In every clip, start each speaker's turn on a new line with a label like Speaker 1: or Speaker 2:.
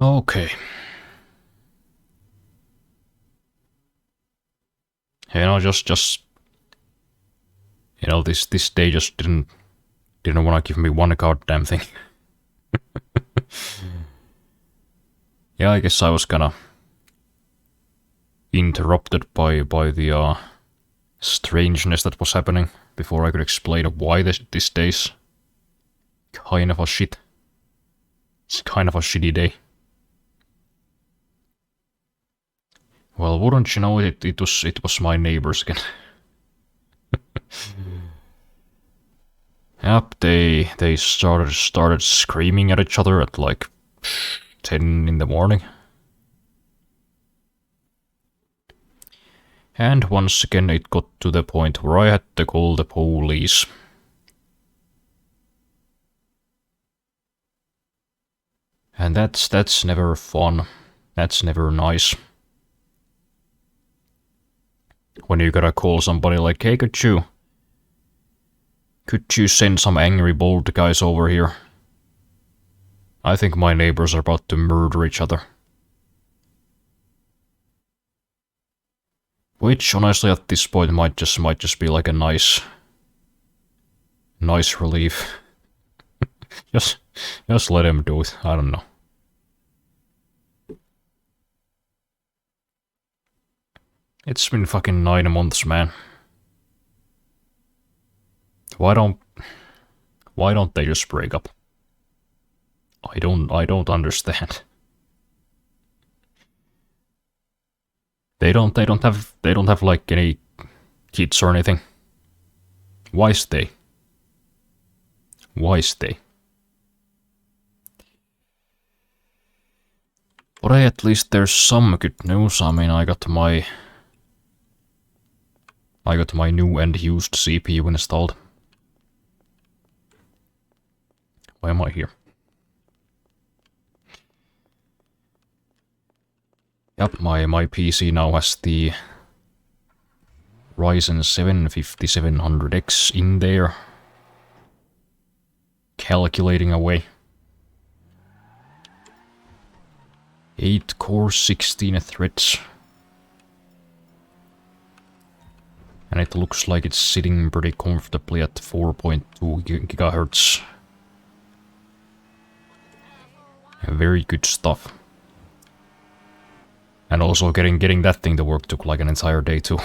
Speaker 1: Okay. Just this day just didn't want to give me one goddamn thing. Yeah, I guess I was kinda interrupted by the strangeness that was happening before I could explain why this day's kind of a shit. It's kind of a shitty day. Well, wouldn't you know it? It was my neighbors again. Yep, they started screaming at each other at like 10 in the morning. And once again it got to the point where I had to call the police. And that's never fun. That's never nice. When you gotta call somebody like, hey, could you send some angry bald guys over here? I think my neighbors are about to murder each other. Which honestly at this point might just be like a nice relief. just let him do it. I don't know. It's been fucking 9 months, man. Why don't they just break up? I don't understand. They don't have like any kids or anything. Why stay? Why stay? But at least there's some good news. I mean, I got my new and used CPU installed. Why am I here? Yep, my PC now has the Ryzen 7 5700X in there. Calculating away. 8 core, 16 threads. And it looks like it's sitting pretty comfortably at 4.2 gigahertz. Very good stuff. And also getting that thing to work took like an entire day too.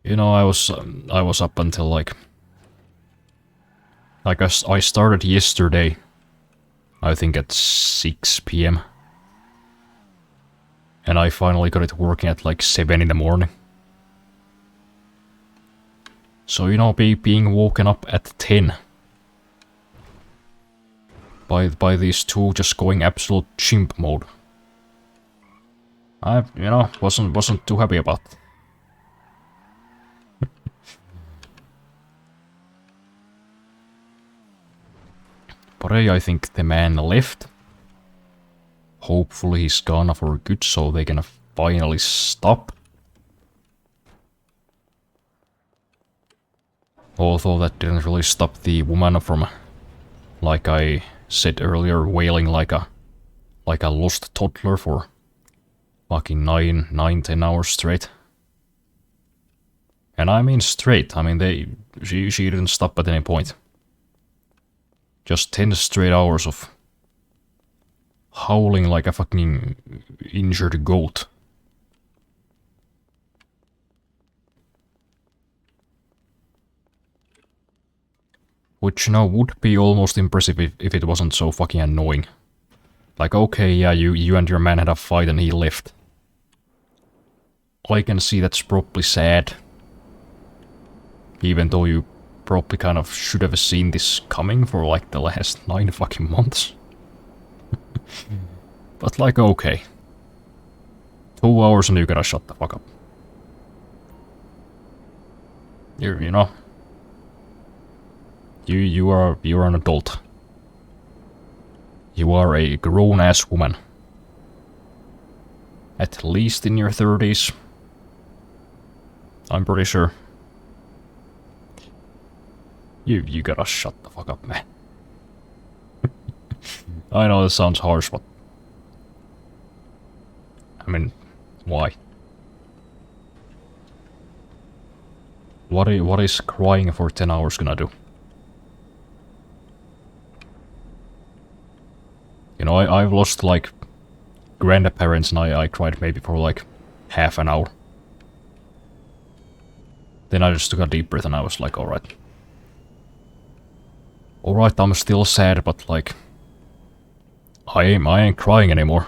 Speaker 1: You know, I was up until like I started yesterday, I think at 6 p.m. And I finally got it working at like 7 in the morning. So, you know, being woken up at 10 by these two just going absolute chimp mode. I, you know, wasn't too happy about it. But hey, I think the man left. Hopefully he's gone for good so they can finally stop. Although that didn't really stop the woman from, like I said earlier, wailing like a lost toddler for fucking 10 hours straight. And I mean straight, I mean she didn't stop at any point. Just 10 straight hours of howling like a fucking injured goat. Which, you know, would be almost impressive if it wasn't so fucking annoying. Like, okay, yeah, you and your man had a fight and he left. I can see that's probably sad. Even though you probably kind of should have seen this coming for like the last 9 fucking months. But like, okay. 2 hours and you gotta shut the fuck up. You know. You're an adult. You are a grown-ass woman. At least in your 30s. I'm pretty sure. You gotta shut the fuck up, man. I know this sounds harsh, but... I mean, why? What is crying for 10 hours gonna do? You know, I've lost, like, grandparents and I cried maybe for, like, half an hour. Then I just took a deep breath and I was like, alright. Alright, I'm still sad, but, like... I ain't crying anymore.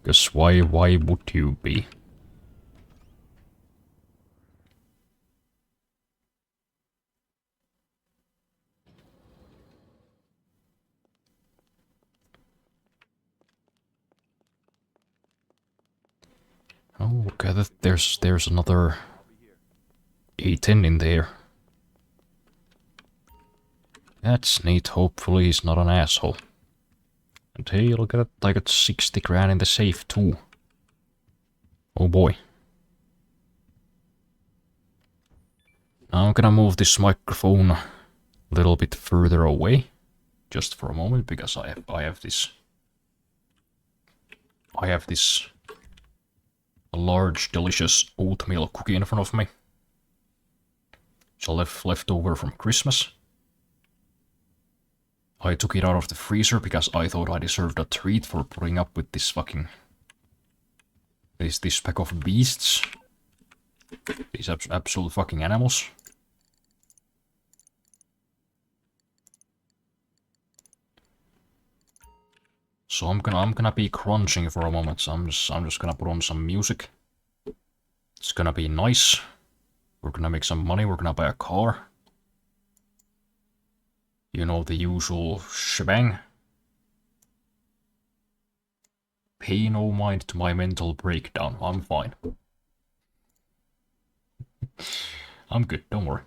Speaker 1: Cause why would you be? Oh, okay, there's another 18 in there. That's neat, hopefully he's not an asshole. And hey, look at that, I got 60 grand in the safe too. Oh boy. Now I'm gonna move this microphone a little bit further away. Just for a moment, because I have this a large, delicious oatmeal cookie in front of me. It's left over from Christmas. I took it out of the freezer because I thought I deserved a treat for putting up with this fucking... This pack of beasts. These absolute fucking animals. So I'm gonna be crunching for a moment. So I'm just gonna put on some music. It's gonna be nice. We're gonna make some money. We're gonna buy a car. You know, the usual shebang. Pay no mind to my mental breakdown. I'm fine. I'm good, don't worry.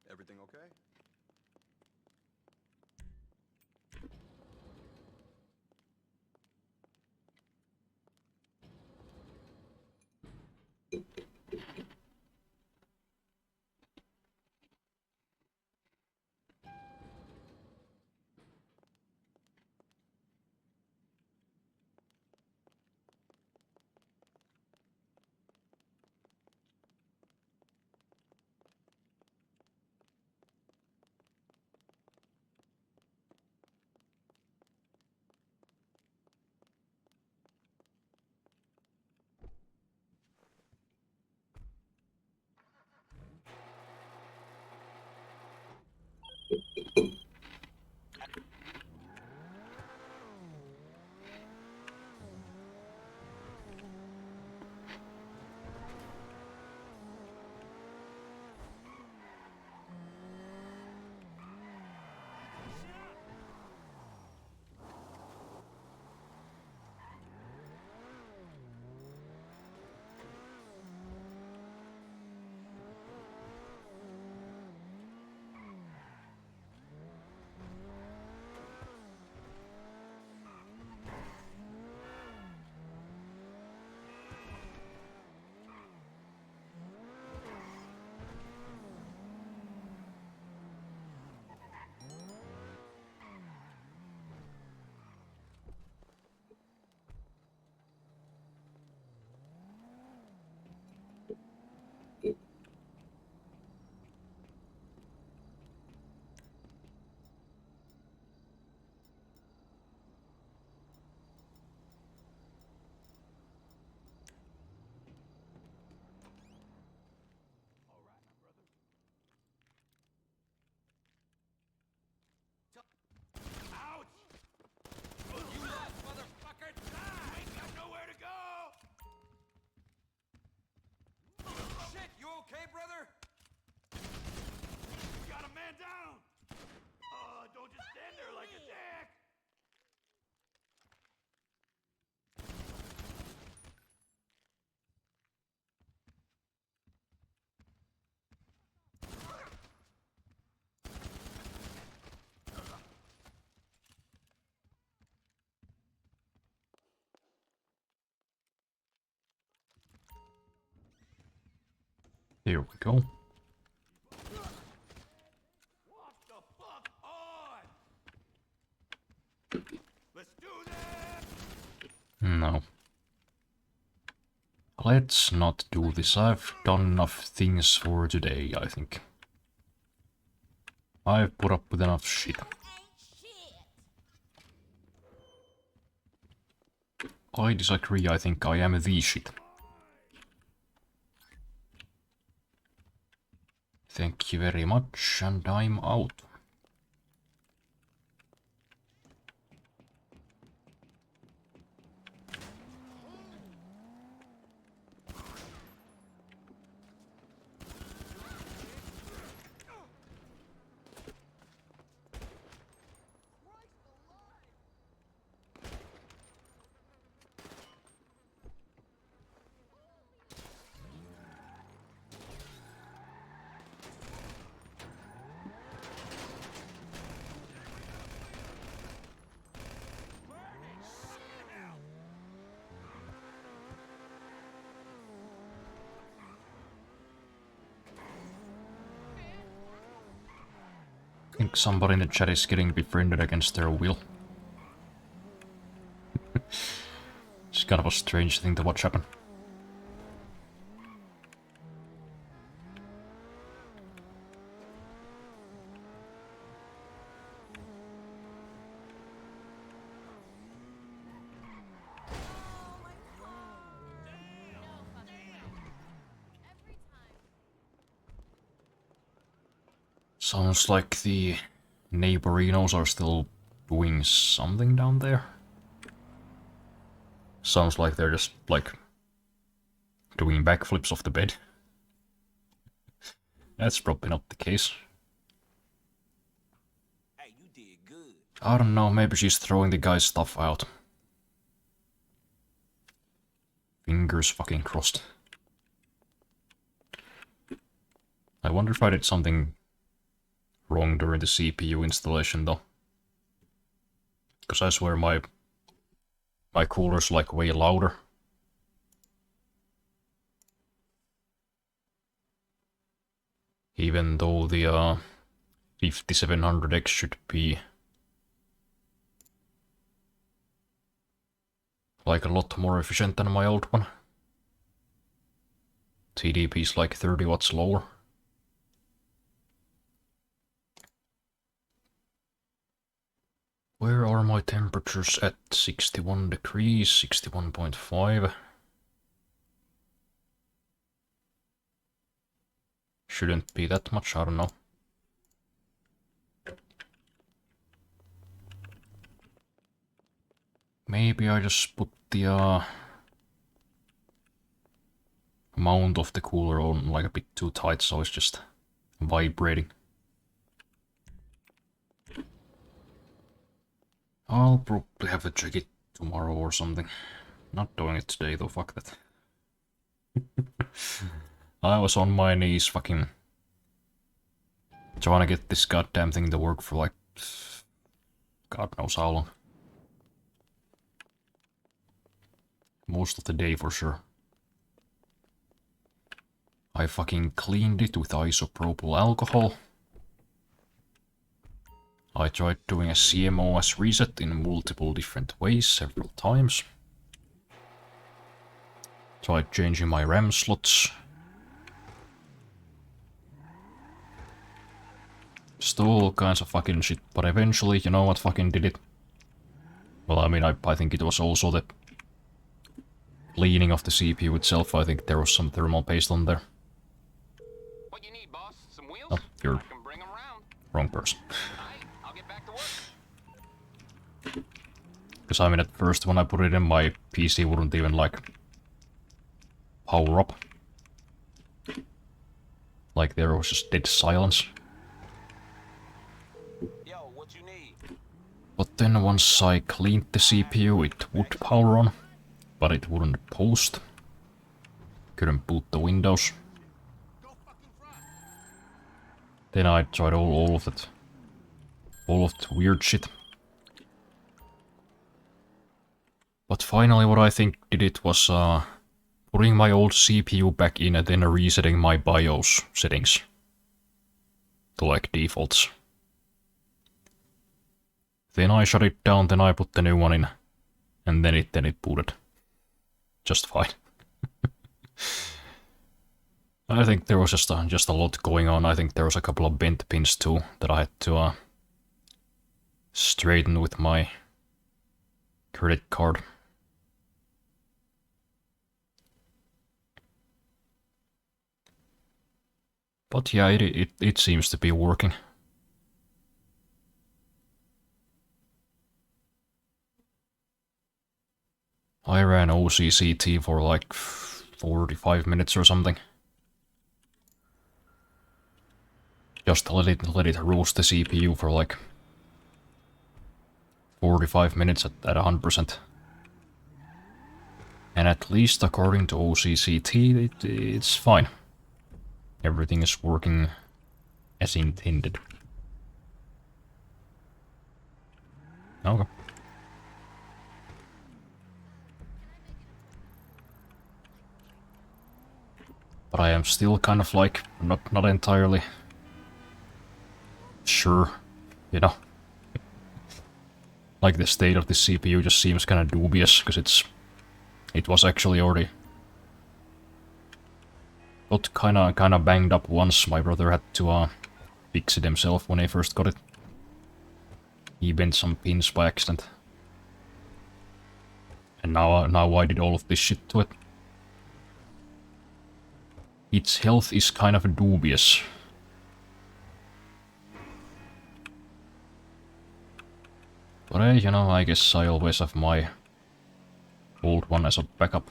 Speaker 2: Everything okay?
Speaker 1: Here we go. No. Let's not do this. I've done enough things for today, I think. I've put up with enough shit. I disagree, I think I am the shit. Thank you very much, and I'm out. I think somebody in the chat is getting befriended against their will. It's kind of a strange thing to watch happen. Sounds like the neighborinos are still doing something down there. Sounds like they're just, like, doing backflips off the bed. That's probably not the case.
Speaker 3: Hey, you did good.
Speaker 1: I don't know, maybe she's throwing the guy's stuff out. Fingers fucking crossed. I wonder if I did something wrong during the CPU installation though. Because I swear my cooler's like way louder. Even though the 5700X should be like a lot more efficient than my old one. TDP's like 30 watts lower. Where are my temperatures at? 61 degrees, 61.5. Shouldn't be that much, I don't know. Maybe I just put the mount of the cooler on like a bit too tight, so it's just vibrating. I'll probably have to check it tomorrow or something. Not doing it today though, fuck that. I was on my knees fucking trying to get this goddamn thing to work for like God knows how long. Most of the day for sure. I fucking cleaned it with isopropyl alcohol. I tried doing a CMOS reset in multiple different ways several times. Tried changing my RAM slots. Just all kinds of fucking shit, but eventually, you know what fucking did it? Well, I mean, I think it was also the cleaning of the CPU itself. I think there was some thermal paste on there.
Speaker 3: What you need, boss? Some wheels?
Speaker 1: Oh, you're
Speaker 3: I can bring 'em round.
Speaker 1: wrong person.
Speaker 3: Aight, I'll get back to work.
Speaker 1: Because I mean, at first when I put it in, my PC wouldn't even like power up. Like there was just dead silence.
Speaker 3: Yo, what you need?
Speaker 1: But then once I cleaned the CPU, it would power on, but it wouldn't post. Couldn't boot the Windows. Then I tried all of that. All of the weird shit. But finally what I think did it was putting my old CPU back in and then resetting my BIOS settings to like defaults. Then I shut it down, then I put the new one in, and then it booted. Just fine. I think there was just a lot going on. I think there was a couple of bent pins too that I had to straighten with my credit card. But yeah, it seems to be working. I ran OCCT for like 45 minutes or something. Just let it roast the CPU for like 45 minutes at 100%. And at least according to OCCT, it's fine. Everything is working as intended. Okay. But I am still kind of like not entirely sure, you know. Like the state of the CPU just seems kind of dubious because it was actually already got kind of banged up once. My brother had to fix it himself when he first got it. He bent some pins by accident. And now I did all of this shit to it. Its health is kind of dubious. But you know, I guess I always have my old one as a backup,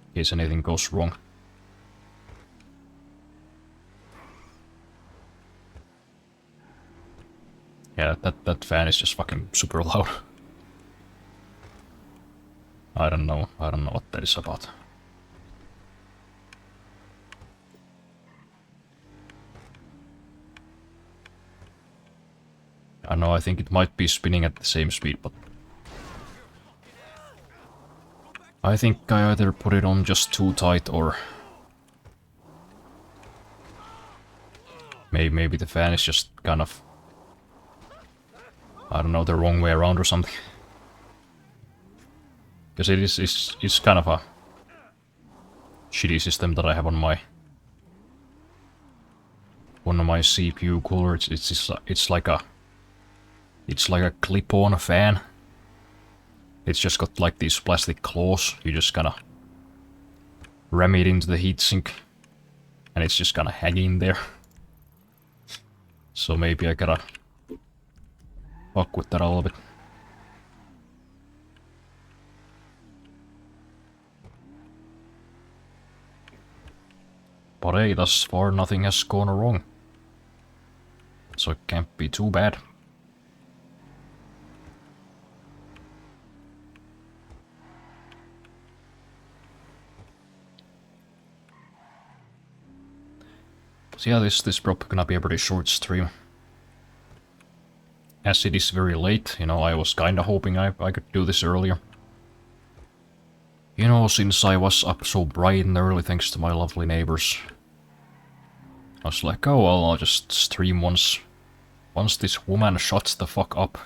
Speaker 1: in case anything goes wrong. Yeah, that fan is just fucking super loud. I don't know what that is about. I know, I think it might be spinning at the same speed, but I think I either put it on just too tight or maybe the fan is just kind of, I don't know, the wrong way around or something. Because it's kind of a shitty system that I have on my CPU cooler. It's like a clip-on fan. It's just got like these plastic claws. You just kinda ram it into the heatsink and it's just kinda hanging there. So maybe I gotta fuck with that a little bit. But hey, thus far nothing has gone wrong. So it can't be too bad. So yeah, this probably gonna be a pretty short stream. As it is very late, you know, I was kinda hoping I could do this earlier. You know, since I was up so bright and early thanks to my lovely neighbors. I was like, oh well, I'll just stream once this woman shuts the fuck up.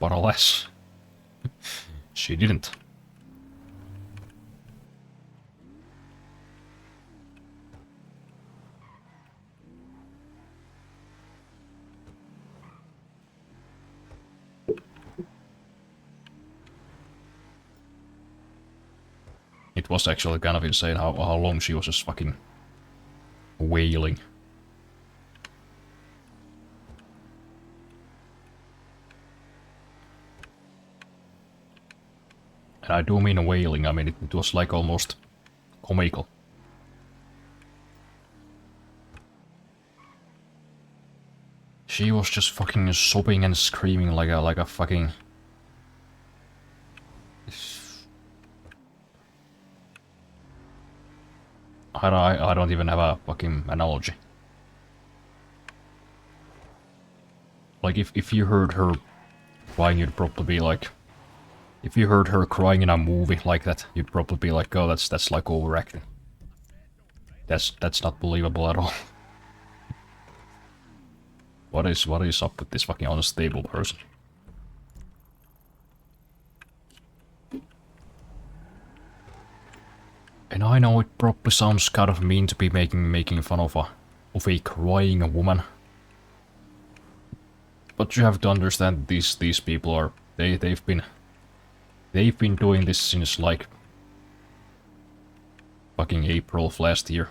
Speaker 1: But alas, she didn't. It was actually kind of insane how long she was just fucking wailing. And I do mean wailing, I mean it was like almost comical. She was just fucking sobbing and screaming like a fucking... I don't even have a fucking analogy. Like if you heard her crying, you'd probably be like, If you heard her crying in a movie like that, you'd probably be like, oh, that's like overacting. That's not believable at all. What is up with this fucking unstable person? And I know it probably sounds kind of mean to be making fun of a crying woman. But you have to understand these people are they've been doing this since like fucking April of last year.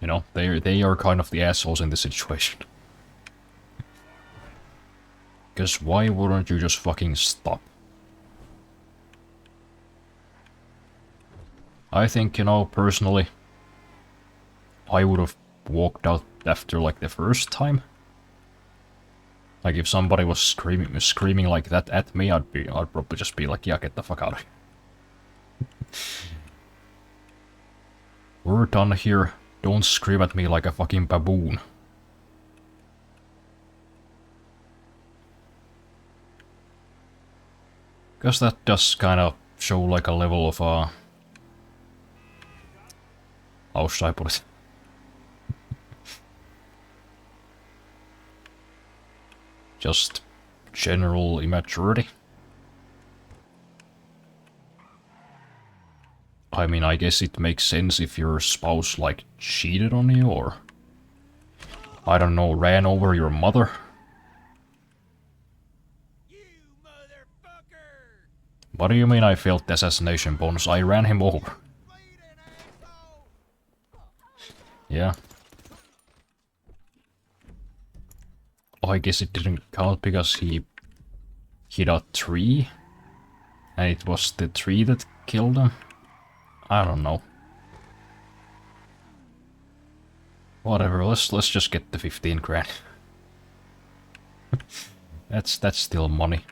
Speaker 1: You know, they are kind of the assholes in this situation. Because why wouldn't you just fucking stop? I think, you know, personally, I would have walked out after like the first time. Like if somebody was screaming like that at me, I'd probably just be like, yeah, get the fuck out of here. We're done here. Don't scream at me like a fucking baboon. Because that does kind of show like a level of how should I put it? Just general immaturity. I mean, I guess it makes sense if your spouse, like, cheated on you, or... I don't know, ran over your mother.
Speaker 3: You motherfucker!
Speaker 1: What do you mean I failed the assassination bonus? I ran him over.
Speaker 3: Bleeding asshole!
Speaker 1: Yeah. Oh, I guess it didn't count because he hit a tree. And it was the tree that killed him. I don't know. Whatever, let's just get the 15 grand. That's still money.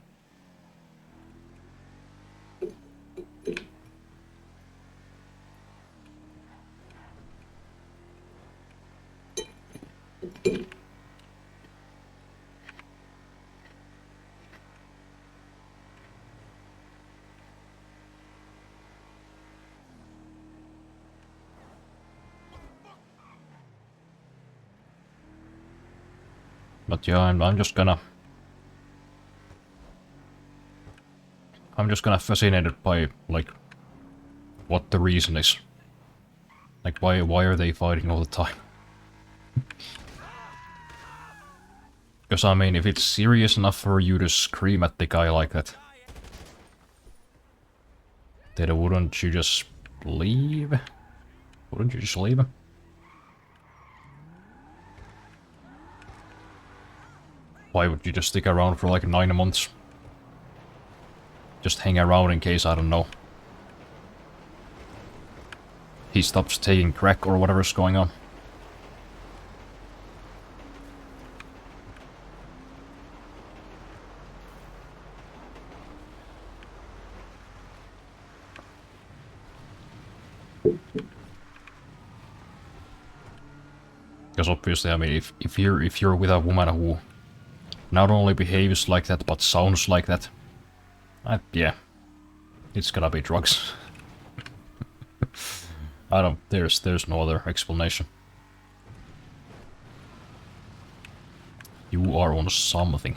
Speaker 1: But yeah, I'm just gonna... I'm just gonna fascinated by, like, what the reason is. Like, why are they fighting all the time? Because, I mean, if it's serious enough for you to scream at the guy like that, then wouldn't you just leave? Wouldn't you just leave him? Why would you just stick around for like 9 months? Just hang around in case, I don't know, he stops taking crack or whatever's going on. Because obviously, I mean, if you're with a woman who not only behaves like that but sounds like that, yeah, it's gotta be drugs. I don't. There's no other explanation. You are on something.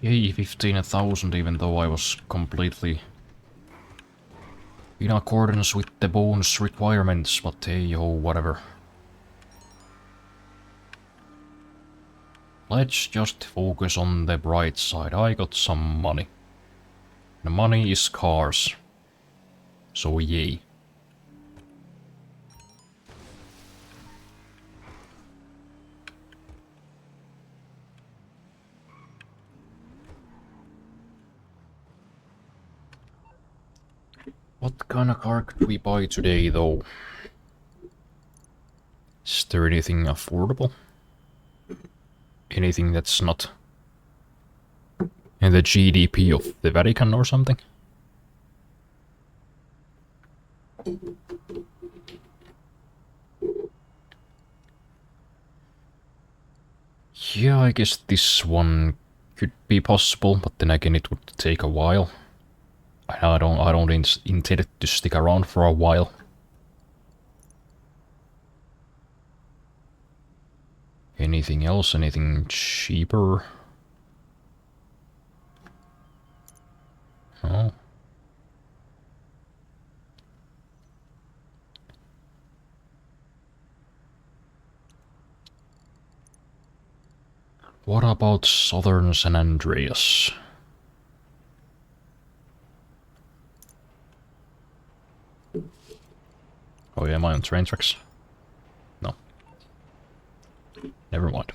Speaker 1: Yay, 15,000, even though I was completely in accordance with the bonus requirements, but hey ho, whatever. Let's just focus on the bright side. I got some money. The money is cars. So yay. What kind of car could we buy today, though? Is there anything affordable? Anything that's not in the GDP of the Vatican or something? Yeah, I guess this one could be possible, but then again it would take a while. I don't intend to stick around for a while. Anything else? Anything cheaper? Oh. What about Southern San Andreas? Oh yeah, am I on train tracks? No. Never mind.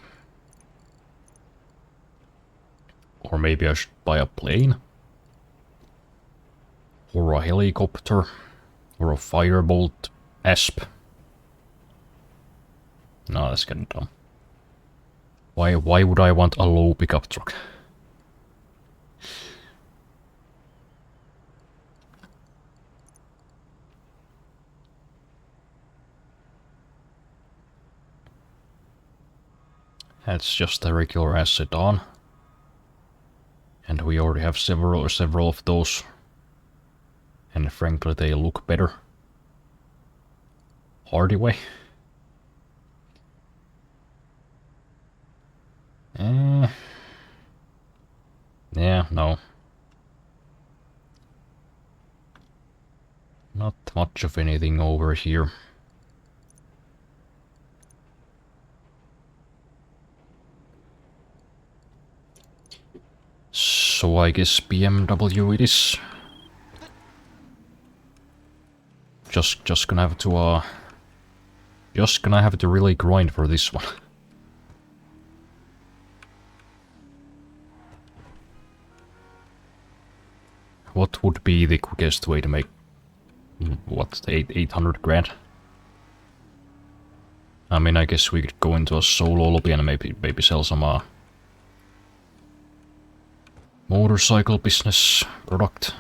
Speaker 1: Or maybe I should buy a plane? Or a helicopter? Or a Firebolt Asp? No, that's getting dumb. Why would I want a low pickup truck? That's just a regular ass sedan. And we already have several of those. And frankly, they look better. Hardy way. Yeah, no. Not much of anything over here. So I guess BMW it is. Just gonna have to really grind for this one. What would be the quickest way to make, what, 800 grand? I mean, I guess we could go into a solo lobby and maybe sell some motorcycle business product,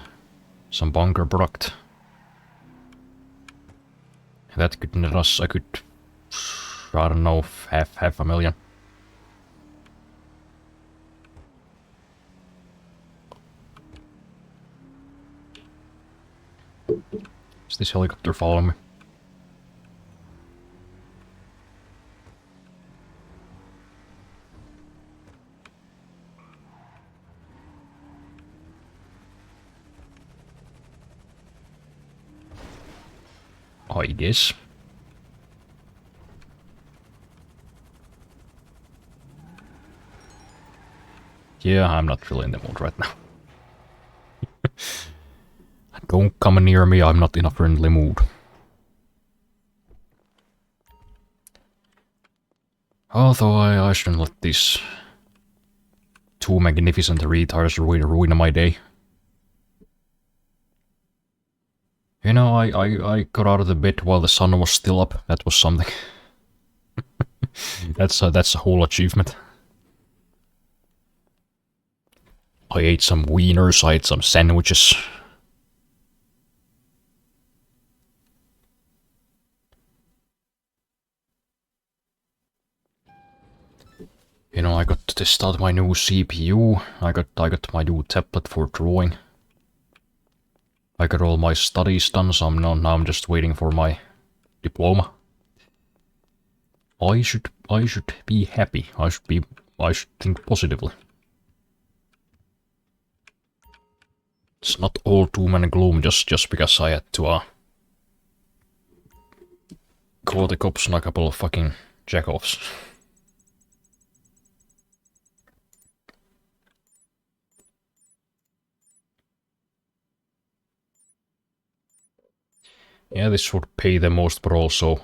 Speaker 1: some bunker product. That could net us, I don't know, half a million. Is this helicopter following me? I guess. Yeah, I'm not really in the mood right now. Don't come near me, I'm not in a friendly mood. Although I shouldn't let these two magnificent retards ruin my day. You know, I got out of the bed while the sun was still up. That was something. That's a whole achievement. I ate some wieners, I ate some sandwiches. You know, I got to test out my new CPU. I got my new tablet for drawing. I got all my studies done, so now I'm just waiting for my diploma. I should be happy. I should think positively. It's not all doom and gloom just because I had to call the cops on a couple of fucking jackoffs. Yeah, this would pay the most, but also,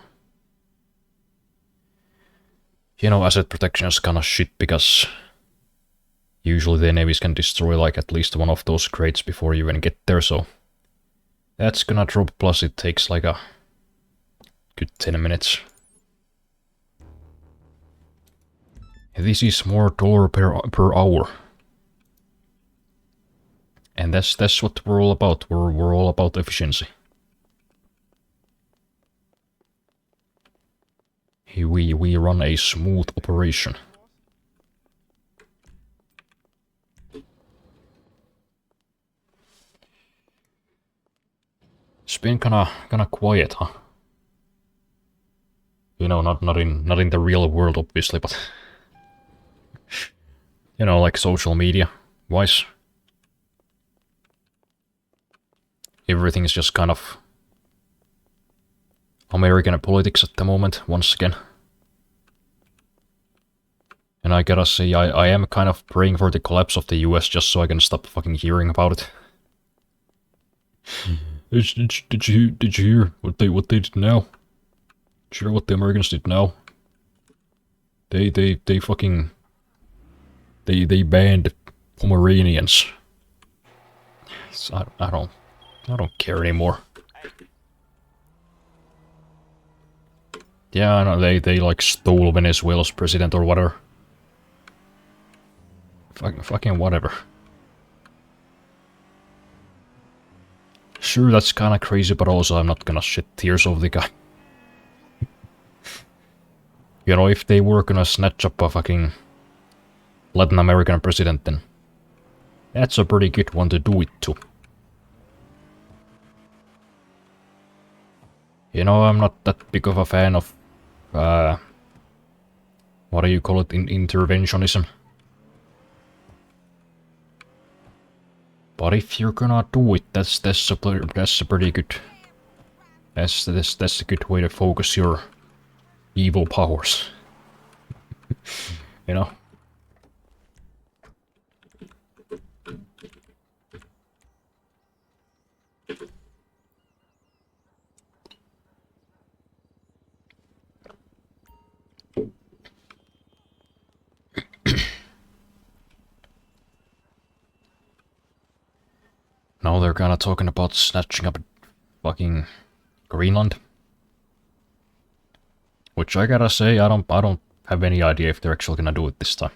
Speaker 1: you know, asset protection is kinda shit because usually the navies can destroy like at least one of those crates before you even get there, so that's gonna drop, plus it takes like a good 10 minutes. This is more dollar per hour. And that's what we're all about. We're all about efficiency. We run a smooth operation. It's been kinda quiet, huh? You know, not in the real world, obviously, but you know, like social media wise, everything is just kind of American politics at the moment, once again. And I gotta say, I am kind of praying for the collapse of the US just so I can stop fucking hearing about it. Did you hear what they did now? Did you hear what the Americans did now? They fucking they banned Pomeranians. So I don't care anymore. Yeah, I know they like stole Venezuela's president or whatever. Fucking whatever. Sure, that's kinda crazy, but also I'm not gonna shed tears over the guy. You know, if they were gonna snatch up a fucking Latin American president, then that's a pretty good one to do it to. You know, I'm not that big of a fan of, what do you call it, interventionism. But if you're gonna do it, that's a pretty good, that's a good way to focus your evil powers. You know? Now they're kinda talking about snatching up fucking Greenland. Which I gotta say, I don't have any idea if they're actually gonna do it this time.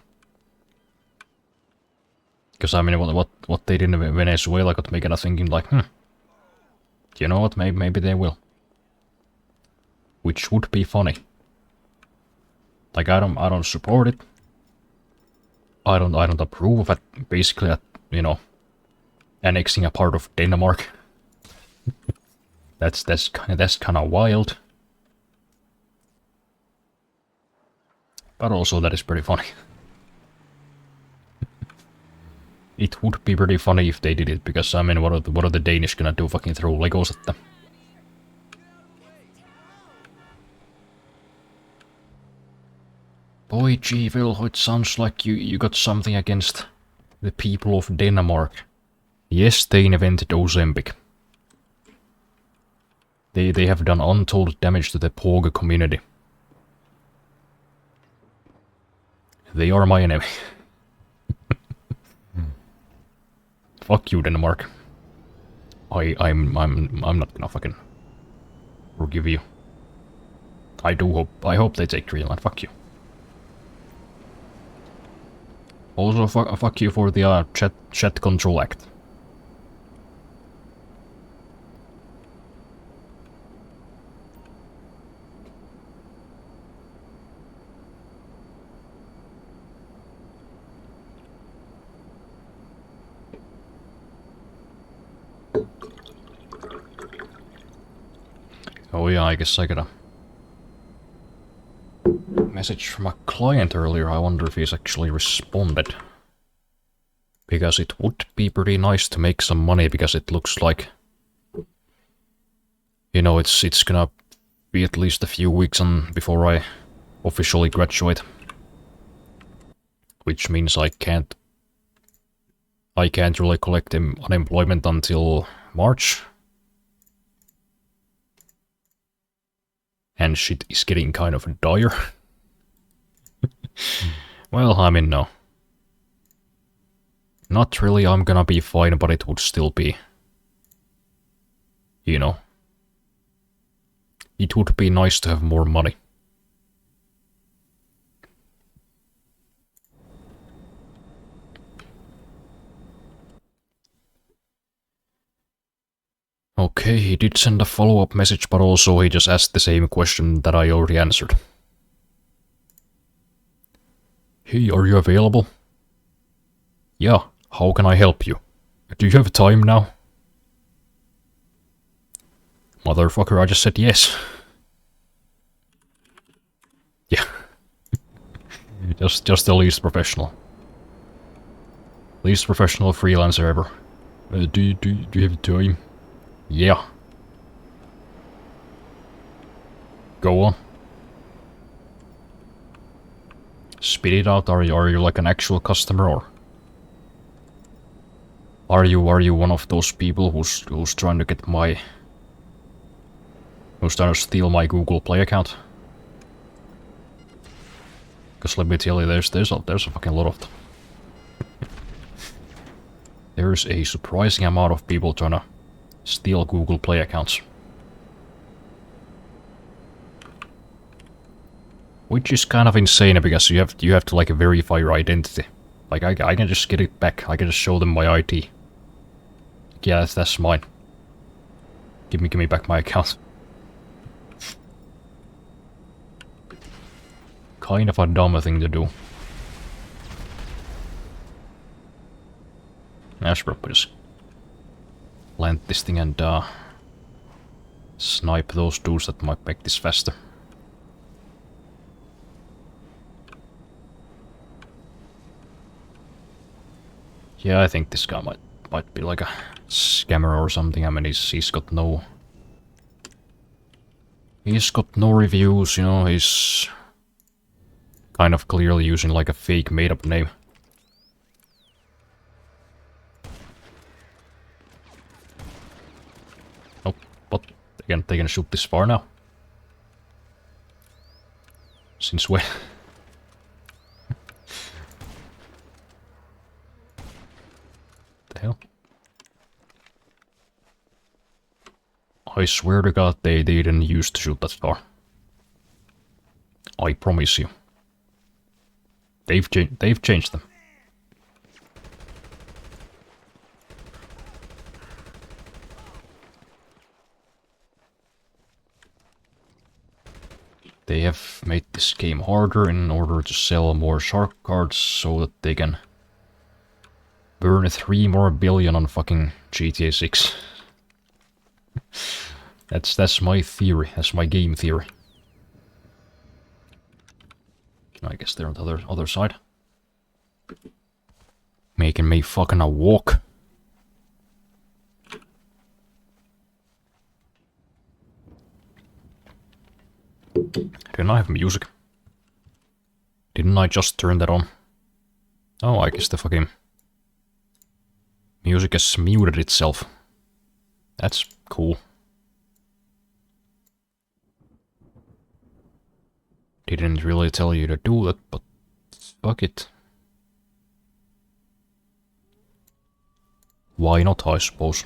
Speaker 1: Because I mean, what they did in Venezuela got me kinda thinking like, you know what, maybe they will. Which would be funny. Like I don't support it. I don't approve of it. Basically, you know, annexing a part of Denmark. that's kind of wild. But also that is pretty funny. It would be pretty funny if they did it, because I mean, what are the Danish gonna do? Fucking throw Legos at them? Boy, gee, Will, it sounds like you got something against the people of Denmark. Yes, they invented Ozempic. They have done untold damage to the Pogue community. They are my enemy. Fuck you, Denmark. I'm not gonna fucking forgive you. I hope they take Greenland. Fuck you. Also, fuck you for the chat control act. Oh yeah, I guess I got a message from a client earlier. I wonder if he's actually responded. Because it would be pretty nice to make some money, because it looks like, you know, it's gonna be at least a few weeks on before I officially graduate. Which means I can't really collect unemployment until March. And shit is getting kind of dire. Well, I mean, no. Not really, I'm gonna be fine, but it would still be... You know. It would be nice to have more money. Okay, he did send a follow-up message, but also he just asked the same question that I already answered. Hey, are you available? Yeah, how can I help you? Do you have time now? Motherfucker, I just said yes. Yeah. just the least professional. Least professional freelancer ever. Do you have time? Yeah. Go on. Spit it out. Are you like an actual customer, or are you one of those people who's trying to get who's trying to steal my Google Play account? Because let me tell you, there's a fucking lot of them. There's a surprising amount of people trying to steal Google Play accounts. Which is kind of insane, because you have to like verify your identity. Like I can just get it back. I can just show them my ID. Yeah, that's mine. Give me back my account. Kind of a dumb thing to do. I should probably just plant this thing and snipe those dudes that might make this faster. Yeah, I think this guy might be like a scammer or something. I mean, he's got no reviews, you know. He's kind of clearly using like a fake made-up name. Oh, but again, they can shoot this far now. Since when? The hell? I swear to God, they didn't used to shoot that far. I promise you. They've changed them. They have made this game harder in order to sell more shark cards so that they can burn 3 more billion on fucking GTA 6. That's my theory. That's my game theory. I guess they're on the other side. Making me fucking a walk. Didn't I have music? Didn't I just turn that on? Oh, I guess the fucking music has muted itself. That's cool. Didn't really tell you to do that, but fuck it. Why not, I suppose.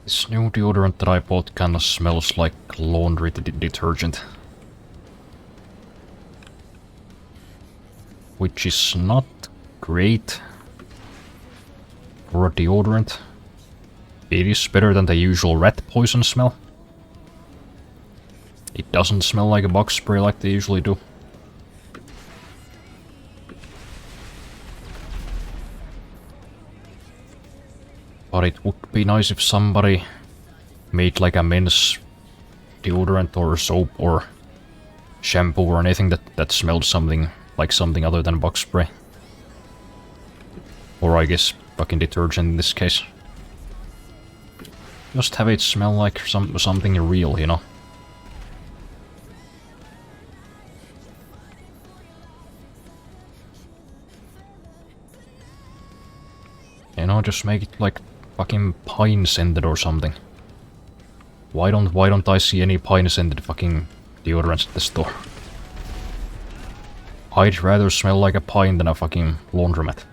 Speaker 1: This new deodorant that I bought kinda smells like laundry detergent. Which is not great for a deodorant. It is better than the usual rat poison smell. It doesn't smell like a bug spray like they usually do. But it would be nice if somebody made like a men's deodorant or soap or shampoo or anything that smelled something like something other than bug spray. Or I guess fucking detergent in this case. Just have it smell like something real, you know? You know, just make it like fucking pine scented or something. Why don't I see any pine scented fucking deodorants at the store? I'd rather smell like a pine than a fucking laundromat.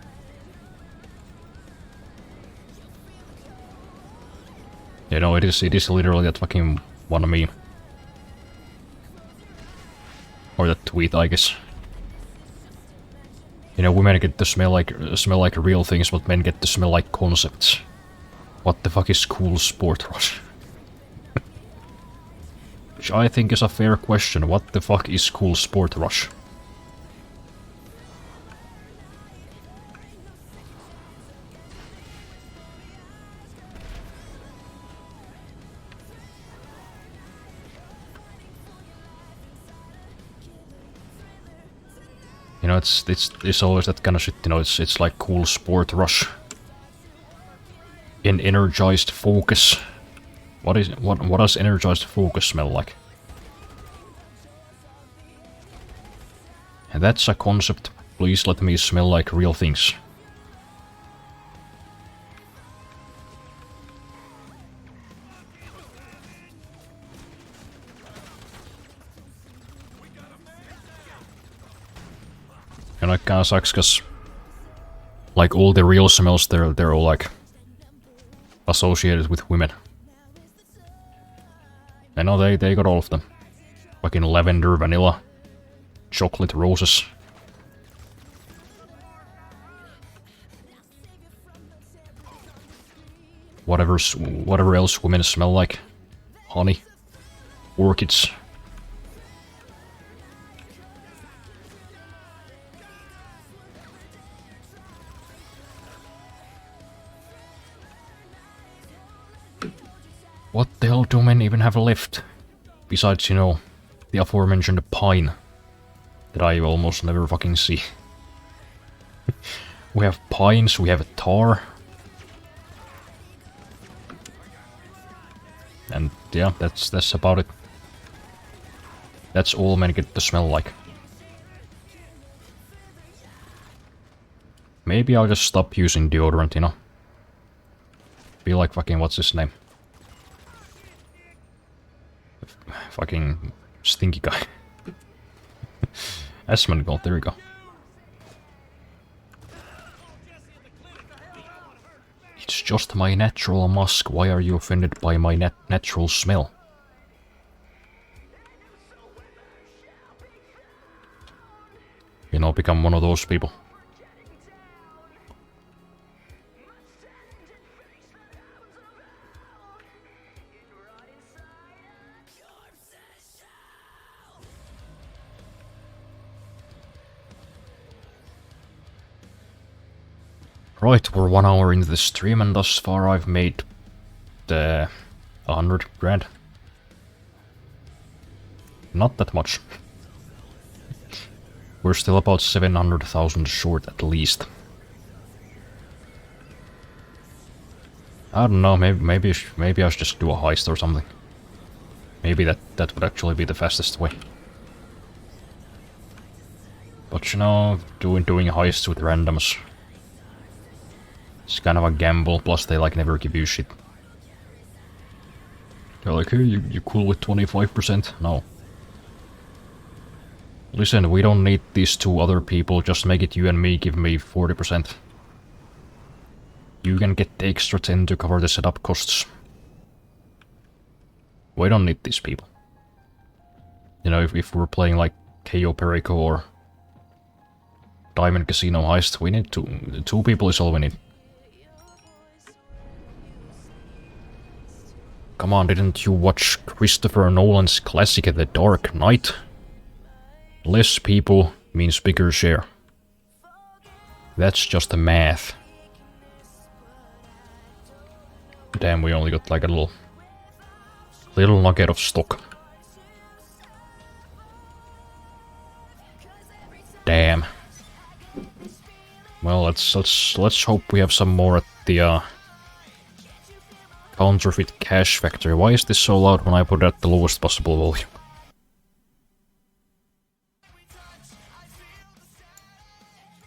Speaker 1: You know, it is literally that fucking one meme. Or that tweet, I guess. You know, women get to smell like real things, but men get to smell like concepts. What the fuck is cool sport rush? Which I think is a fair question. What the fuck is cool sport rush? You know, it's always that kind of shit, you know, it's like cool sport rush. In energized focus. What does energized focus smell like? And that's a concept. Please let me smell like real things. And it kinda sucks cause like all the real smells they're all like associated with women. I know they got all of them. Fucking lavender, vanilla, chocolate, roses. Whatever else women smell like. Honey. Orchids. What the hell do men even have left? Besides, you know, the aforementioned pine. That I almost never fucking see. We have pines, we have tar. And yeah, that's about it. That's all men get to smell like. Maybe I'll just stop using deodorant, you know? Be like fucking, what's his name? Fucking stinky guy. Asmongold, there we go. It's just my natural musk. Why are you offended by my natural smell? You know, become one of those people. Right, we're 1 hour into the stream and thus far I've made 100 grand. Not that much. We're still about 700,000 short at least. I don't know, maybe I should just do a heist or something. Maybe that would actually be the fastest way. But you know, doing heists with randoms. It's kind of a gamble, plus they like never give you shit. They're like, hey, you cool with 25%? No. Listen, we don't need these 2 other people, just make it you and me, give me 40%. You can get the extra 10 to cover the setup costs. We don't need these people. You know, if we're playing like Cayo Perico or Diamond Casino Heist, we need two people is all we need. Come on, didn't you watch Christopher Nolan's classic The Dark Knight? Less people means bigger share. That's just the math. Damn, we only got like a little nugget of stock. Damn. Well, let's hope we have some more at the counterfeit cash factory. Why is this so loud when I put it at the lowest possible volume?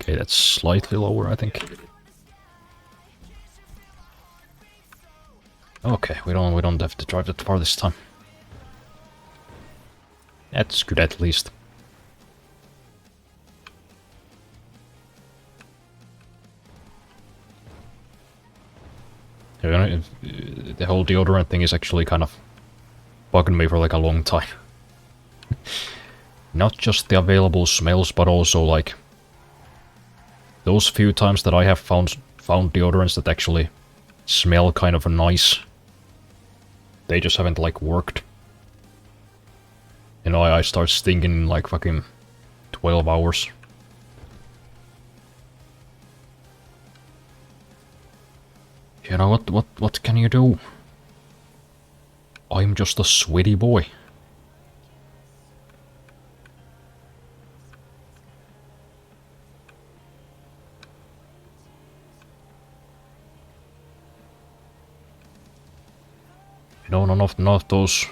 Speaker 1: Okay, that's slightly lower, I think. Okay, we don't have to drive that far this time. That's good at least. You know, the whole deodorant thing is actually kind of bugging me for like a long time. Not just the available smells, but also like those few times that I have found deodorants that actually smell kind of nice. They just haven't like worked. You know, I start stinking in like fucking 12 hours. You know what can you do? I'm just a sweaty boy. You know, none of those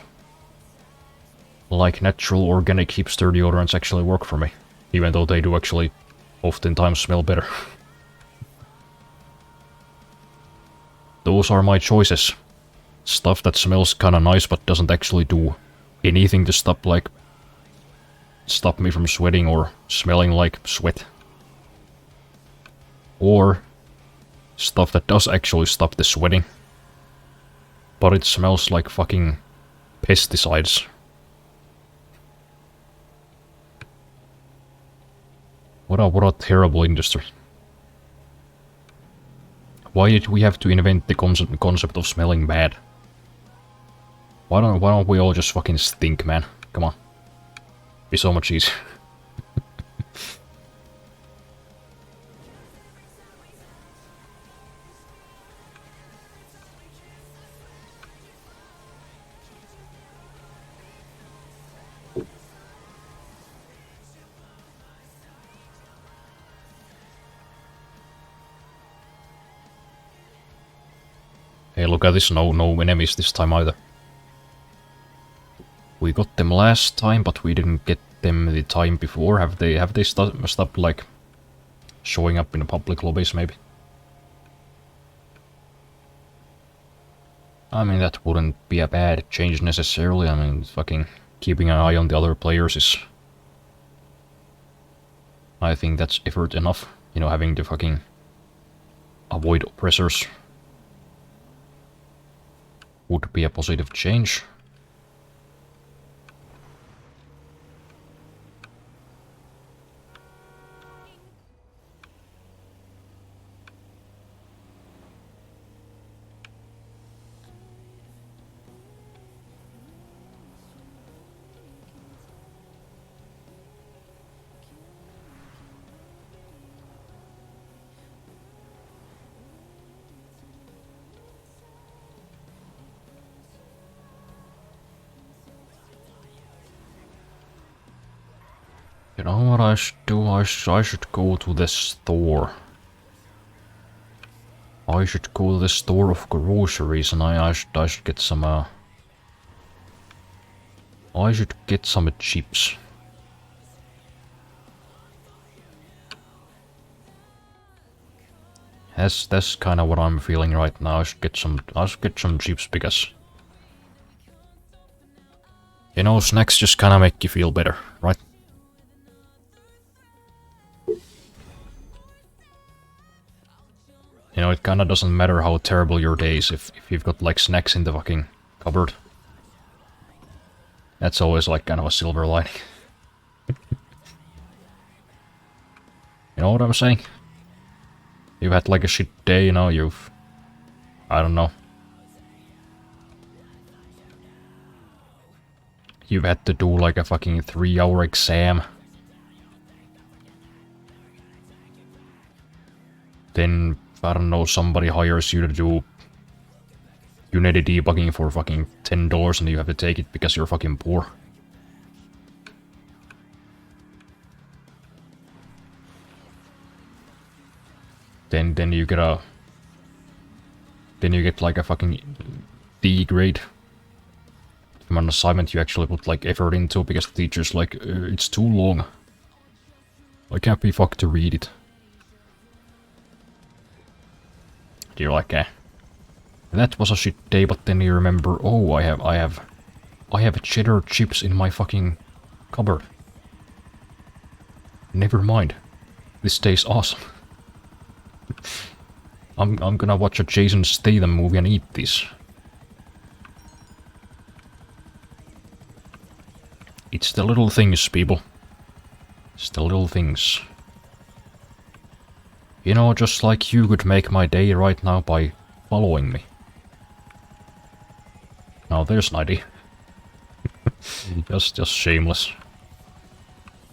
Speaker 1: like natural organic hipster deodorants actually work for me. Even though they do actually oftentimes smell better. Those are my choices. Stuff that smells kinda nice but doesn't actually do anything to stop me from sweating or smelling like sweat. Or stuff that does actually stop the sweating, but it smells like fucking pesticides. What a terrible industry. Why did we have to invent the concept of smelling bad? Why don't we all just fucking stink, man? Come on. Be so much easier. Hey, look at this, no enemies this time either. We got them last time, but we didn't get them the time before. Have they stopped like showing up in the public lobbies maybe? I mean, that wouldn't be a bad change necessarily. I mean, fucking keeping an eye on the other players is... I think that's effort enough. You know, having to fucking avoid oppressors would be a positive change. You know what I should do? I should go to the store. I should go to the store of groceries and I should get some I should get some chips. That's kind of what I'm feeling right now. I should get some chips because you know, snacks just kind of make you feel better, right? You know, it kinda doesn't matter how terrible your day is if you've got like snacks in the fucking cupboard. That's always like kind of a silver lining. You know what I'm saying? You've had like a shit day, you know, you've... I don't know. You've had to do like a fucking 3-hour exam. Then, I don't know, somebody hires you to do Unity debugging for fucking $10 and you have to take it because you're fucking poor. Then you get a... Then you get like a fucking D grade from an assignment you actually put like effort into because the teacher's like, it's too long. I can't be fucked to read it. You're like, that was a shit day, but then you remember, oh, I have cheddar chips in my fucking cupboard. Never mind. This day's awesome. I'm gonna watch a Jason Statham movie and eat this. It's the little things, people. It's the little things. You know, just like you could make my day right now by following me. Now there's an idea. just shameless.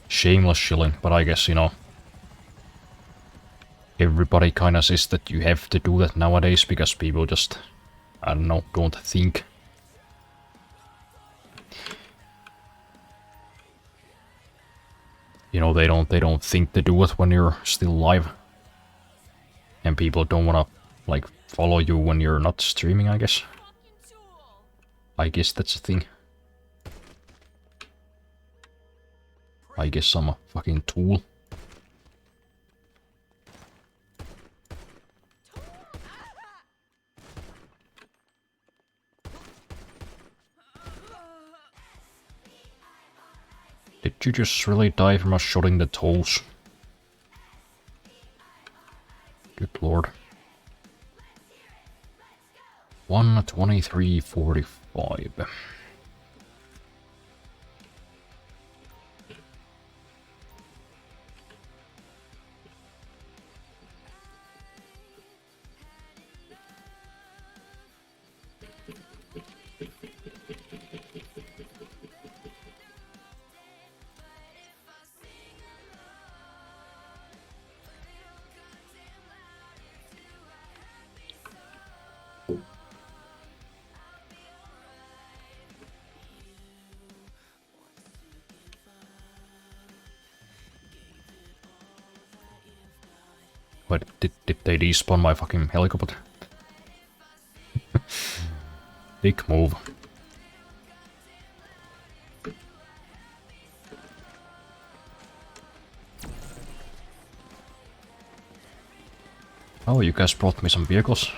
Speaker 1: Shameless shilling, but I guess, you know, everybody kinda says that you have to do that nowadays because people just, I don't know, don't think. You know, they don't think to do it when you're still live. And people don't wanna, like, follow you when you're not streaming, I guess. I guess that's a thing. I guess I'm a fucking tool. Did you just really die from us shooting the toes? Good lord. 1:23:45. But did they despawn my fucking helicopter? Big move. Oh, you guys brought me some vehicles.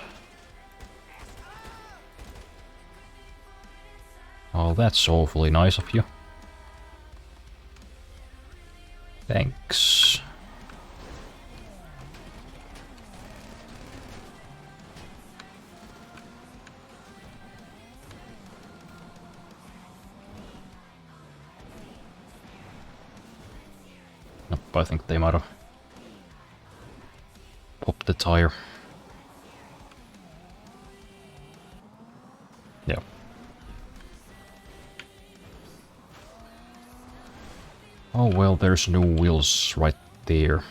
Speaker 1: Oh, that's awfully nice of you. Thanks. Nope, I think they might have popped the tire. Yeah. Oh well, there's new wheels right there.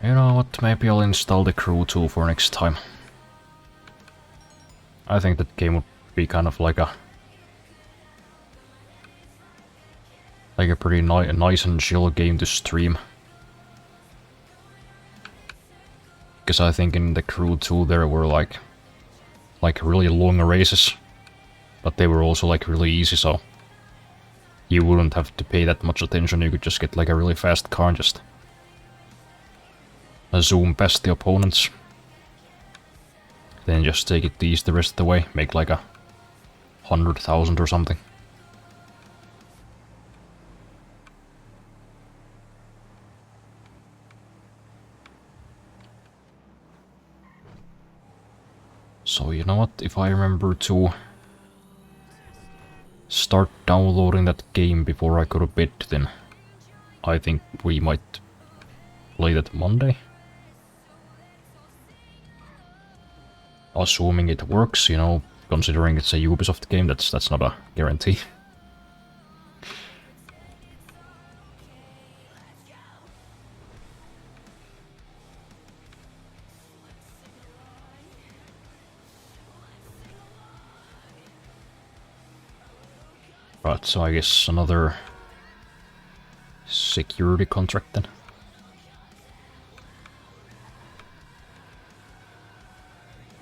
Speaker 1: You know what, maybe I'll install the crew tool for next time. I think that game would be kind of like a pretty nice and chill game to stream. Because I think in the crew tool there were like really long races, but they were also like really easy, so you wouldn't have to pay that much attention. You could just get like a really fast car and just zoom past the opponents. Then just take it easy the rest of the way. Make like a 100,000 or something. So you know what, if I remember to start downloading that game before I go to bed, then I think we might play that Monday. Assuming it works, you know, considering it's a Ubisoft game, that's not a guarantee. Right, so I guess another security contract then.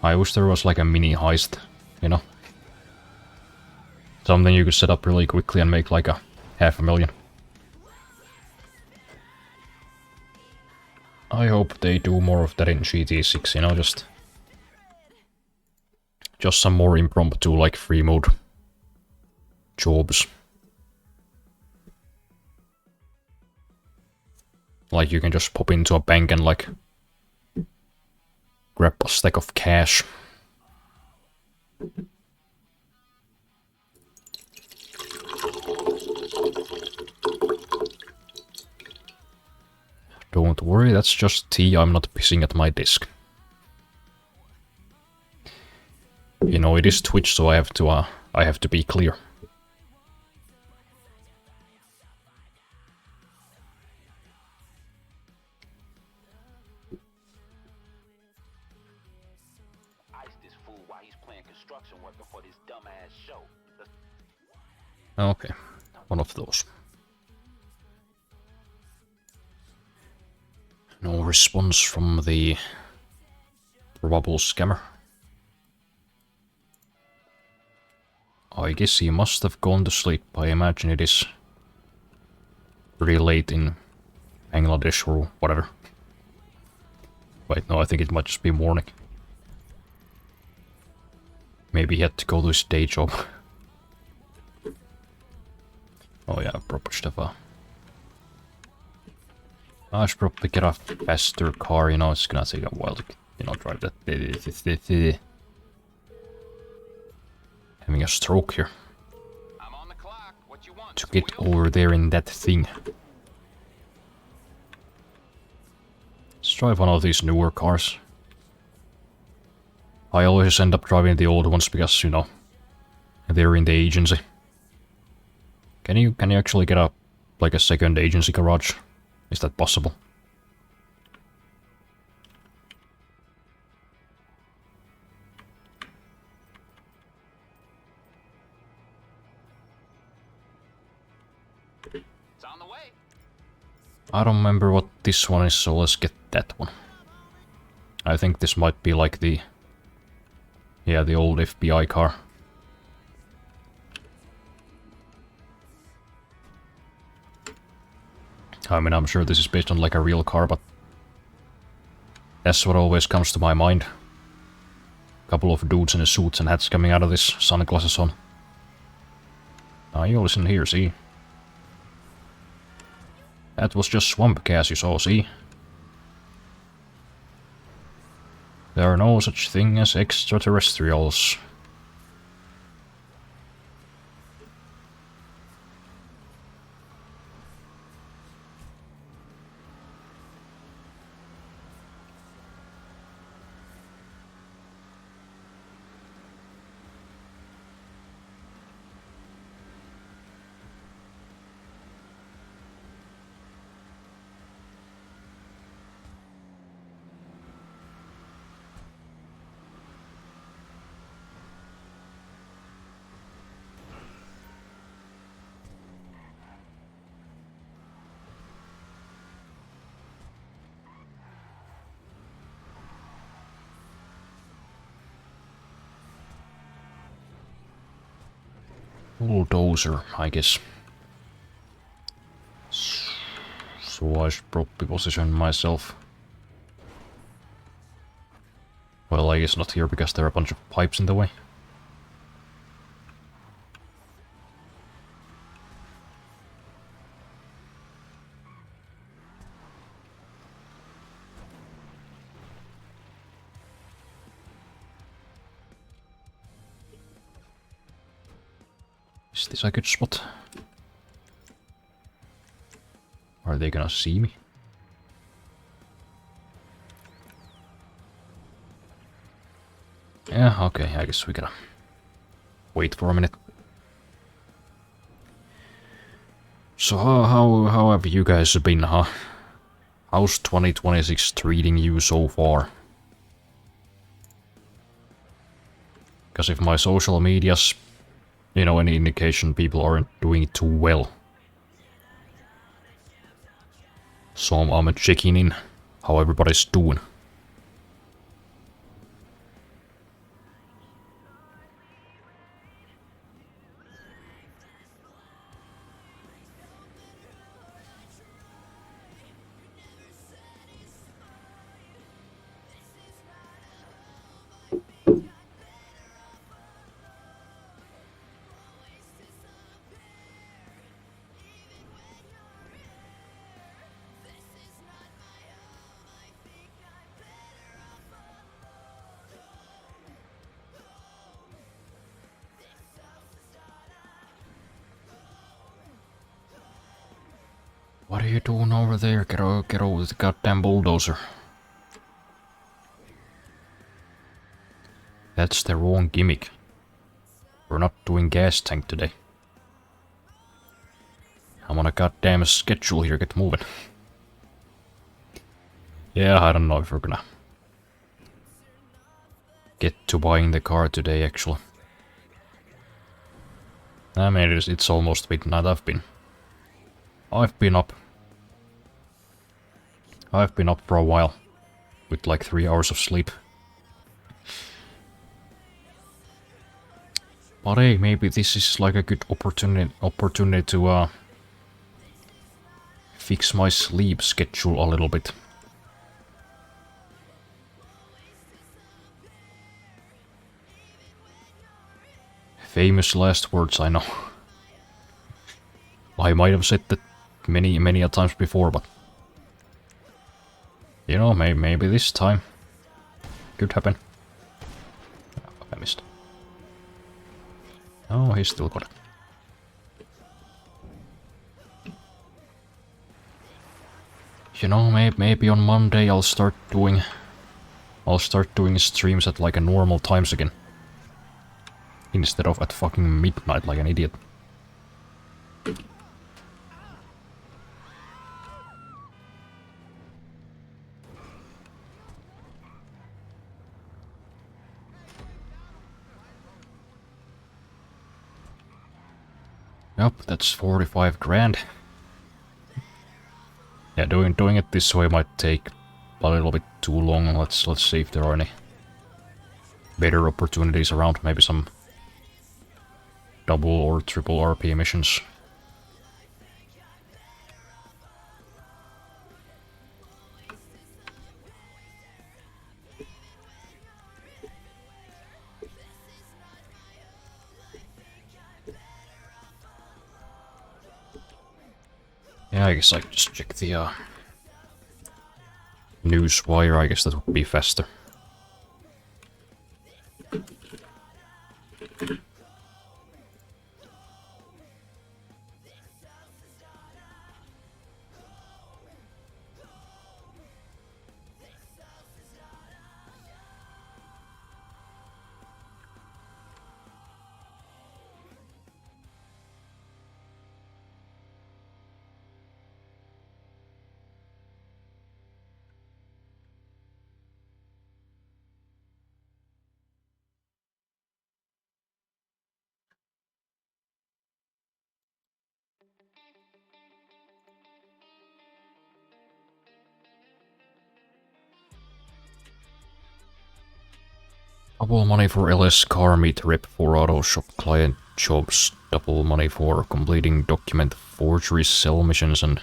Speaker 1: I wish there was like a mini heist, you know? Something you could set up really quickly and make like a 500,000. I hope they do more of that in GT6, you know, just some more impromptu, like, free mode jobs. Like, you can just pop into a bank and, like, grab a stack of cash. Don't worry, that's just tea, I'm not pissing at my desk. You know, it is Twitch, so I have to be clear. Okay, one of those. No response from the probable scammer. I guess he must have gone to sleep. I imagine it is pretty late in Bangladesh or whatever. Wait, no, I think it might just be morning. Maybe he had to go to his day job. Oh yeah, proper stuff. I should probably get a faster car, you know, it's gonna take a while to, you know, drive that. Having a stroke here.
Speaker 3: I'm on the clock. What you want?
Speaker 1: To get over there in that thing. Let's drive one of these newer cars. I always end up driving the old ones because, you know, they're in the agency. Can you actually get a, like, a second agency garage? Is that possible?
Speaker 3: It's on the way.
Speaker 1: I don't remember what this one is, so let's get that one. I think this might be like the... yeah, the old FBI car. I mean, I'm sure this is based on like a real car, but that's what always comes to my mind. Couple of dudes in the suits and hats coming out of this, sunglasses on. Ah, you listen here, see? That was just swamp gas you saw, see? There are no such thing as extraterrestrials. Bulldozer, I guess. So I should probably position myself. Well, I guess not here because there are a bunch of pipes in the way. Is this a good spot? Are they gonna see me? Yeah, okay, I guess we gotta wait for a minute. So how have you guys been, huh? How's 2026 treating you so far? Because if my social media's, any indication, people aren't doing it too well. So I'm checking in how everybody's doing. What are you doing over there? Get over the goddamn bulldozer. That's the wrong gimmick. We're not doing gas tank today. I'm on a goddamn schedule here, get moving. Yeah, I don't know if we're gonna get to buying the car today, actually. I mean, it's almost midnight. I've been up. I've been up for a while. With like 3 hours of sleep. But hey, maybe this is like a good opportunity to fix my sleep schedule a little bit. Famous last words, I know. I might have said that many a times before, but maybe this time could happen. Oh, I missed. Oh, he's still got it. Maybe on Monday I'll start doing streams at like a normal times again. Instead of at fucking midnight like an idiot. Yep, that's 45 grand. Yeah, doing it this way might take a little bit too long. Let's see if there are any better opportunities around. Maybe some double or triple RP missions. Yeah, I guess I just check the news wire. I guess that would be faster. Double money for LS car meet rep for auto shop client jobs. Double money for completing document forgery cell missions and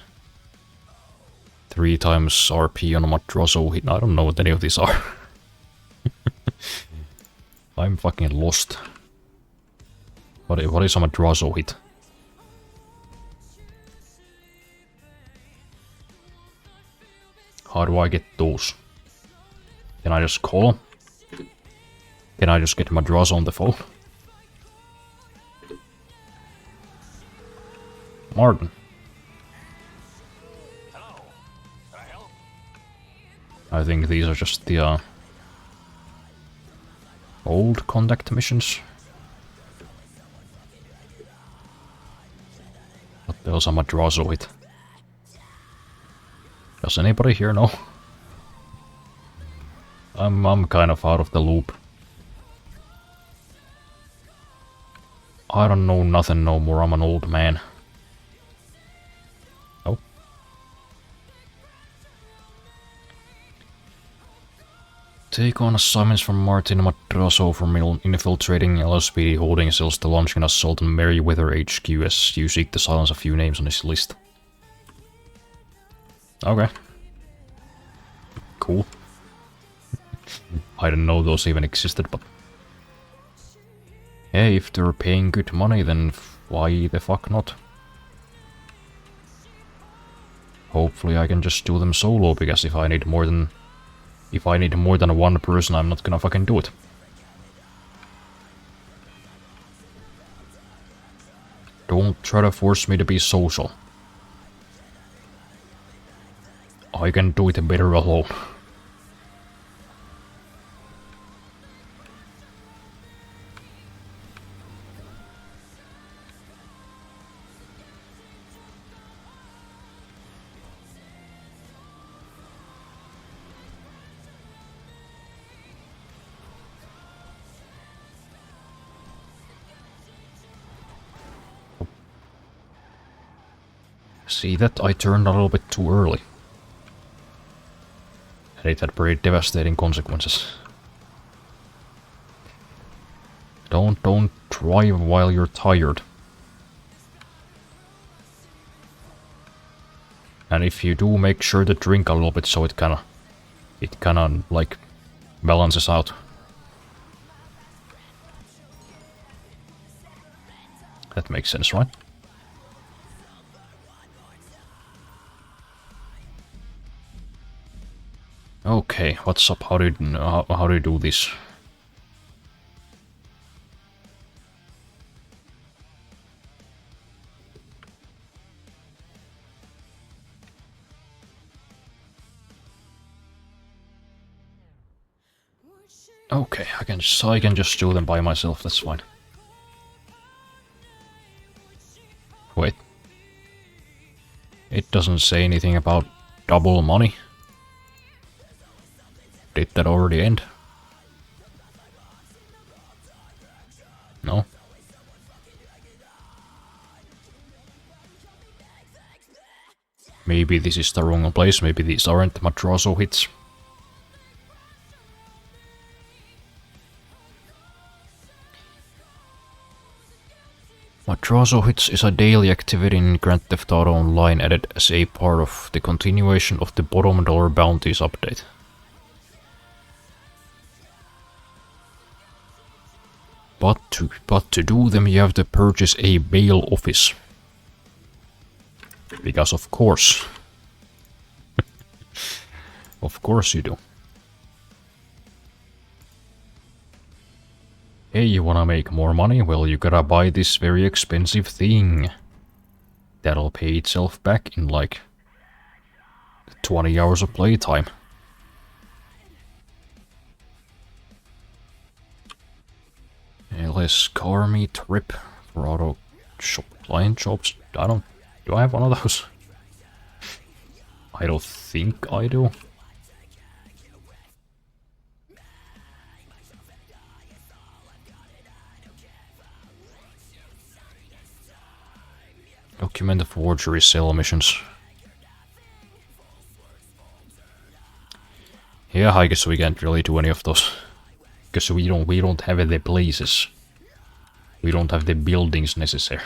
Speaker 1: 3 times RP on a Madrazo hit. I don't know what any of these are. I'm fucking lost. What is a Madrazo hit? How do I get those? Can I just call them? Can I just get Madrazo on the phone? Martin.
Speaker 3: Hello. Can I help?
Speaker 1: I think these are just the old contact missions. What else am I Madrazo with? Does anybody here know? I'm kind of out of the loop. I don't know nothing no more, I'm an old man. Oh. Take on assignments from Martin Madrazo from infiltrating LSPD holding cells to launching an assault on Merryweather HQ as you seek to silence a few names on this list. Okay. Cool. I didn't know those even existed, but... Hey, if they're paying good money, then why the fuck not? Hopefully I can just do them solo, because if I need more than one person, I'm not gonna fucking do it. Don't try to force me to be social. I can do it better alone. See that? I turned a little bit too early. And it had pretty devastating consequences. Don't drive while you're tired. And if you do, make sure to drink a little bit so it kinda like balances out. That makes sense, right? Okay, what's up? How do you do this? Okay, I can just do them by myself. That's fine. Wait. It doesn't say anything about double money. Did that already end? No? Maybe this is the wrong place, maybe these aren't Madrazo hits. Madrazo Hits is a daily activity in Grand Theft Auto Online added as a part of the continuation of the Bottom Dollar Bounties update. But to do them you have to purchase a bail office. Because of course. Of course you do. Hey, you wanna make more money? Well, you gotta buy this very expensive thing. That'll pay itself back in like 20 hours of playtime. LS car meet rip for auto shop client jobs. Do I have one of those? I don't think I do. Document the forgery sale missions. Yeah, I guess we can't really do any of those. Because we don't have the places. We don't have the buildings necessary.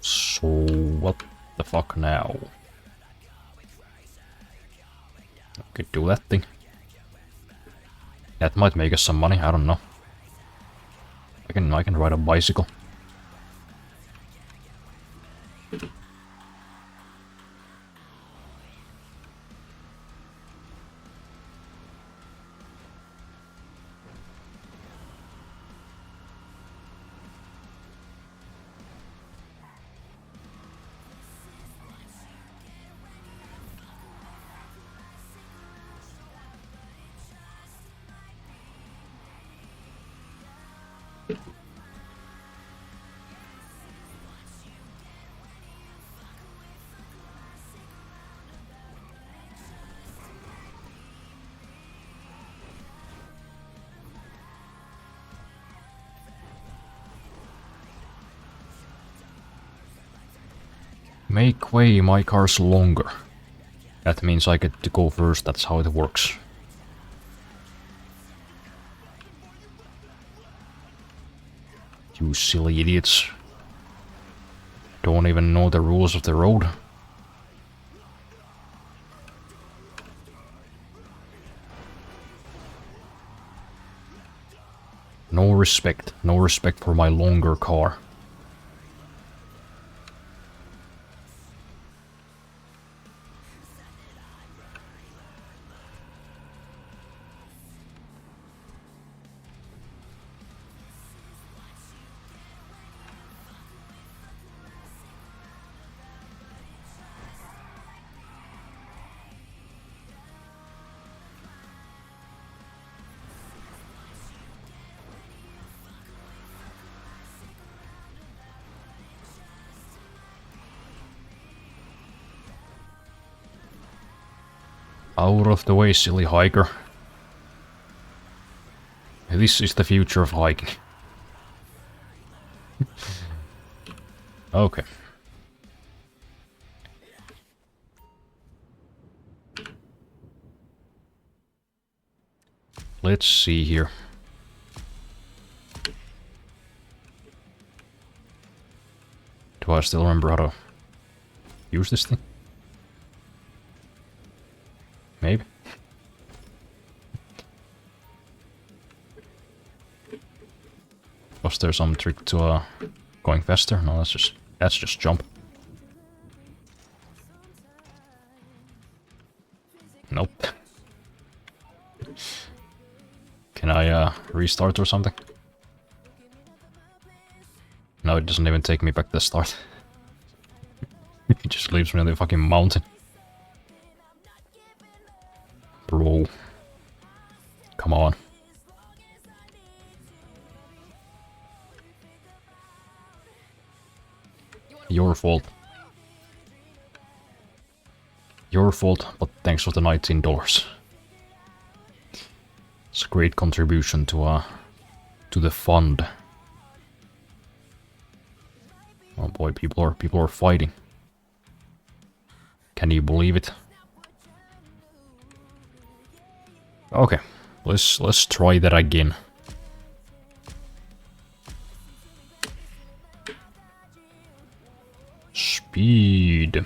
Speaker 1: So what the fuck now? I could do that thing. That might make us some money, I don't know. I can ride a bicycle. Make way, my car's longer. That means I get to go first, that's how it works. You silly idiots. Don't even know the rules of the road. No respect for my longer car. Out of the way, silly hiker. This is the future of hiking. Okay. Let's see here. Do I still remember how to use this thing? Maybe. Was there some trick to going faster? No, that's just jump. Nope. Can I restart or something? No, it doesn't even take me back to the start. It just leaves me on the fucking mountain. Bro. Come on. Your fault. Your fault, but thanks for the $19. It's a great contribution to the fund. Oh boy, people are fighting. Can you believe it? Okay, let's try that again. Speed.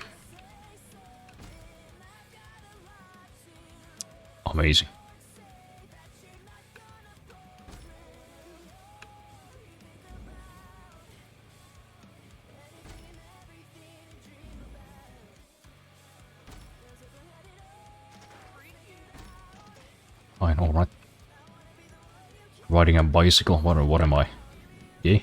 Speaker 1: Amazing. Fine, alright. Riding a bicycle? What am I? Yeah?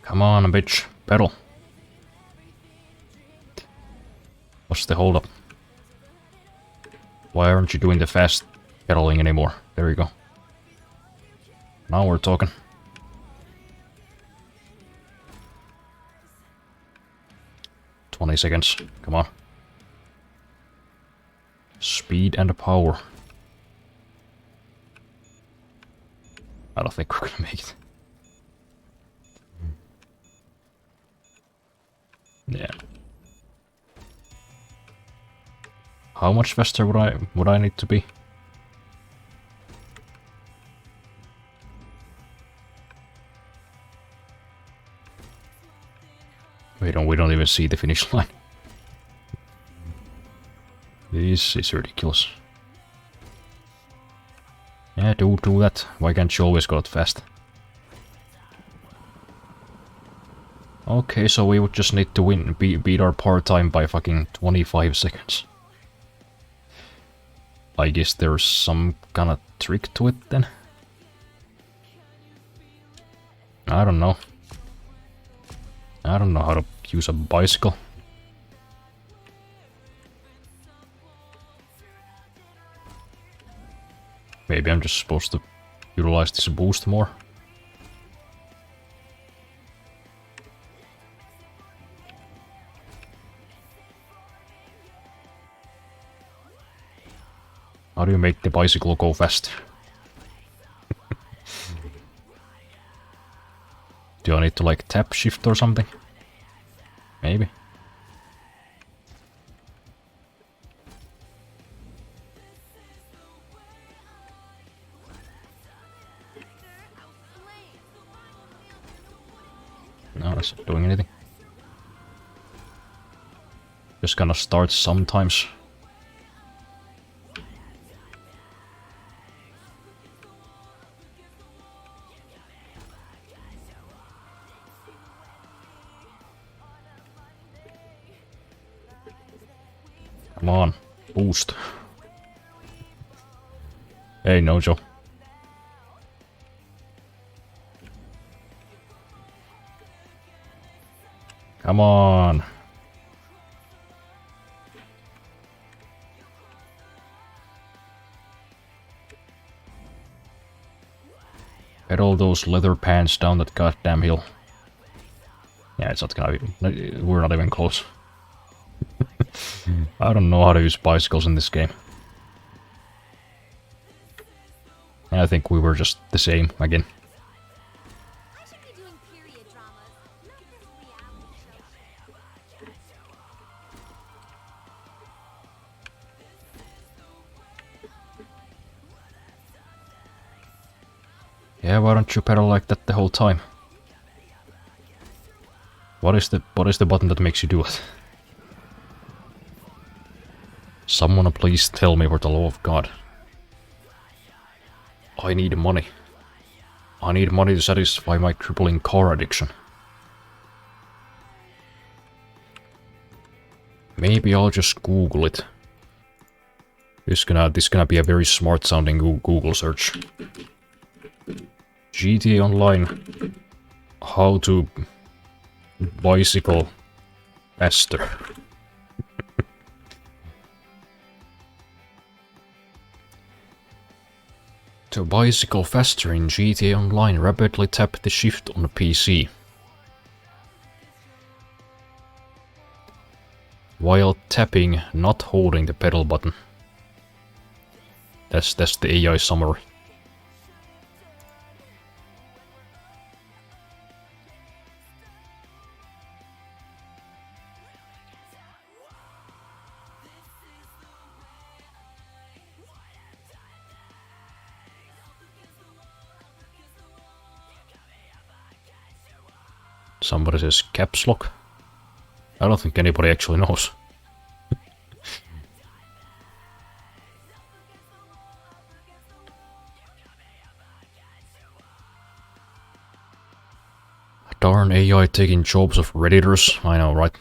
Speaker 1: Come on, bitch. Pedal. What's the hold up? Why aren't you doing the fast pedaling anymore? There you go. Now we're talking. $20. Come on. Speed and power. I don't think we're gonna make it. Yeah. How much faster would I need to be? We don't even see the finish line. This is ridiculous. Yeah, do that. Why can't you always go that fast? Okay, so we would just need to beat our par time by fucking 25 seconds. I guess there's some kind of trick to it then. I don't know. I don't know how to use a bicycle. Maybe I'm just supposed to utilize this boost more. How do you make the bicycle go fast? Do I need to like tap shift or something? Maybe. No, that's not doing anything. Just gonna start sometimes. Come on, boost. Hey, Nojo. Come on. Pedal those leather pants down that goddamn hill. Yeah, it's not gonna be... We're not even close. I don't know how to use bicycles in this game. I think we were just the same again.
Speaker 4: I should be doing period dramas, not this reality show.
Speaker 1: Yeah, why don't you pedal like that the whole time? What is the button that makes you do it? Someone please tell me for the love of God. I need money. I need money to satisfy my crippling car addiction. Maybe I'll just Google it. This gonna be a very smart sounding Google search. GTA Online. How to bicycle faster. To bicycle faster in GTA Online, rapidly tap the shift on the PC. While tapping, not holding the pedal button. That's the AI summary. Somebody says caps lock. I don't think anybody actually knows. Darn AI taking jobs of Redditors. I know, right?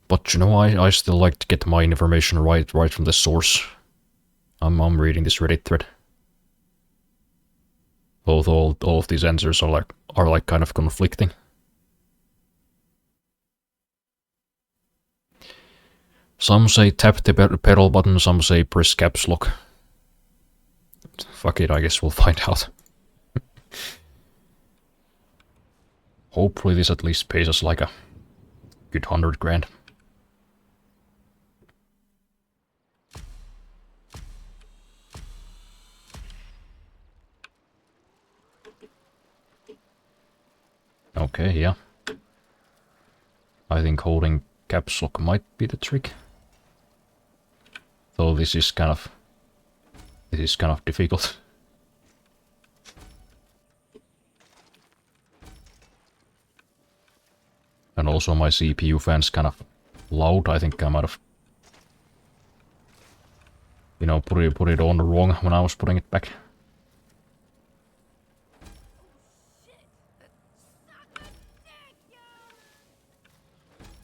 Speaker 1: But you know, I still like to get my information right from the source. I'm reading this Reddit thread. Although all of these answers are like kind of conflicting. Some say tap the pedal button, some say press caps lock. Fuck it, I guess we'll find out. Hopefully this at least pays us like a good 100 grand. Okay, yeah. I think holding caps lock might be the trick. Though this is kind of difficult. And also my CPU fan's kind of loud. I think I might have, you know, put it on wrong when I was putting it back.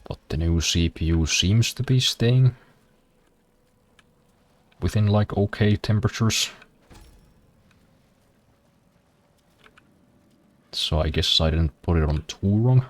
Speaker 1: But the new CPU seems to be staying within like okay temperatures. So I guess I didn't put it on too wrong.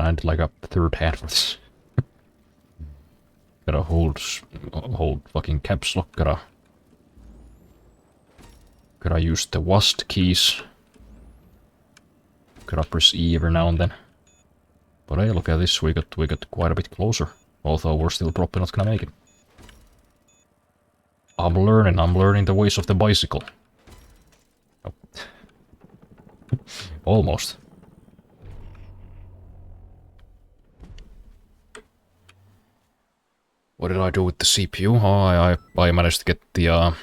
Speaker 1: I need like a third hand for this. Gotta hold fucking caps lock, gotta use the WASD keys. Gotta press E every now and then. But hey, look at this, we got quite a bit closer. Although we're still probably not gonna make it. I'm learning the ways of the bicycle. Oh. Almost. What did I do with the CPU? Oh, I managed to get the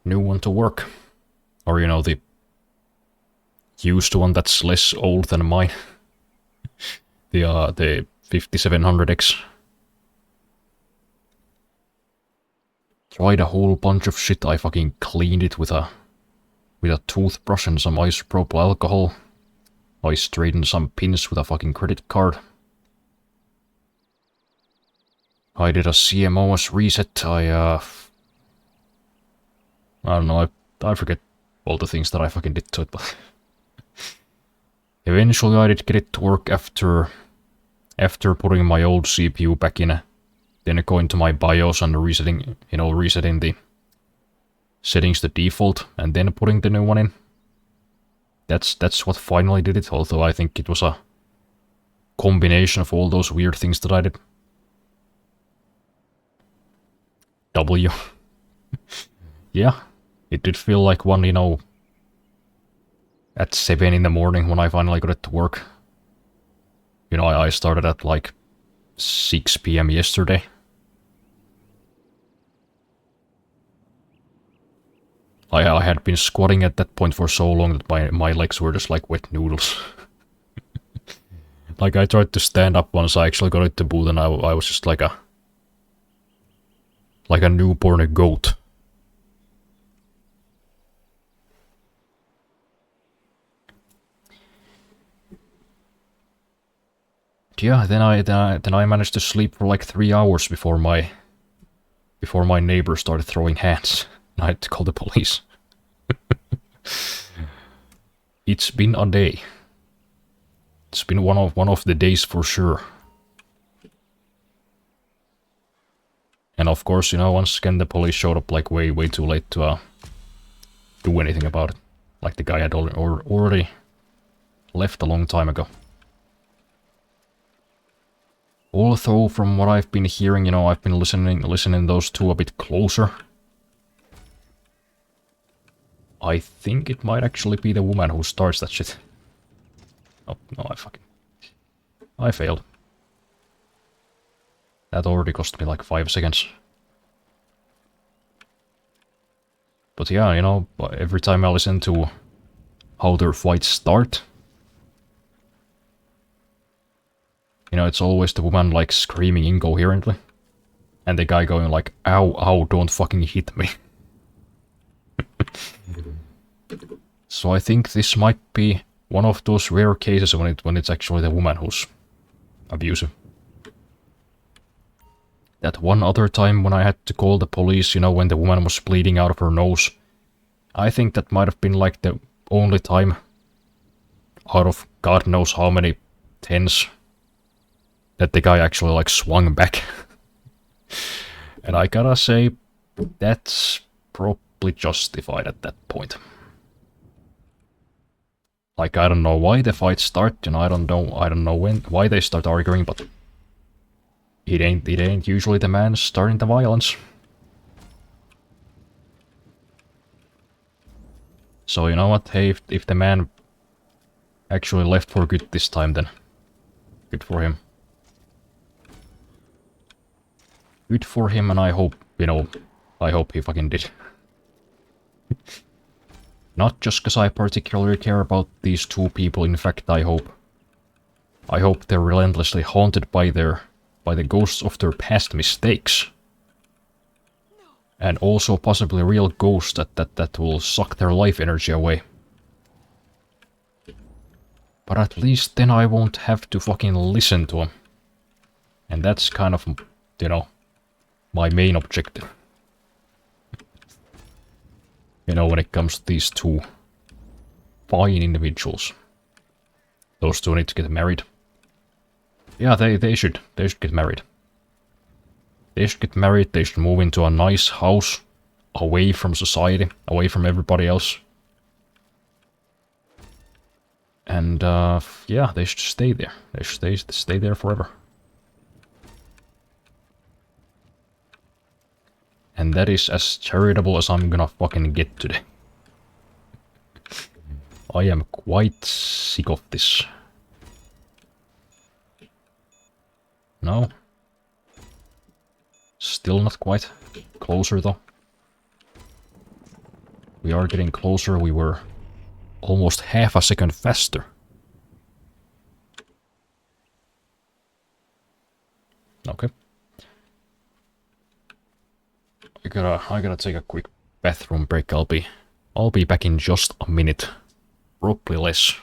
Speaker 1: new one to work. Or, you know, the used one that's less old than mine. The 5700X. Tried a whole bunch of shit. I fucking cleaned it with a toothbrush and some isopropyl alcohol. I straightened some pins with a fucking credit card. I did a CMOS reset. I don't know, I forget all the things that I fucking did to it, but eventually I did get it to work after putting my old CPU back in, then going to my BIOS and resetting the settings to default, and then putting the new one in. That's what finally did it, although I think it was a combination of all those weird things that I did. W. Yeah, it did feel like one, you know, at 7 in the morning when I finally got it to work. You know, I started at like 6 PM yesterday. I had been squatting at that point for so long that my legs were just like wet noodles. Like I tried to stand up once I actually got it to boot, and I was just like a newborn goat. Yeah, then I managed to sleep for like 3 hours before my neighbor started throwing hands. I had to call the police. It's been a day. It's been one of the days for sure. And of course, you know, once again the police showed up like way too late to do anything about it. Like the guy had already left a long time ago. Although, from what I've been hearing, you know, I've been listening those two a bit closer. I think it might actually be the woman who starts that shit. Oh, no, I failed. That already cost me like 5 seconds. But yeah, you know, every time I listen to how their fights start, you know, it's always the woman like screaming incoherently. And the guy going like, ow, ow, don't fucking hit me. So I think this might be one of those rare cases when it's actually the woman who's abusive. That one other time when I had to call the police, you know, when the woman was bleeding out of her nose, I think that might have been like the only time out of God knows how many tens that the guy actually like swung back. And I gotta say, that's probably justified at that point. Like, I don't know why the fights start, and I don't know why they start arguing, but it ain't usually the man starting the violence. So you know what, hey, if the man actually left for good this time, then good for him. Good for him, and I hope, you know, I hope he fucking did. Not just because I particularly care about these two people, in fact, I hope they're relentlessly haunted by the ghosts of their past mistakes. And also possibly real ghosts that will suck their life energy away. But at least then I won't have to fucking listen to them. And that's kind of, you know, my main objective. You know, when it comes to these two fine individuals. Those two need to get married. Yeah, they should get married. They should get married, they should move into a nice house, away from society, away from everybody else. And, yeah, they should stay there. They should stay there forever. And that is as charitable as I'm gonna fucking get today. I am quite sick of this. No. Still not quite. Closer though. We are getting closer, we were almost half a second faster. Okay. I gotta take a quick bathroom break. I'll be back in just a minute. Probably less.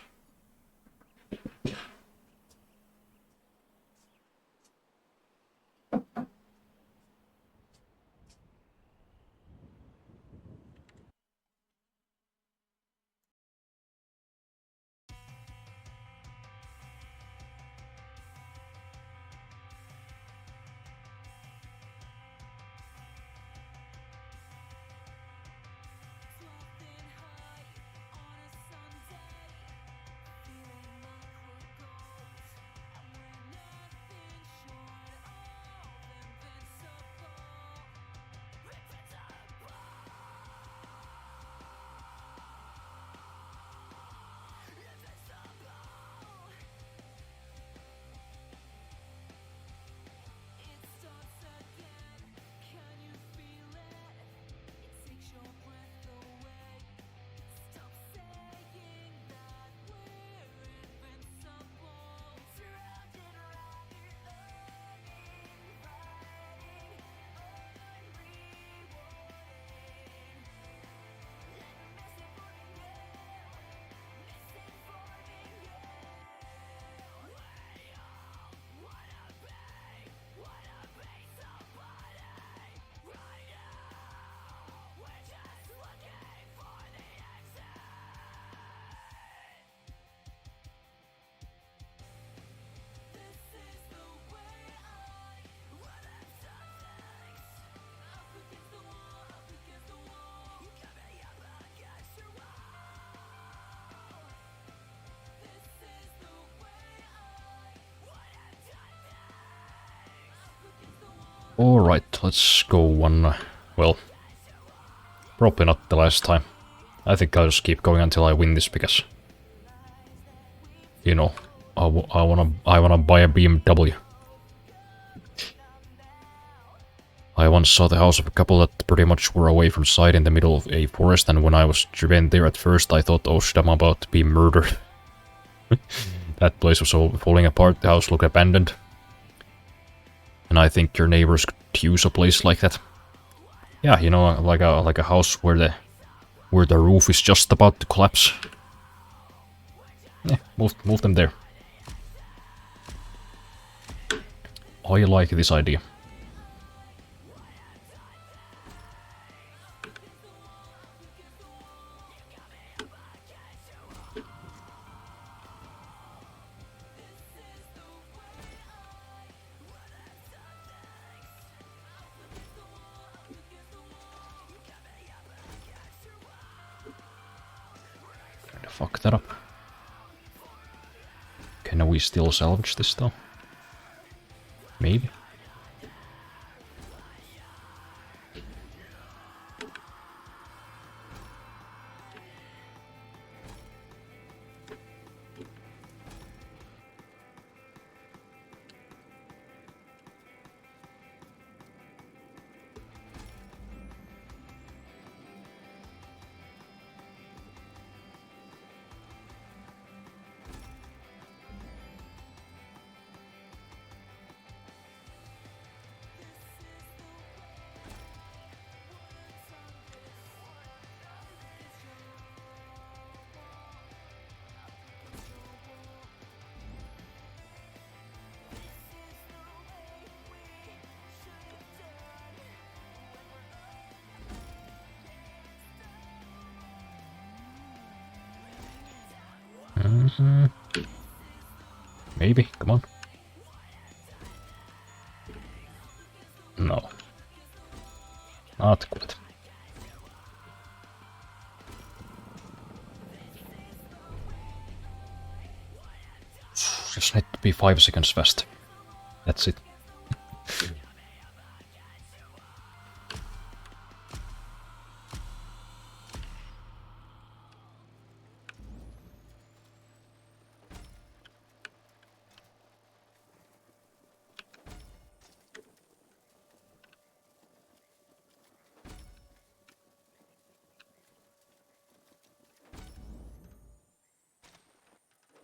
Speaker 1: Alright, let's go one... well, probably not the last time. I think I'll just keep going until I win this because... you know, I wanna buy a BMW. I once saw the house of a couple that pretty much were away from sight in the middle of a forest, and when I was driven there at first I thought, oh shit, I'm about to be murdered. That place was all falling apart, the house looked abandoned. And I think your neighbors could use a place like that. Yeah, you know, like a house where the roof is just about to collapse. Yeah, move them there. I like this idea. Fuck that up. Can we still salvage this though? Maybe. Maybe, come on. No. Not good. Just need to be 5 seconds fast. That's it.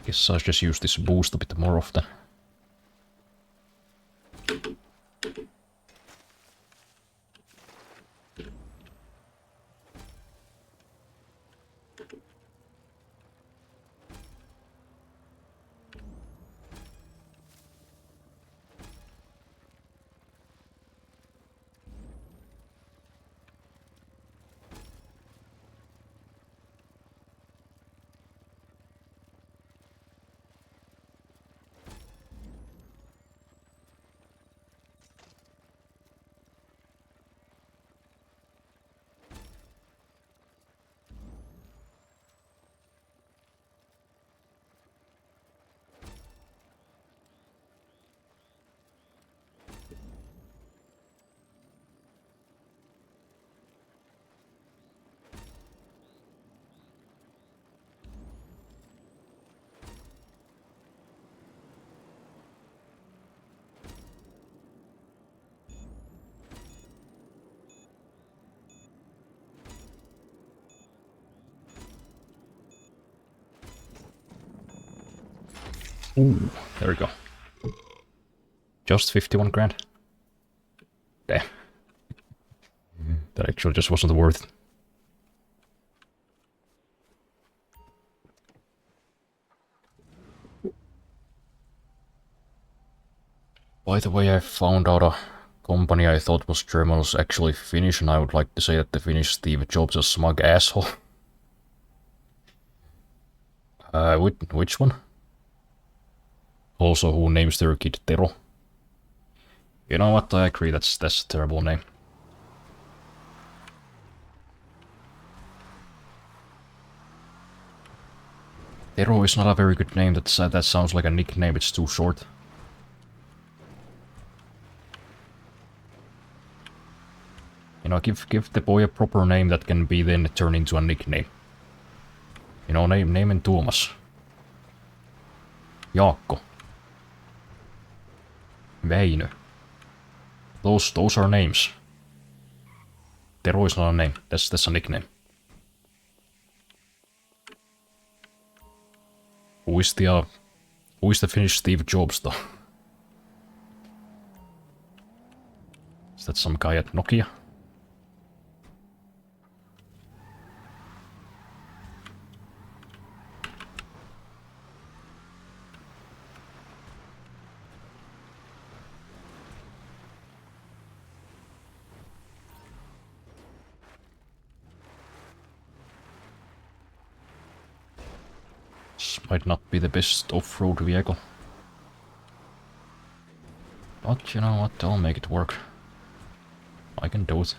Speaker 1: Guess I'll just use this boost a bit more often. Ooh, there we go. Just 51 grand. Damn. That actually just wasn't worth it. By the way, I found out a company I thought was German was actually Finnish, and I would like to say that the Finnish Steve Jobs is a smug asshole. Which one? Also, who names their kid Tero? You know what, I agree, that's a terrible name. Tero is not a very good name, that sounds like a nickname, it's too short. You know, give the boy a proper name that can be then turned into a nickname. You know, name him Tuomas. Jaakko. Väinö. Those are names. Tero is not a name, that's a nickname. Who is the Finnish Steve Jobs though? Is that some guy at Nokia? This might not be the best off-road vehicle. But you know what, I'll make it work. I can do it.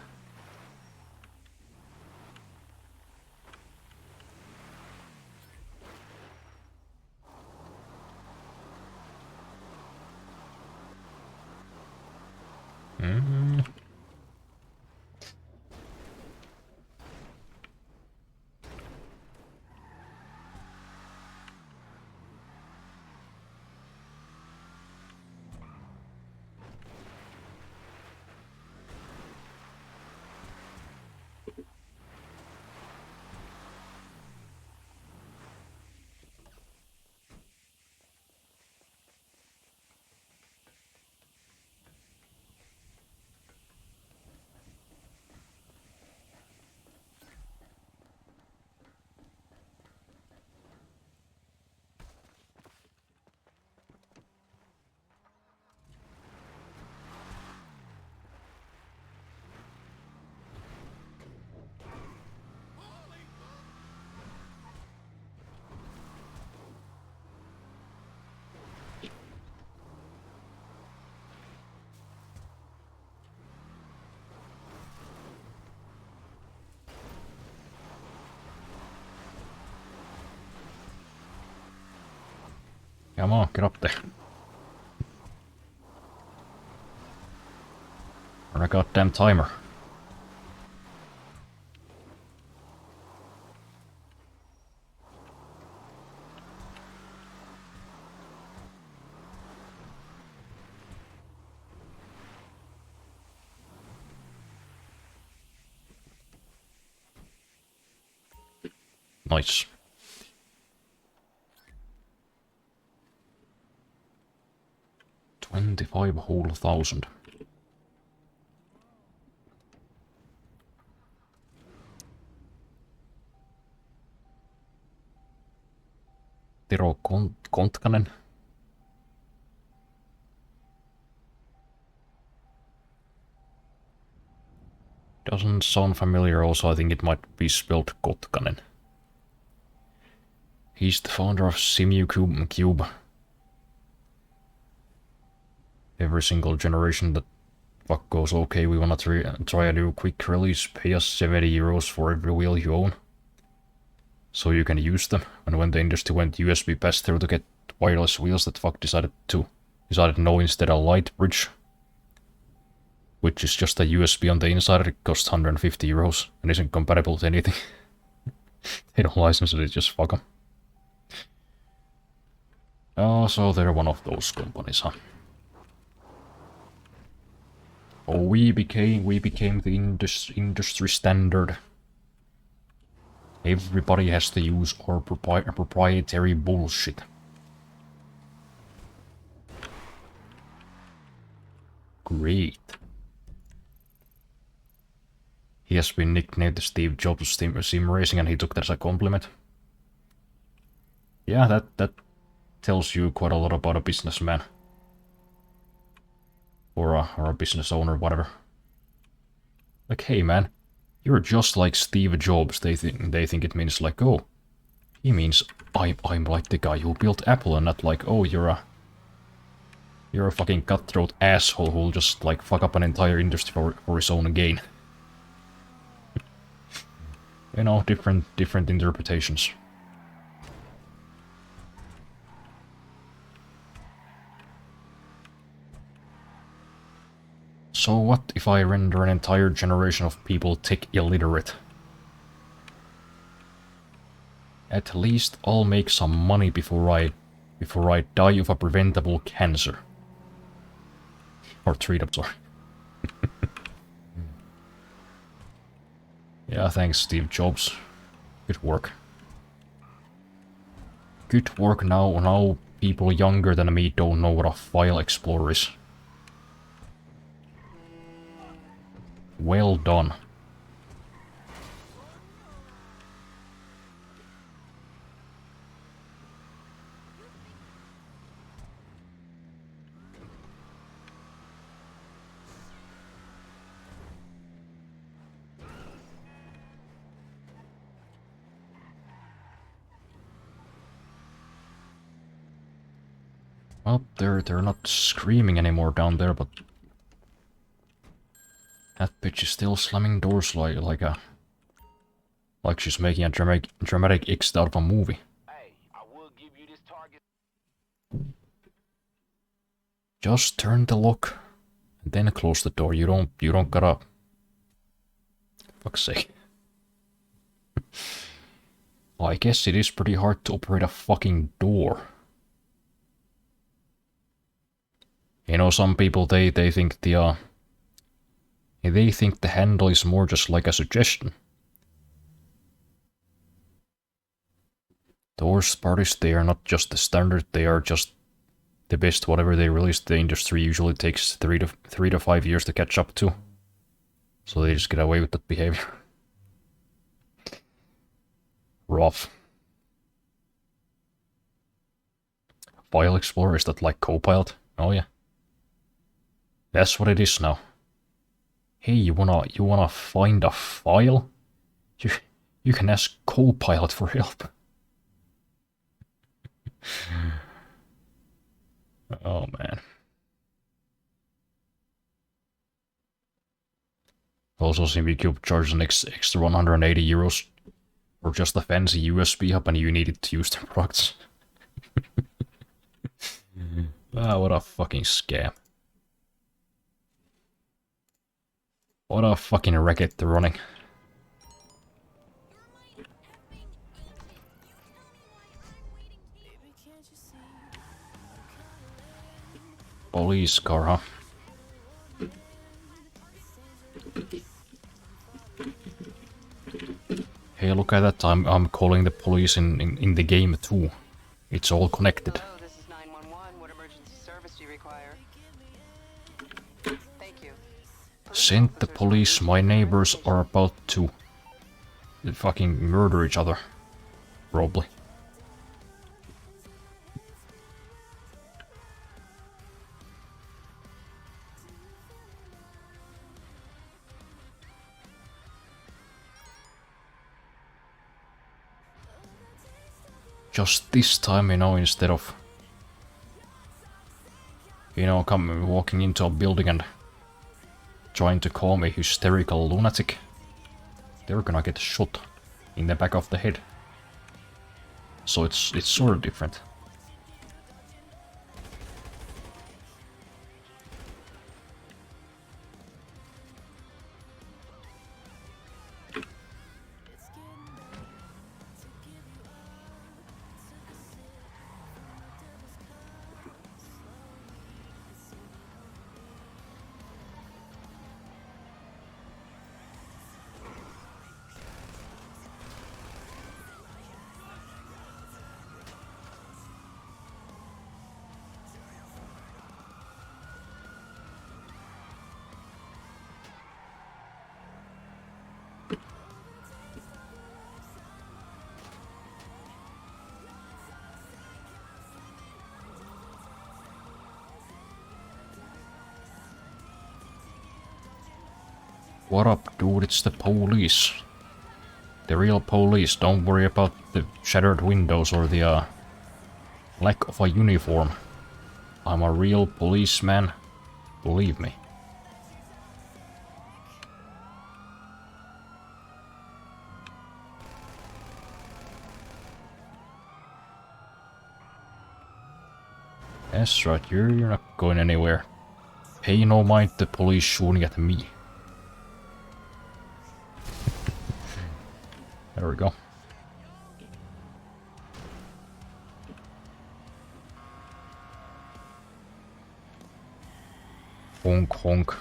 Speaker 1: Come on, get up there. Run a goddamn timer. Nice. $25 whole thousand. Tero Kontkanen. Doesn't sound familiar. Also, I think it might be spelled Kotkanen. He's the founder of SimuCube. Every single generation that fuck goes okay, we wanna try a new quick release, pay us €70 for every wheel you own. So you can use them. And when the industry went USB pass-through to get wireless wheels, that fuck decided no instead a light bridge. Which is just a USB on the inside, it costs €150 and isn't compatible to anything. They don't license it, just fuck them. Oh, so they're one of those companies, huh? Oh, we became the industry standard. Everybody has to use our proprietary bullshit. Great. He has been nicknamed the Steve Jobs of sim racing, and he took that as a compliment. Yeah, that tells you quite a lot about a businessman. Or a business owner, whatever. Like, hey man, you're just like Steve Jobs. They think it means like, oh, he means I'm like the guy who built Apple, and not like, oh, you're a fucking cutthroat asshole who'll just like fuck up an entire industry for his own gain. You know, different interpretations. So what if I render an entire generation of people tech illiterate? At least I'll make some money before I die of a preventable cancer. Or treat, I'm sorry. Yeah, thanks Steve Jobs. Good work. Good work. Now people younger than me don't know what a file explorer is. Well done. Well, they're not screaming anymore down there, but that bitch is still slamming doors like she's making a dramatic exit out of a movie.
Speaker 3: Hey, I will give you this target.
Speaker 1: Just turn the lock and then close the door. You don't gotta. Fuck's sake. Well, I guess it is pretty hard to operate a fucking door. You know, some people they think the handle is more just like a suggestion. Those parties, they are not just the standard, they are just the best. Whatever they release, the industry usually takes 3 to 5 years to catch up to. So they just get away with that behavior. Rough. File Explorer, is that like Copilot? Oh yeah. That's what it is now. Hey, you wanna find a file? You can ask Copilot for help. Oh man. Also, SimuCube charges an extra €180 for just a fancy USB hub, and you needed to use the products. Ah, what a fucking scam. What a fucking racket they're running. Police car, huh? Hey, look at that. I'm calling the police in the game too. It's all connected.
Speaker 5: Hello, this is 911. What emergency service do you require? Thank you.
Speaker 1: Send the police. My neighbors are about to fucking murder each other. Probably. Just this time, instead of come walking into a building and trying to calm a hysterical lunatic, they're gonna get shot in the back of the head. So it's sort of different. What up, dude? It's the police. The real police. Don't worry about the shattered windows or the lack of a uniform. I'm a real policeman. Believe me. That's right, you're not going anywhere. Pay no mind the police shooting at me. There we go. Honk honk.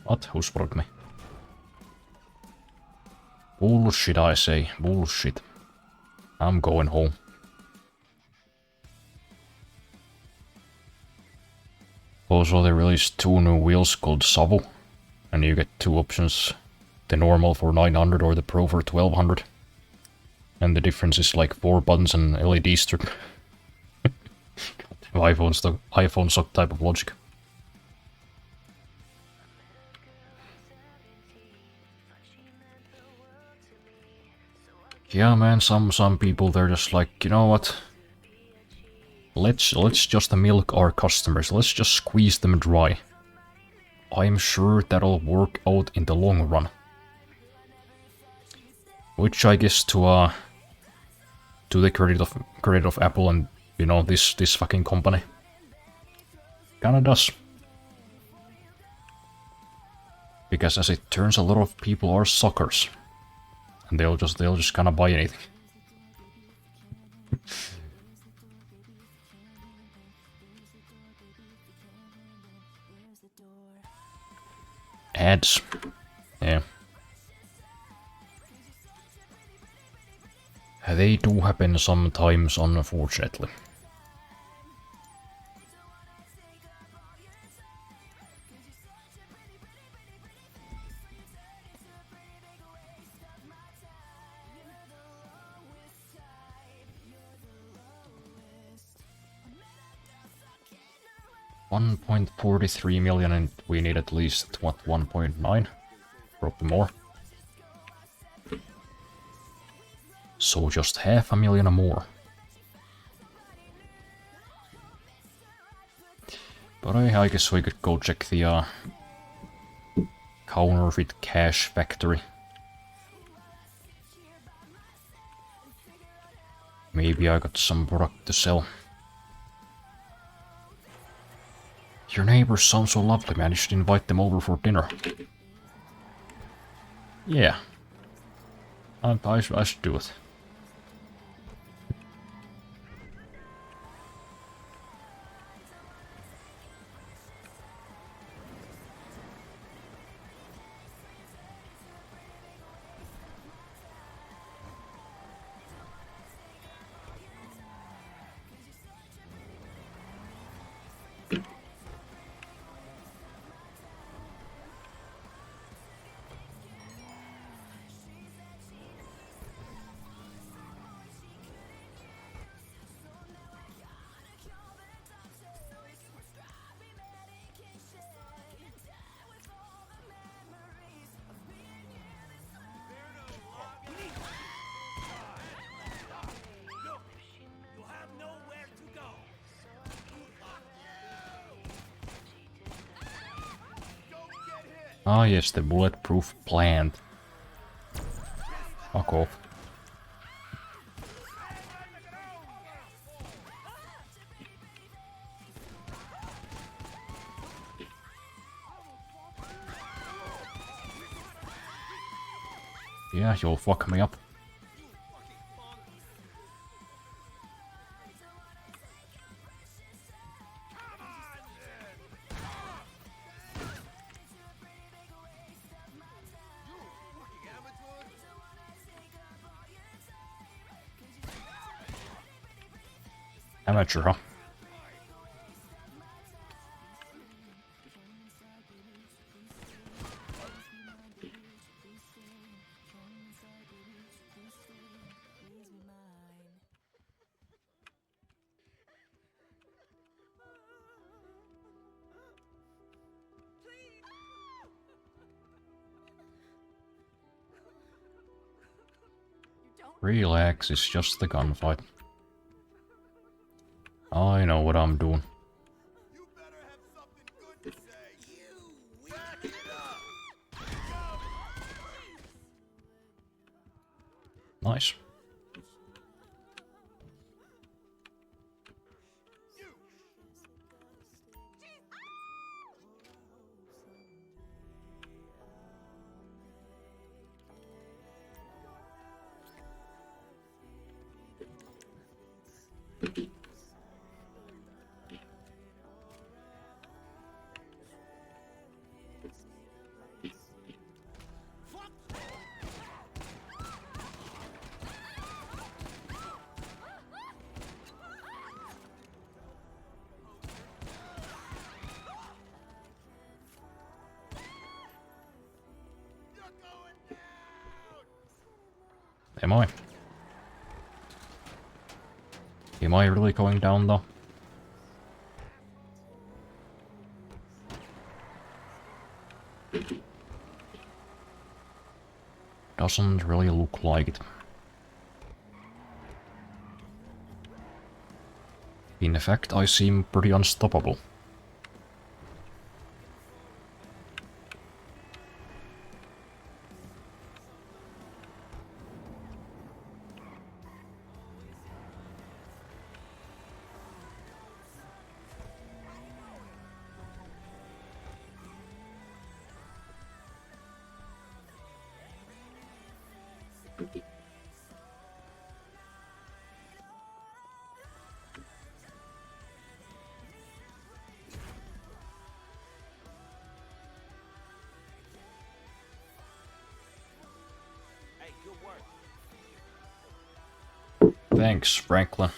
Speaker 1: What? Who spotted me? Bullshit, I say. Bullshit. I'm going home. Also, they released 2 new wheels called Savo. And you get 2 options. The normal for 900 or the Pro for 1200. And the difference is like 4 buttons and LED strip. iPhone stock type of logic. Yeah, man, some people, they're just like, you know what? Let's just milk our customers. Let's just squeeze them dry. I'm sure that'll work out in the long run. Which I guess to the credit of Apple and this fucking company. Kinda does. Because as it turns, a lot of people are suckers. And they'll just kinda buy anything. Ads. Yeah. They do happen sometimes, unfortunately. $1.43 million, and we need at least, what, 1.9? Probably more. So just $500,000 more. But I guess we could go check the counterfeit cash factory. Maybe I got some product to sell. Your neighbors sound so lovely, man. You should invite them over for dinner. Yeah. I should do it. Ah yes, the bulletproof plant. Fuck off. Yeah, you'll fuck me up. Amateur, huh? Relax, it's just the gunfight. I know what I'm doing.
Speaker 2: You better have something good to say. You back it up.
Speaker 1: Nice. Am I? Am I really going down though? Doesn't really look like it. In fact, I seem pretty unstoppable. Thanks, Franklin.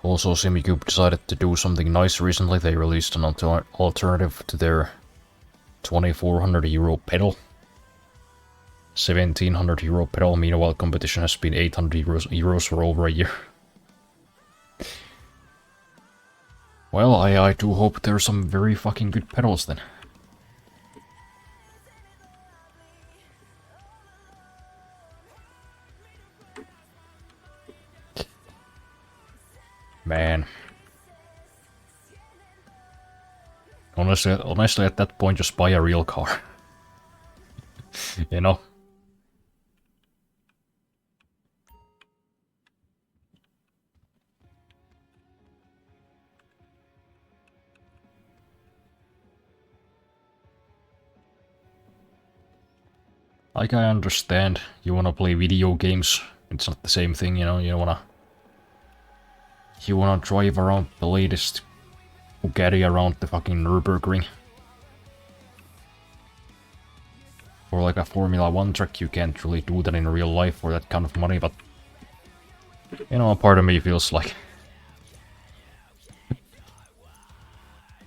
Speaker 1: Also, Simicube decided to do something nice recently. They released an alternative to their €2,400 pedal. €1,700 pedal, meanwhile competition has been €800 for over a year. Well, I do hope there's some very fucking good pedals then. Man. Honestly, at that point, just buy a real car. You know? Like, I understand you wanna play video games. It's not the same thing, you know? You wanna drive around the latest Bugatti around the fucking Nürburgring. For like a Formula 1 track, you can't really do that in real life for that kind of money, but... You know, a part of me feels like...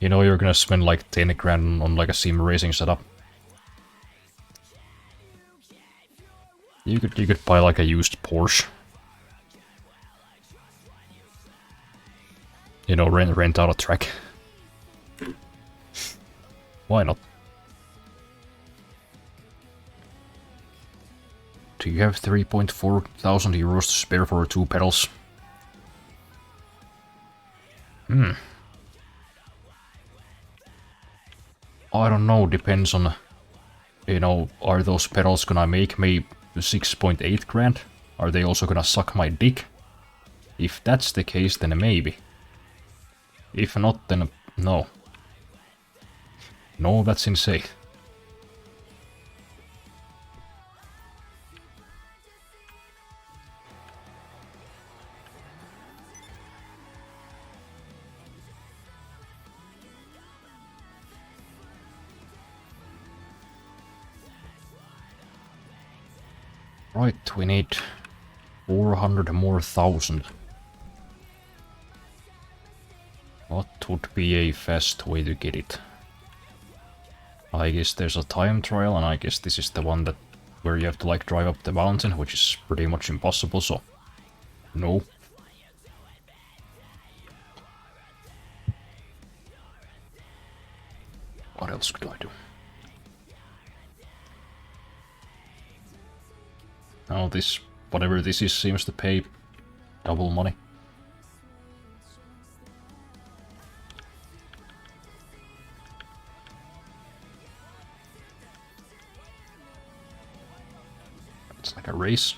Speaker 1: You know you're gonna spend like 10 grand on like a sim racing setup. You could buy like a used Porsche. You know, rent out a track. Why not? Do you have 3.4 thousand euros to spare for 2 pedals? I don't know, depends on... You know, are those pedals gonna make me 6.8 grand? Are they also gonna suck my dick? If that's the case, then maybe. If not, then no. No, that's insane. Right, we need 400 more thousand. What would be a fast way to get it? I guess there's a time trial, and I guess this is the one that where you have to like drive up the mountain, which is pretty much impossible, so no. What else could I do? Oh, this, whatever this is, seems to pay double money. It's like a race.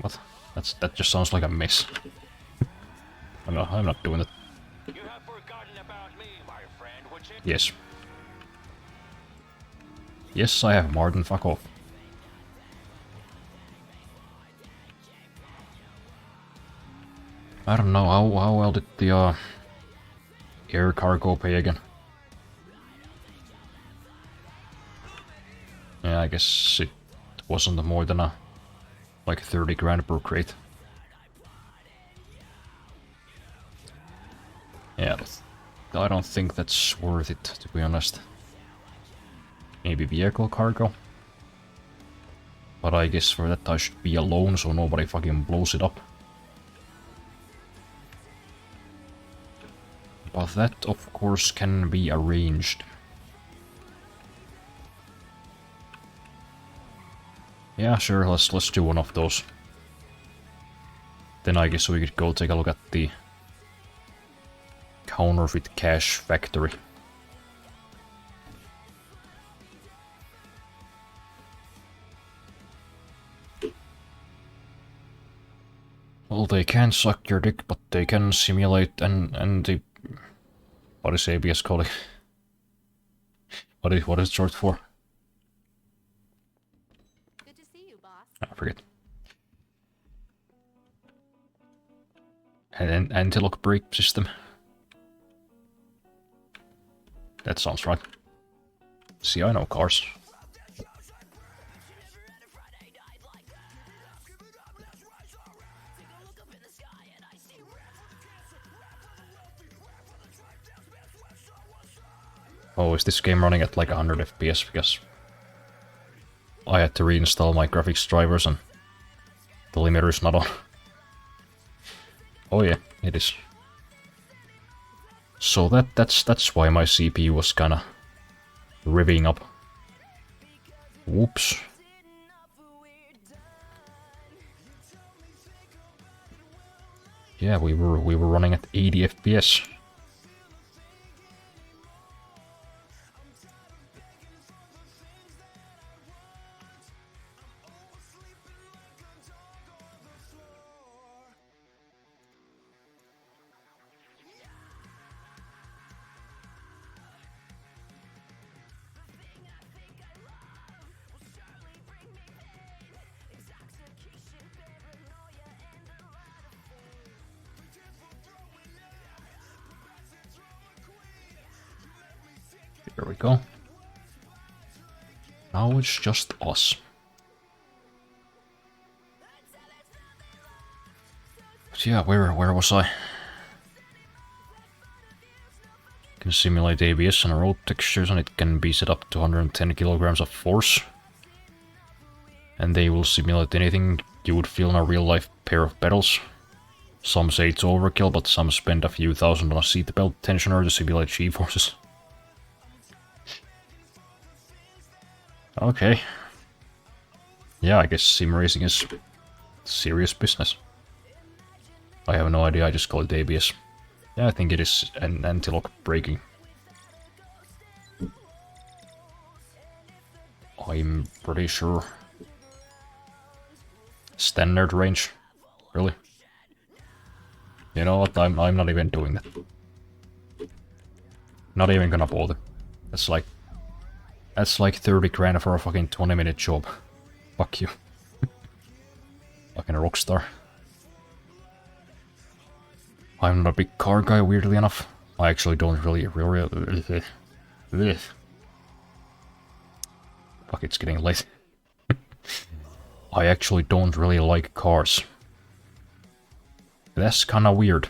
Speaker 1: What? That just sounds like a mess. I'm not doing it.
Speaker 3: You have forgotten about me, my friend, which is...
Speaker 1: Yes. Yes, I have, Martin, fuck off. I don't know, how well did the air cargo pay again? Yeah, I guess it wasn't more than like 30 grand per crate. Yeah, I don't think that's worth it, to be honest. Maybe vehicle cargo. But I guess for that I should be alone so nobody fucking blows it up. But that, of course, can be arranged. Yeah, sure, let's do one of those. Then I guess we could go take a look at the counterfeit cash factory. Well, they can't suck your dick, but they can simulate and the... What is ABS calling? What is it short for?
Speaker 4: Good to see you, boss.
Speaker 1: I forget. An anti-lock brake system. That sounds right. See, I know cars. Oh, is this game running at like 100 FPS? Because I had to reinstall my graphics drivers and the limiter is not on. Oh yeah, it is. So that's why my CPU was kinda revving up. Whoops. Yeah, we were running at 80 FPS. There we go. Now it's just us. But yeah, where was I? Can simulate ABS and road textures, and it can be set up to 110 kilograms of force. And they will simulate anything you would feel in a real-life pair of pedals. Some say it's overkill, but some spend a few thousand on a seatbelt tensioner to simulate G-forces. Okay. Yeah, I guess sim racing is serious business. I have no idea, I just call it ABS. Yeah, I think it is an anti-lock braking. I'm pretty sure. Standard range? Really? You know what, I'm not even doing that. Not even gonna bother. That's like 30 grand for a fucking 20-minute job. Fuck you. Fucking rockstar. I'm not a big car guy, weirdly enough. I actually don't really... Fuck, it's getting late. I actually don't really like cars. That's kinda weird.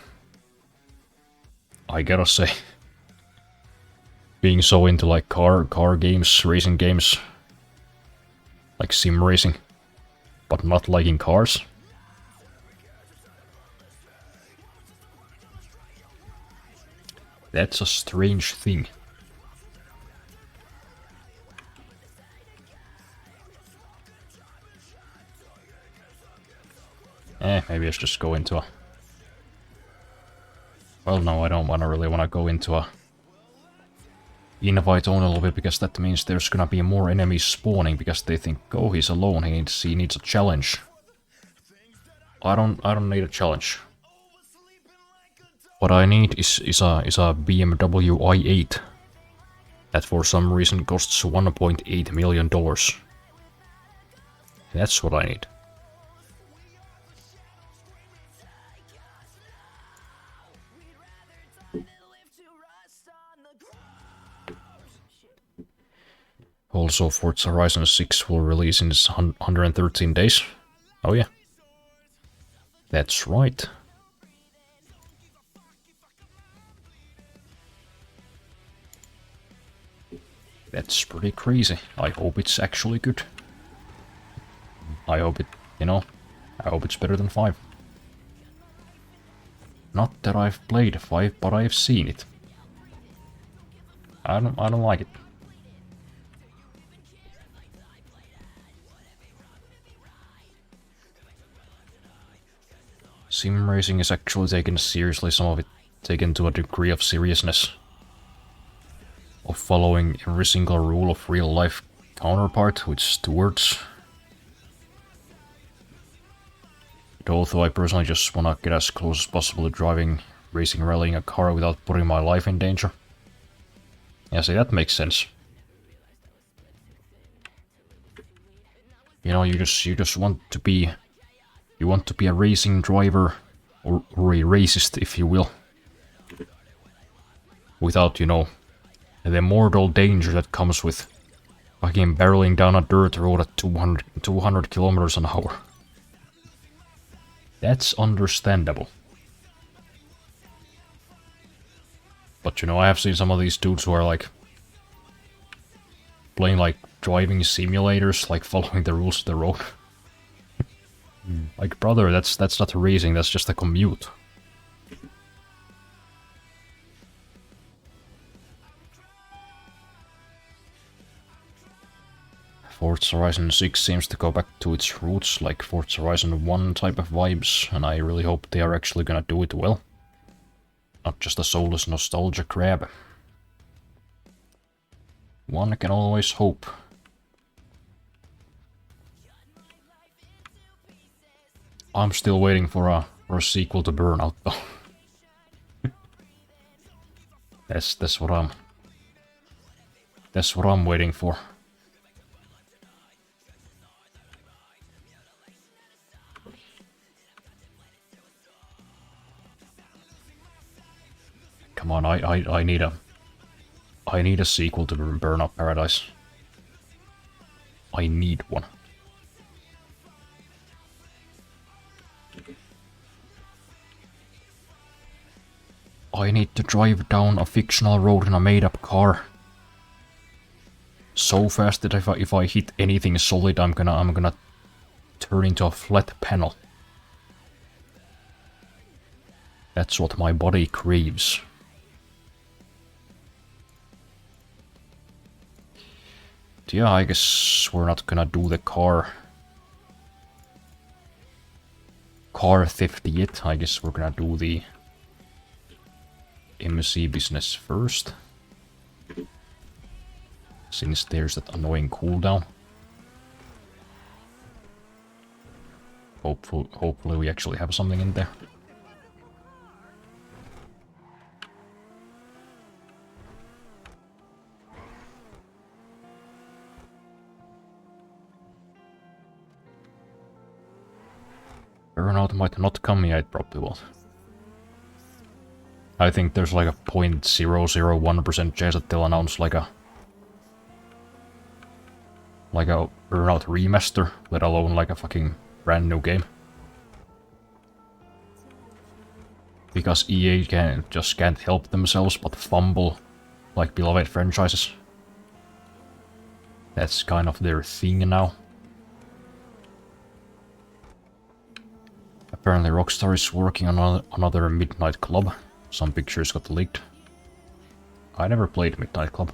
Speaker 1: I gotta say. Being so into like car games, racing games. Like sim racing. But not liking cars. That's a strange thing. Maybe I should just go into a... Well, no, I don't really want to go into a... invite only a little bit, because that means there's gonna be more enemies spawning, because they think, oh, he's alone, he needs a challenge. I don't need a challenge. What I need is a BMW i8 that for some reason costs $1.8 million. That's what I need. Also, Forza Horizon 6 will release in 113 days. Oh yeah. That's right. That's pretty crazy. I hope it's actually good. I hope it, I hope it's better than 5. Not that I've played 5, but I've seen it. I don't like it. Sim racing is actually taken seriously, some of it taken to a degree of seriousness. Of following every single rule of real life counterpart, which is towards. But although I personally just wanna get as close as possible to driving, racing, rallying a car without putting my life in danger. Yeah, see, that makes sense. You know, you just want to be... You want to be a racing driver, or a racist, if you will. Without, the mortal danger that comes with fucking barreling down a dirt road at 200 kilometers an hour. That's understandable. But I have seen some of these dudes who are like playing like driving simulators, like following the rules of the road. Like, brother, that's not racing, that's just a commute. Forza Horizon 6 seems to go back to its roots, like Forza Horizon 1 type of vibes, and I really hope they are actually gonna do it well. Not just a soulless nostalgia grab. One can always hope. I'm still waiting for a sequel to Burnout though. That's what I'm waiting for. Come on, I need a sequel to Burnout Paradise. I need one. I need to drive down a fictional road in a made-up car so fast that if I hit anything solid, I'm gonna turn into a flat panel. That's what my body craves. Yeah, I guess we're not gonna do the car theft yet. I guess we're gonna do the MC business first, since there's that annoying cooldown. Hopefully we actually have something in there. Burnout might not come yet, it probably will. I think there's like a 0.001% chance that they'll announce like a Burnout remaster, let alone like a fucking brand new game. Because EA just can't help themselves but fumble like beloved franchises. That's kind of their thing now. Apparently Rockstar is working on another Midnight Club. Some pictures got leaked. I never played Midnight Club.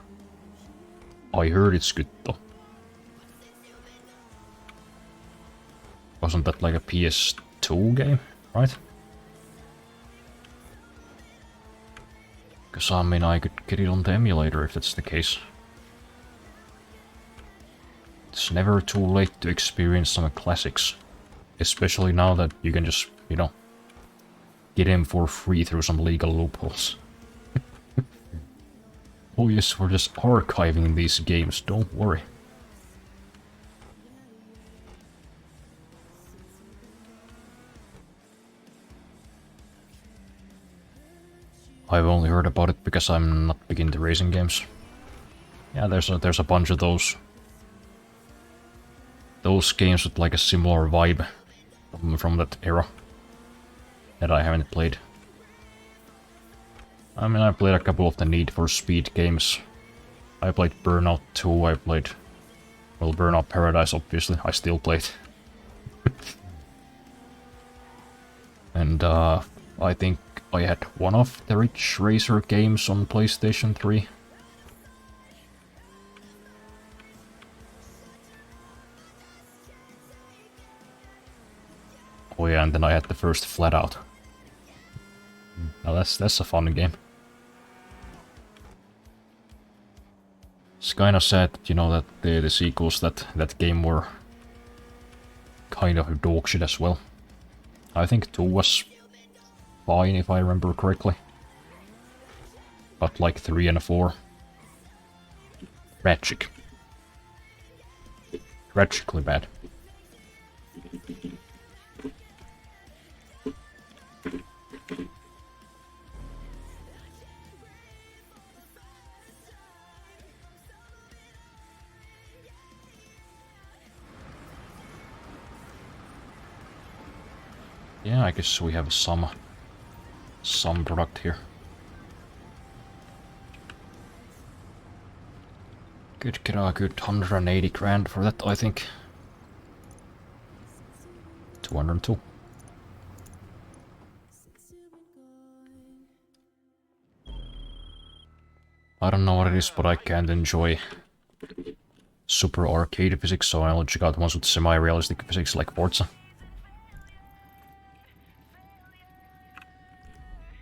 Speaker 1: I heard it's good though. Wasn't that like a PS2 game, right? Because I mean I could get it on the emulator if that's the case. It's never too late to experience some classics. Especially now that you can just, you know, get in for free through some legal loopholes. Oh yes, we're just archiving these games, don't worry. I've only heard about it because I'm not big into racing games. Yeah, there's a bunch of those games with like a similar vibe from that era that I haven't played. I mean, I played a couple of the Need for Speed games. I played Burnout 2, I played, well, Burnout Paradise, obviously, I still played. And I think I had one of the Ridge Racer games on PlayStation 3. Oh yeah, and then I had the first Flat Out. Now that's a fun game. It's kinda sad, you know, that the sequels that game were kind of dog shit as well. I think 2 was fine if I remember correctly. But like 3 and 4. Tragic. Tragically bad. Yeah, I guess we have some product here. Could get a good 180 grand for that, I think. 202. I don't know what it is, but I can't enjoy super arcade physics, so I'll check out ones with semi-realistic physics like Forza.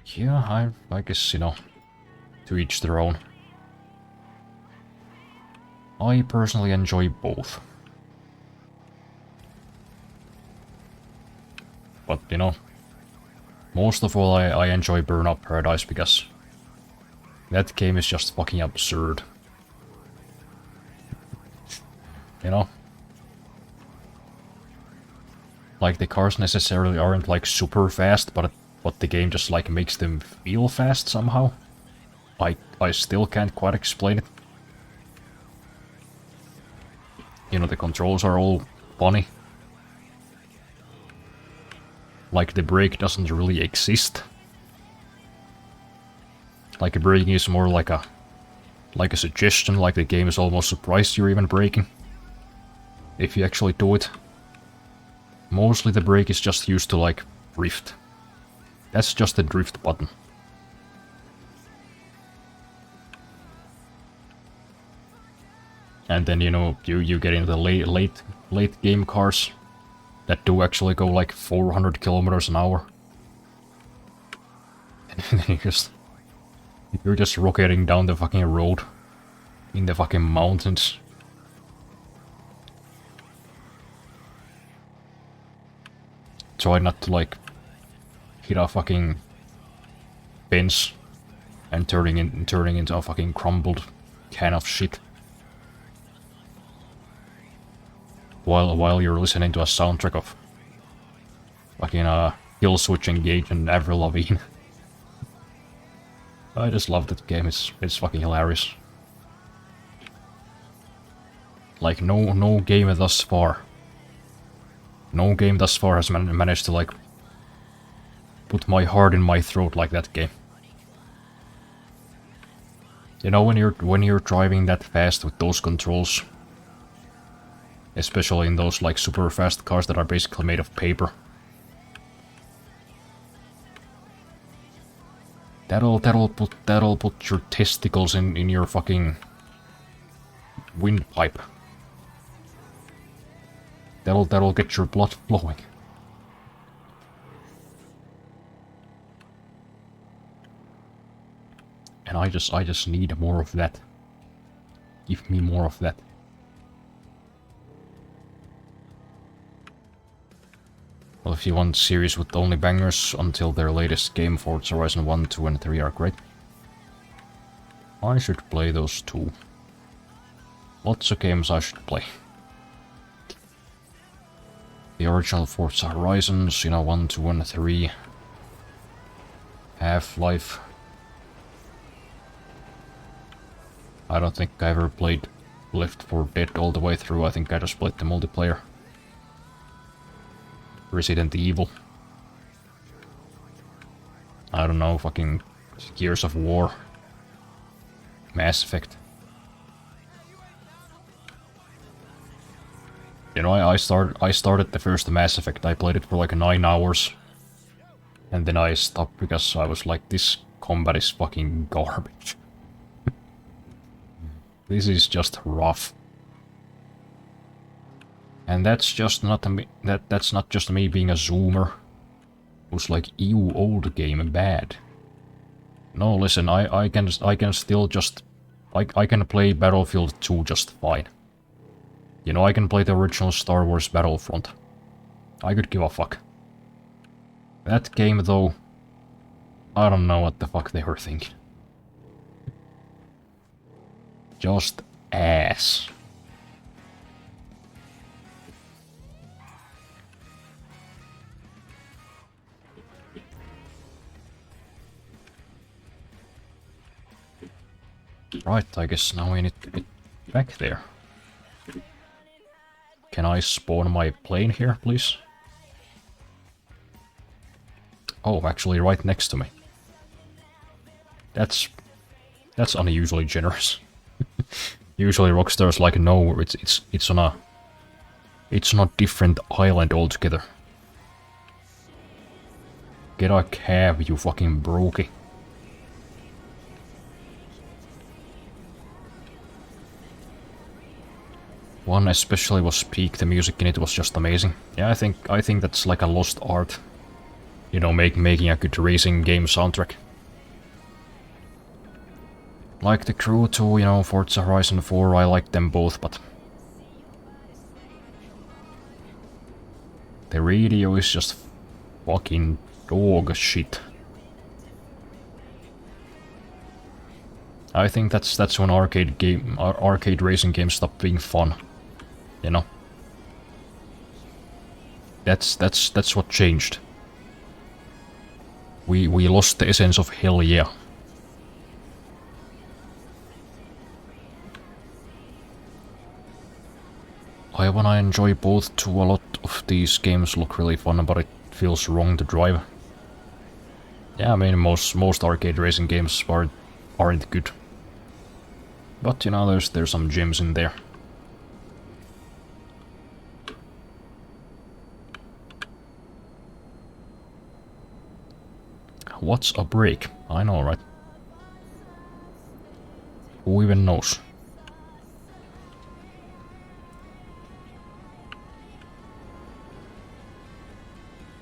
Speaker 1: Yeah, I guess, you know, to each their own. I personally enjoy both. But, you know, most of all I enjoy Burnout Paradise because that game is just fucking absurd. You know? Like, the cars necessarily aren't like super fast, but the game just like makes them feel fast somehow. I still can't quite explain it. You know, the controls are all funny. Like, the brake doesn't really exist. Like, braking is more like a suggestion, like the game is almost surprised you're even braking. If you actually do it. Mostly the brake is just used to, like, drift. That's just the drift button. And then, you know, you get into the late game cars that do actually go like 400 kilometers an hour. And then you're just rocketing down the fucking road in the fucking mountains. Try not to like hit a fucking fence and turning into a fucking crumbled can of shit. While you're listening to a soundtrack of fucking Killswitch Engage and Avril Lavigne. I just love that game, it's fucking hilarious. Like, no game thus far. No game thus far has managed to, like, put my heart in my throat like that game. You know, when you're driving that fast with those controls, especially in those, like, super fast cars that are basically made of paper. That'll put your testicles in your fucking windpipe. That'll get your blood flowing. And I just need more of that. Give me more of that. Well, if you want series with only bangers until their latest game, Forza Horizon 1, 2 and 3 are great. I should play those too. Lots of games I should play. The original Forza Horizons, you know, 1, 2 and 3. Half-Life. I don't think I ever played Left 4 Dead all the way through, I think I just played the multiplayer. Resident Evil. I don't know, fucking Gears of War. Mass Effect. You know, I started the first Mass Effect, I played it for like 9 hours. And then I stopped because I was like, this combat is fucking garbage. This is just rough. And that's just not me. That's not just me being a zoomer who's like, ew, old game bad. No, listen, I can still just I can play Battlefield 2 just fine. You know, I can play the original Star Wars Battlefront. I could give a fuck. That game though, I don't know what the fuck they were thinking. Just ass. Right, I guess now we need to get back there. Can I spawn my plane here, please? Oh, actually right next to me. That's unusually generous. Usually Rockstar's like, no, it's on a different island altogether. Get a cab, you fucking brokey. One especially was Peak, the music in it was just amazing. Yeah, I think that's like a lost art. You know, making a good racing game soundtrack. Like The Crew 2, you know, Forza Horizon 4, I like them both, but the radio is just fucking dog shit. I think that's when arcade racing games stop being fun. You know? That's what changed. We lost the essence of hell yeah. I wanna enjoy both too. A lot of these games look really fun, but it feels wrong to drive. Yeah, I mean most arcade racing games aren't good. But you know, there's some gems in there. What's a break? I know, right? Who even knows?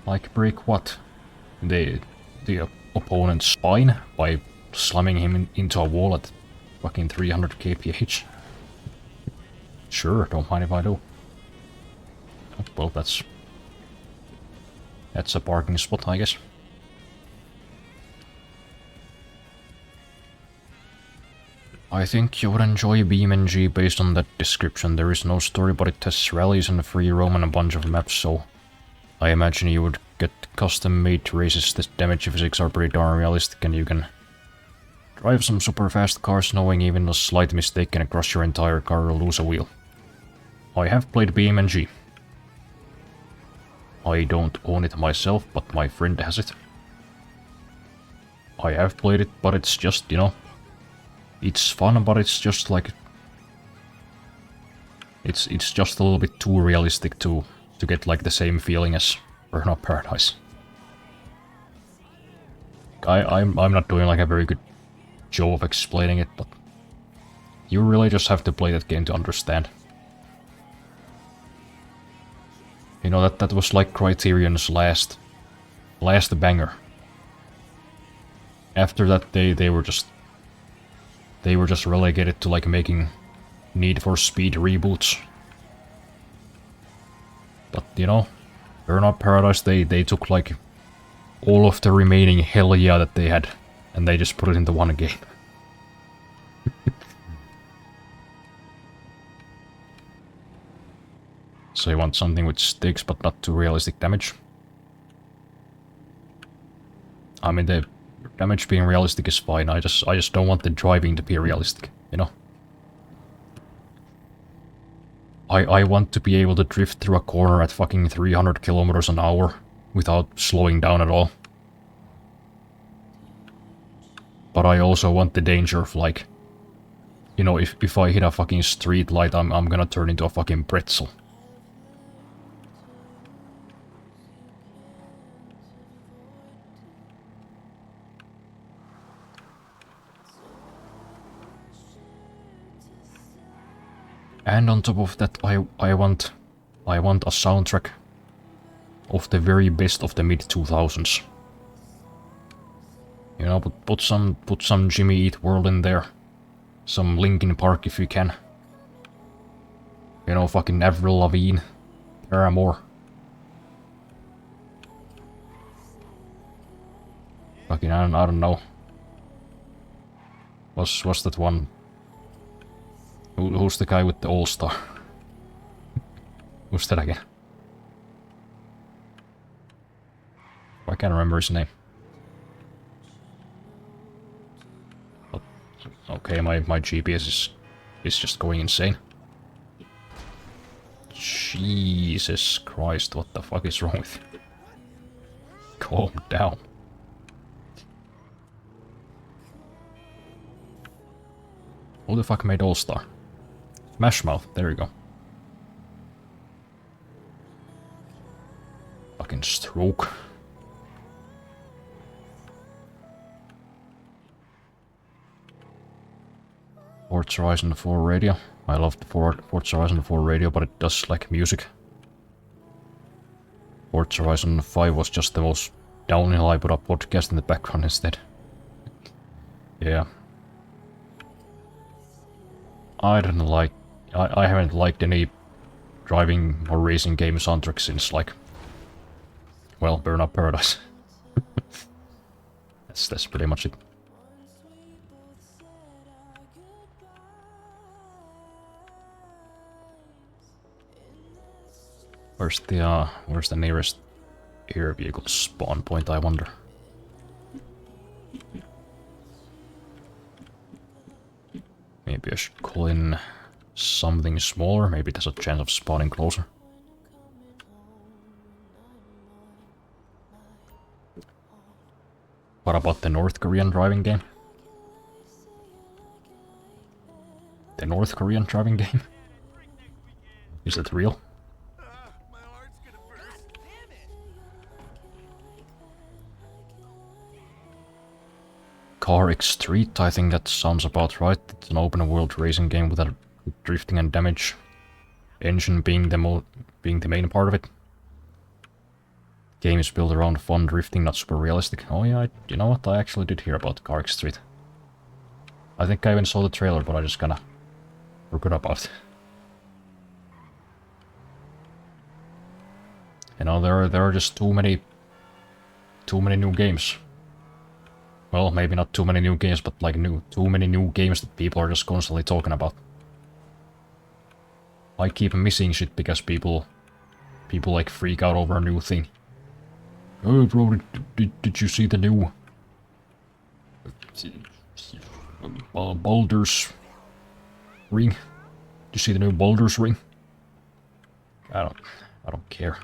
Speaker 1: Like break what? The opponent's spine by slamming him into a wall at fucking 300 kph? Sure, don't mind if I do. Oh, well, that's a parking spot, I guess. I think you would enjoy BeamNG based on that description. There is no story, but it tests rallies and free roam and a bunch of maps, so I imagine you would get custom-made races. The damage physics are pretty darn realistic, and you can drive some super fast cars knowing even a slight mistake can crush your entire car or lose a wheel. I have played BeamNG. I don't own it myself, but my friend has it. I have played it, but it's just, you know, it's fun, but it's just like it's just a little bit too realistic to get like the same feeling as Burnout Paradise. I'm not doing like a very good job of explaining it, but you really just have to play that game to understand. You know, that was like Criterion's last banger. After that, they were just relegated to like making Need for Speed reboots. But you know, Burnout Paradise, they took like all of the remaining hell yeah that they had, and they just put it into one game. So you want something which sticks but not too realistic damage? I mean, the damage being realistic is fine. I just don't want the driving to be realistic, you know? I want to be able to drift through a corner at fucking 300 kilometers an hour without slowing down at all. But I also want the danger of like, you know, if I hit a fucking street light, I'm gonna turn into a fucking pretzel. And on top of that, I want a soundtrack of the very best of the mid-2000s. You know, put some Jimmy Eat World in there. Some Linkin Park if you can. You know, fucking Avril Lavigne. Paramore. Fucking, I don't know. What's that one? Who's the guy with the All-Star? Who's that again? I can't remember his name. But, okay, my GPS is just going insane. Jesus Christ, what the fuck is wrong with you? Calm down. Who the fuck made All-Star? Mashmouth, there you go. Fucking stroke. Forza Horizon 4 radio. I love the Forza Horizon 4 radio, but it does like music. Forza Horizon 5 was just the most downhill. I put a podcast in the background instead. Yeah. I don't like... I haven't liked any driving or racing game soundtrack since like... Well, Burnout Paradise. That's pretty much it. Where's the nearest air vehicle spawn point, I wonder? Maybe I should call in something smaller, maybe there's a chance of spawning closer. What about the North Korean driving game? The North Korean driving game? Is it real?
Speaker 2: My heart's gonna burst. Damn it!
Speaker 1: Car X Street, I think that sounds about right. It's an open world racing game with a drifting and damage engine being the main part of it. Game is built around fun drifting, not super realistic. Oh yeah, you know what? I actually did hear about Car X Street. I think I even saw the trailer, but I just kinda forgot about it. You know, there are just too many new games. Well, maybe not too many new games, but like too many new games that people are just constantly talking about. I keep missing shit because people like freak out over a new thing. Oh bro, did you see the new Baldur's Ring? Did you see the new Baldur's Ring? I don't care.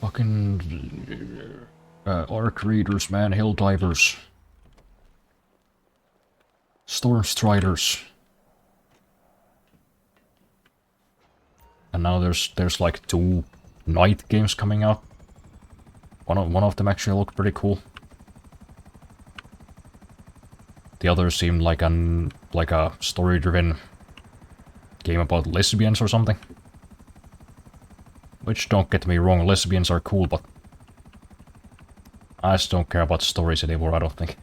Speaker 1: Fucking Arc Raiders, man, Helldivers, Stormstriders, and now there's like 2 night games coming out. One of them actually look pretty cool. The other seemed like a story-driven game about lesbians or something. Which, don't get me wrong, lesbians are cool, but I just don't care about stories anymore, I don't think.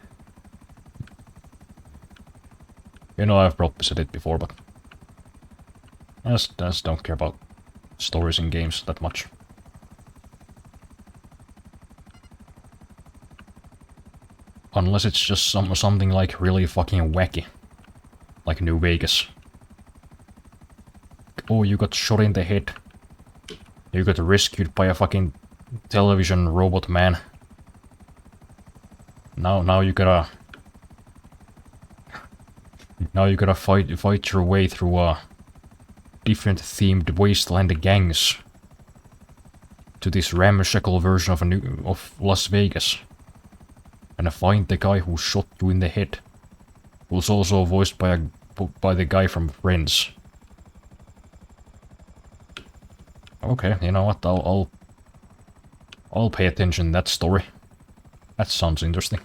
Speaker 1: You know, I've probably said it before, but I just don't care about stories in games that much. Unless it's just something like really fucking wacky. Like New Vegas. Oh, you got shot in the head. You got rescued by a fucking television robot man. Now you gotta fight your way through different themed wasteland gangs to this ramshackle version of Las Vegas, and find the guy who shot you in the head, who's also voiced by the guy from Friends. Okay, you know what? I'll pay attention to that story. That sounds interesting.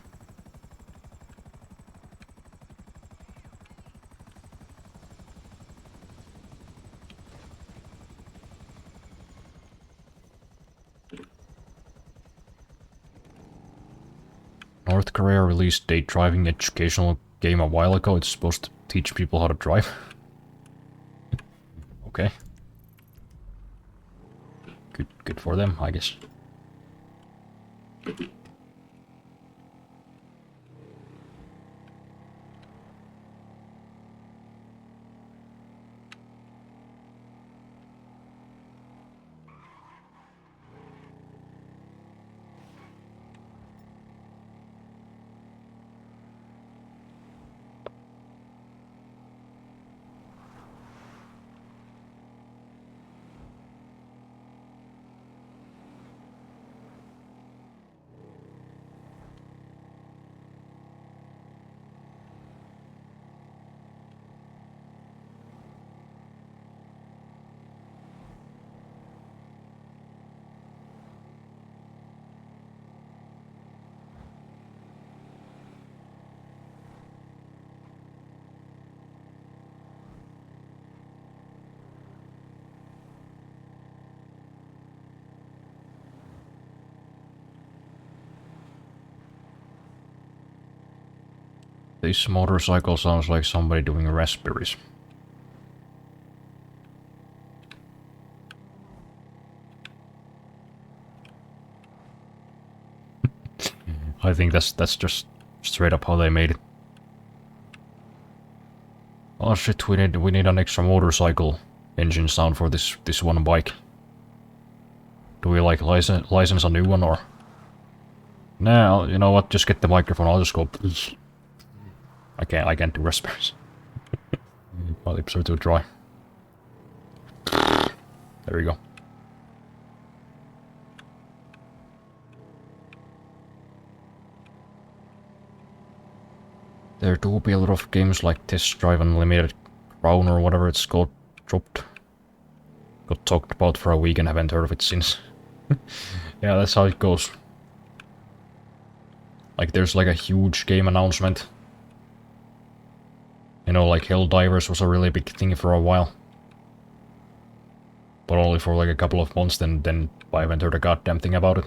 Speaker 1: North Korea released a driving educational game a while ago. It's supposed to teach people how to drive. Okay. Good for them, I guess. This motorcycle sounds like somebody doing raspberries. I think that's just straight up how they made it. Oh shit, we need an extra motorcycle engine sound for this one bike. Do we like license a new one or? Nah, you know what? Just get the microphone. I'll just go. I can't do raspberries. My lips are too dry. There we go. There do be a lot of games like Test Drive Unlimited, Crown or whatever it's called, dropped. Got talked about for a week and haven't heard of it since. Yeah, that's how it goes. Like there's like a huge game announcement. You know, like Helldivers was a really big thing for a while. But only for like a couple of months, then I haven't heard a goddamn thing about it.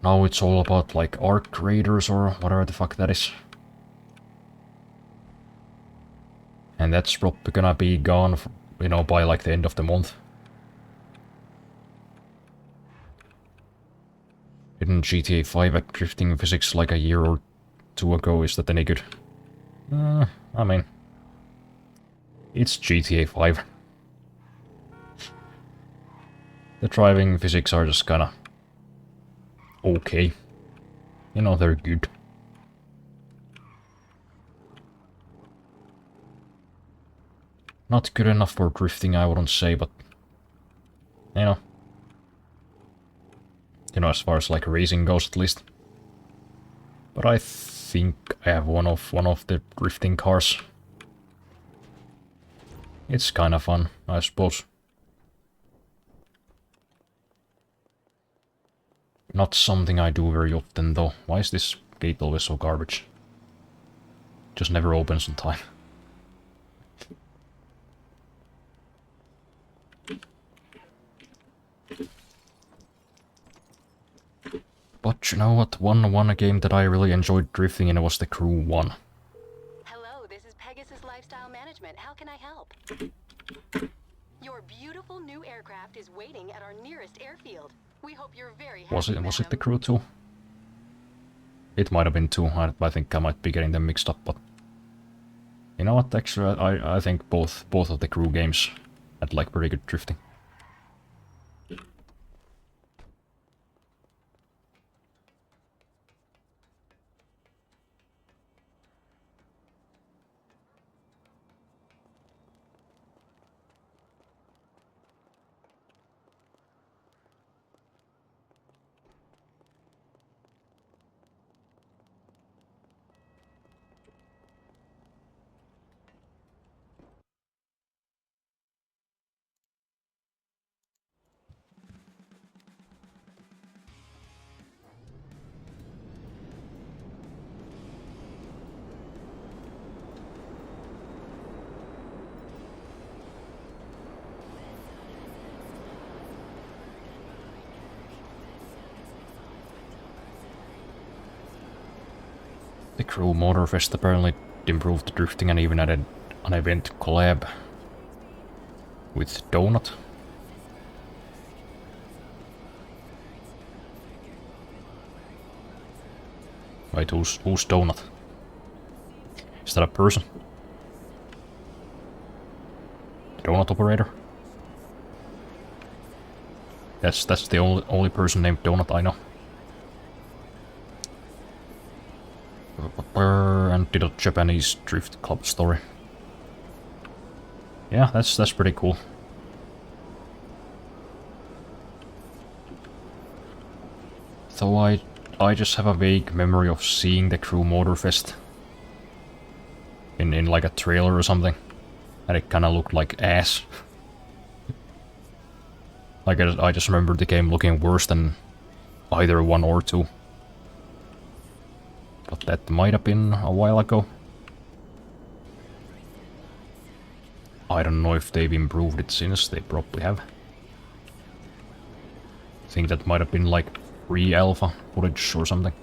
Speaker 1: Now it's all about like Arc Raiders or whatever the fuck that is. And that's probably gonna be gone, you know, by like the end of the month. Didn't GTA 5 have drifting physics like a year or two ago? Is that any good? I mean, it's GTA 5. The driving physics are just kinda okay. You know, they're good. Not good enough for drifting, I wouldn't say, but you know. You know, as far as like racing goes at least. But I think I have one of the drifting cars. It's kind of fun, I suppose. Not something I do very often though. Why is this gate always so garbage? Just never opens on time. But you know what? One game that I really enjoyed drifting in was The Crew 1.
Speaker 5: Hello, this is Pegasus Lifestyle Management. How can I help? Your beautiful new aircraft is waiting at our nearest airfield. We hope you're very happy,
Speaker 1: Was it The
Speaker 5: madam.
Speaker 1: Crew 2? It might have been 2. I think I might be getting them mixed up, but you know what? Actually, I think both of the Crew games had like pretty good drifting. The Crew Motorfest apparently improved the drifting and even added an event collab with Donut. Wait, who's Donut? Is that a person? Donut operator? That's the only person named Donut I know. And did a Japanese drift club story. Yeah, that's pretty cool. Though I just have a vague memory of seeing the Crew Motorfest in like a trailer or something, and it kind of looked like ass. Like I just remember the game looking worse than either 1 or 2. But that might have been a while ago. I don't know if they've improved it since, they probably have. I think that might have been like pre-alpha footage or something.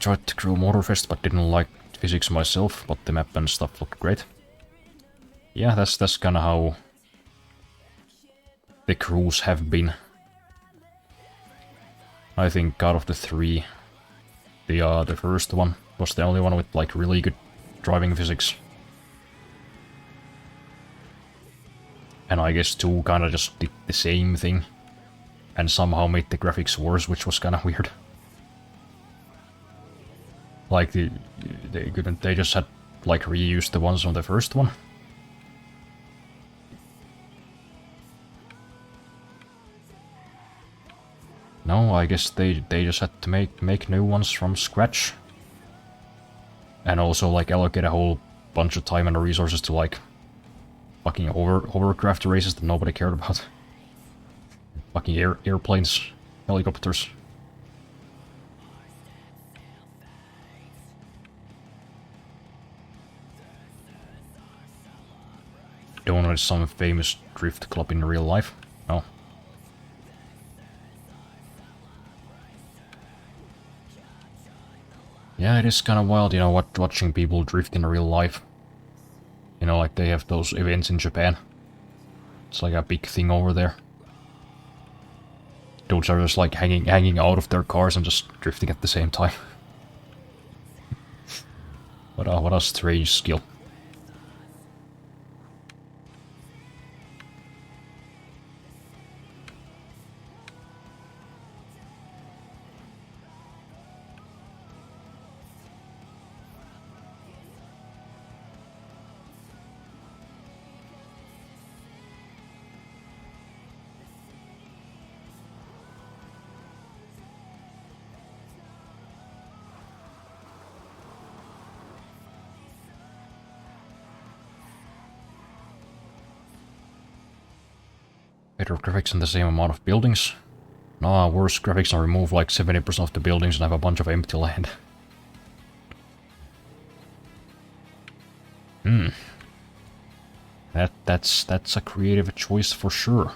Speaker 1: tried to crew Motorfest but didn't like physics myself, but the map and stuff looked great. Yeah, that's kinda how the crews have been. I think out of the three, the first one was the only one with like really good driving physics. And I guess 2 kinda just did the same thing and somehow made the graphics worse, which was kinda weird. Like they just had like reused the ones on the first one. No, I guess they just had to make new ones from scratch. And also like allocate a whole bunch of time and resources to like fucking hovercraft races that nobody cared about. Fucking airplanes, helicopters. Don't know some famous drift club in real life? No. Yeah, it is kind of wild, you know, watching people drift in real life. You know, like they have those events in Japan. It's like a big thing over there. Dudes are just like hanging out of their cars and just drifting at the same time. What a strange skill. Better graphics and the same amount of buildings. Nah, worse graphics and remove like 70% of the buildings and have a bunch of empty land. That's a creative choice for sure.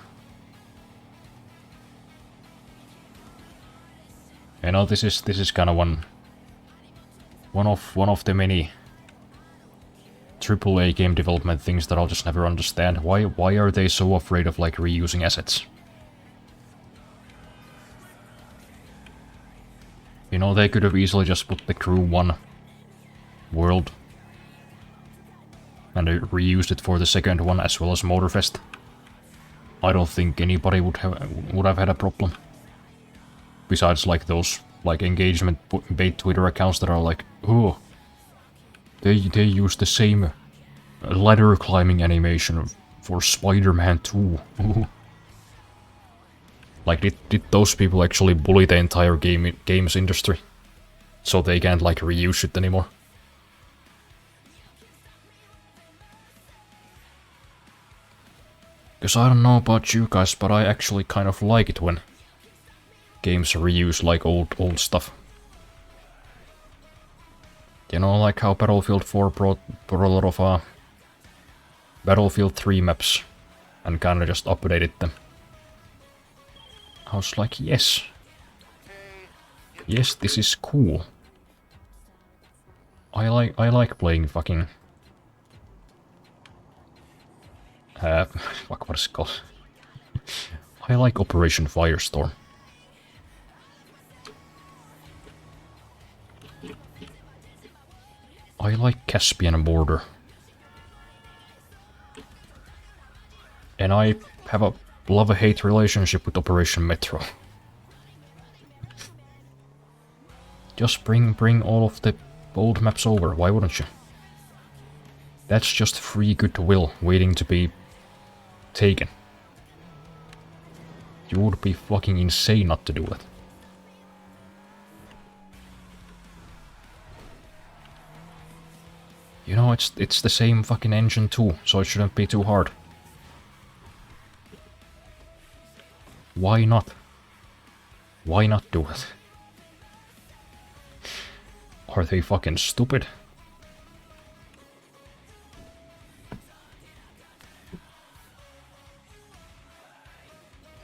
Speaker 1: You know, this is kind of one of the many AAA game development things that I'll just never understand. Why are they so afraid of like reusing assets? You know, they could have easily just put the Crew 1 world and reused it for the second one as well as Motorfest. I don't think anybody would have had a problem. Besides like those like engagement bait Twitter accounts that are like, oh, they use the same ladder climbing animation for Spider-Man 2. Ooh. Like, did those people actually bully the entire games industry? So they can't like reuse it anymore? Because I don't know about you guys, but I actually kind of like it when games reuse like old stuff. You know, like how Battlefield 4 brought a lot of Battlefield 3 maps and kinda just updated them. I was like, yes. Yes, this is cool. I like playing fucking fuck, what is it called? I like Operation Firestorm. I like Caspian Border. And I have a love-hate relationship with Operation Metro. Just bring all of the old maps over, why wouldn't you? That's just free goodwill waiting to be taken. You would be fucking insane not to do it. You know, it's the same fucking engine too, so it shouldn't be too hard. Why not? Why not do it? Are they fucking stupid?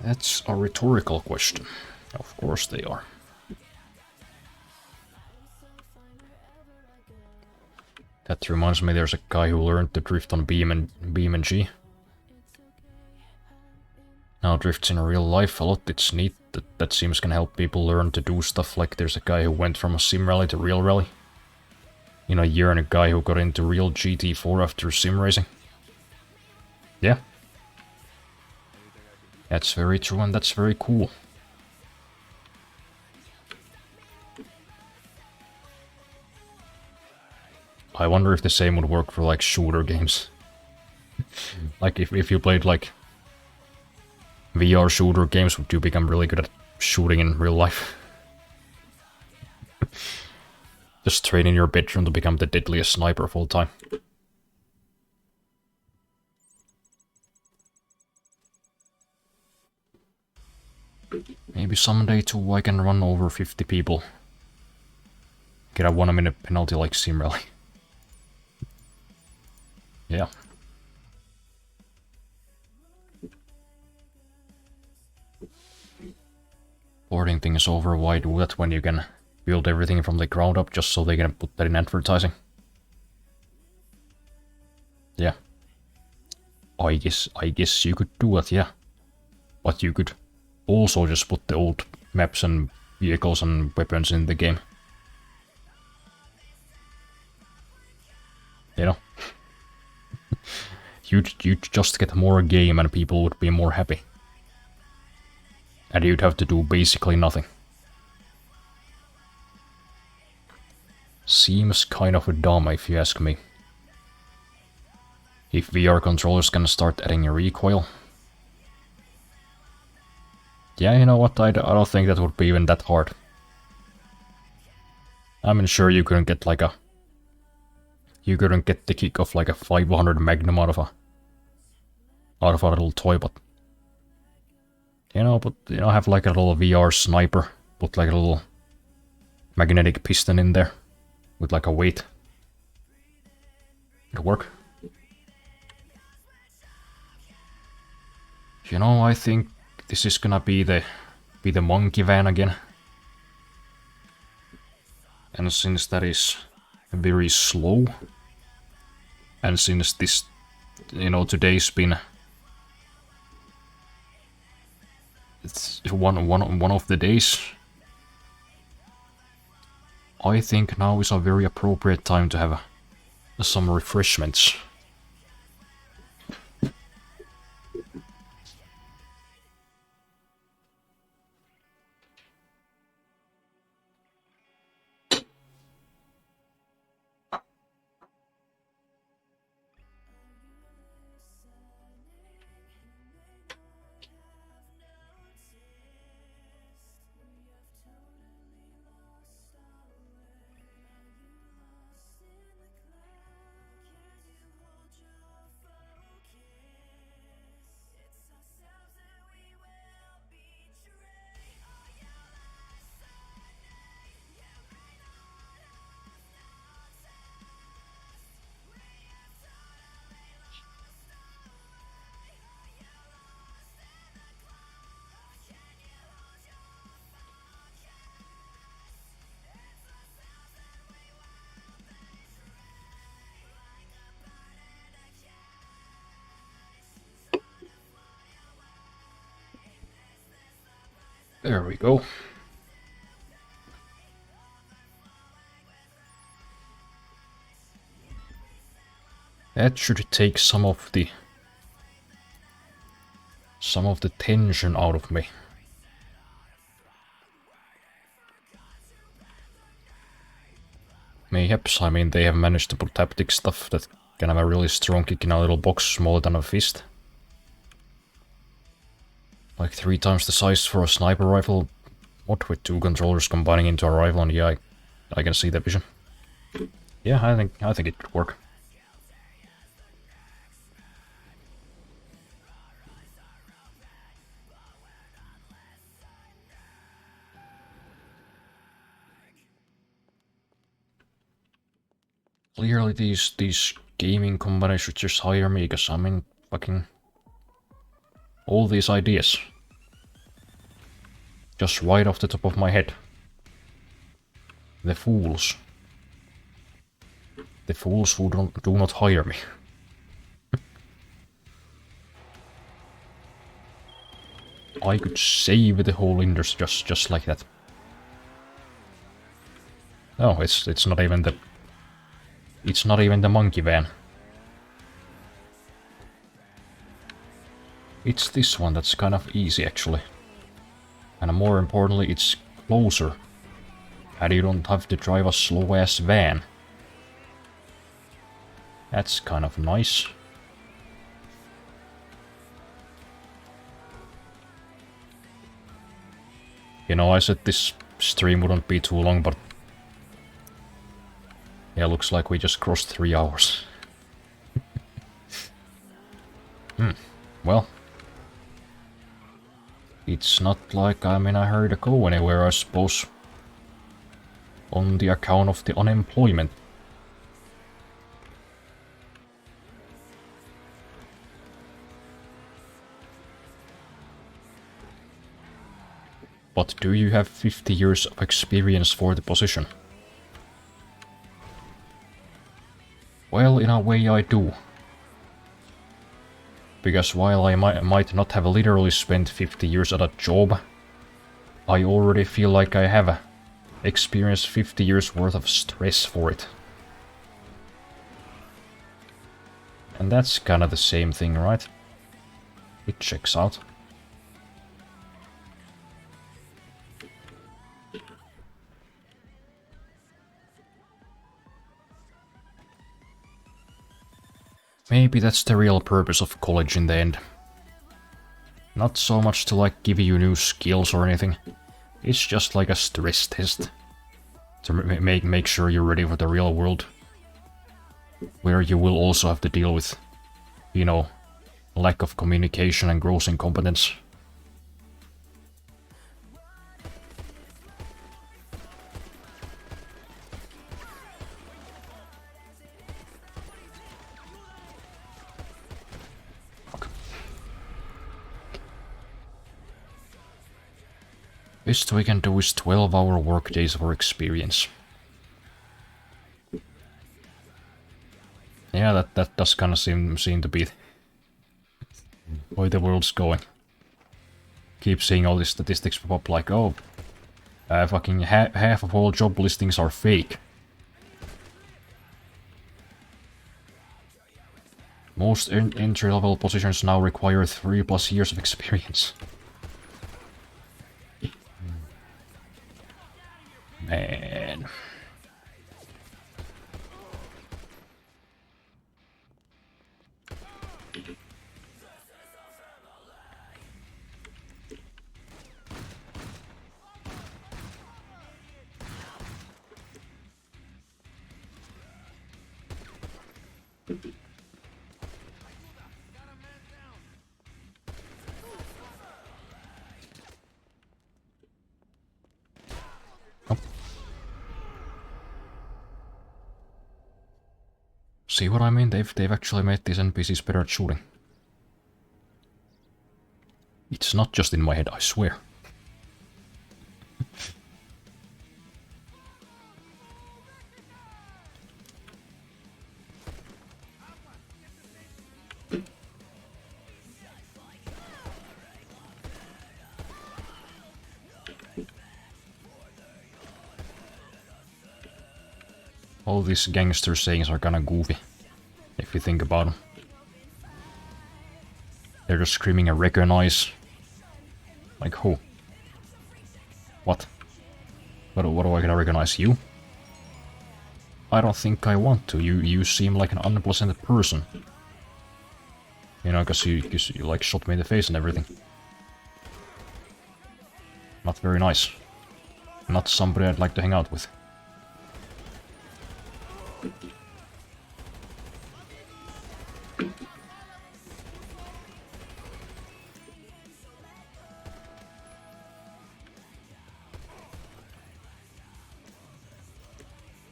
Speaker 1: That's a rhetorical question. Of course they are. That reminds me, there's a guy who learned to drift on Beam and G. Now drifts in real life a lot. It's neat. That seems can help people learn to do stuff. Like there's a guy who went from a sim rally to real rally in a year, and a guy who got into real GT4 after sim racing. Yeah. That's very true, and that's very cool. I wonder if the same would work for like shooter games. Like if you played like VR shooter games, would you become really good at shooting in real life? Just train in your bedroom to become the deadliest sniper of all time. Maybe someday too I can run over 50 people. Get a 1 minute penalty like sim rally. Yeah. Boarding things over, why do that when you can build everything from the ground up just so they can put that in advertising? Yeah. I guess you could do it, yeah. But you could also just put the old maps and vehicles and weapons in the game. You know? you'd just get more game and people would be more happy. And you'd have to do basically nothing. Seems kind of dumb if you ask me. If VR controllers can start adding a recoil. Yeah, you know what, I don't think that would be even that hard. I mean, sure, you couldn't get like a... You couldn't get the kick of like a 500 Magnum out of a little toy, but... have like a little VR sniper, put like a little magnetic piston in there, with like a weight. It'd work. I think this is gonna be the monkey van again. And since that is very slow, and since this, today's been it's one of the days, I think now is a very appropriate time to have some refreshments. There we go. That should take some of the tension out of me. Mayhaps, I mean, they have managed to put haptic stuff that can have a really strong kick in a little box smaller than a fist. Like 3 times the size for a sniper rifle. What, with 2 controllers combining into a rifle, and yeah, I can see the vision. Yeah, I think it could work. Clearly these gaming companies should just hire me, because I mean, fucking... all these ideas. Just right off the top of my head. The fools. The fools who do not hire me. I could save the whole industry just like that. Oh, it's not even the... It's not even the monkey van. It's this one that's kind of easy actually. And more importantly, it's closer. And you don't have to drive a slow-ass van. That's kind of nice. You know, I said this stream wouldn't be too long, but... Yeah, looks like we just crossed 3 hours. Well... It's not like I'm in a hurry to go anywhere, I suppose. On the account of the unemployment. But do you have 50 years of experience for the position? Well, in a way I do. Because while I might not have literally spent 50 years at a job, I already feel like I have experienced 50 years worth of stress for it. And that's kinda the same thing, right? It checks out. Maybe that's the real purpose of college in the end. Not so much to like give you new skills or anything. It's just like a stress test. To make sure you're ready for the real world. Where you will also have to deal with, you know, lack of communication and gross incompetence. Best we can do is 12-hour workdays for experience. Yeah, that does kind of seem to be where the world's going. Keep seeing all these statistics pop up like, oh, fucking half of all job listings are fake. Most entry-level positions now require 3+ years of experience. Man. See what I mean? They've actually made these NPCs better at shooting. It's not just in my head, I swear. All these gangster sayings are kinda goofy, if you think about them. They're just screaming a recognize. Like who? What? What do I gotta recognize you? I don't think I want to. You seem like an unpleasant person. You know, cause you like shot me in the face and everything. Not very nice. Not somebody I'd like to hang out with.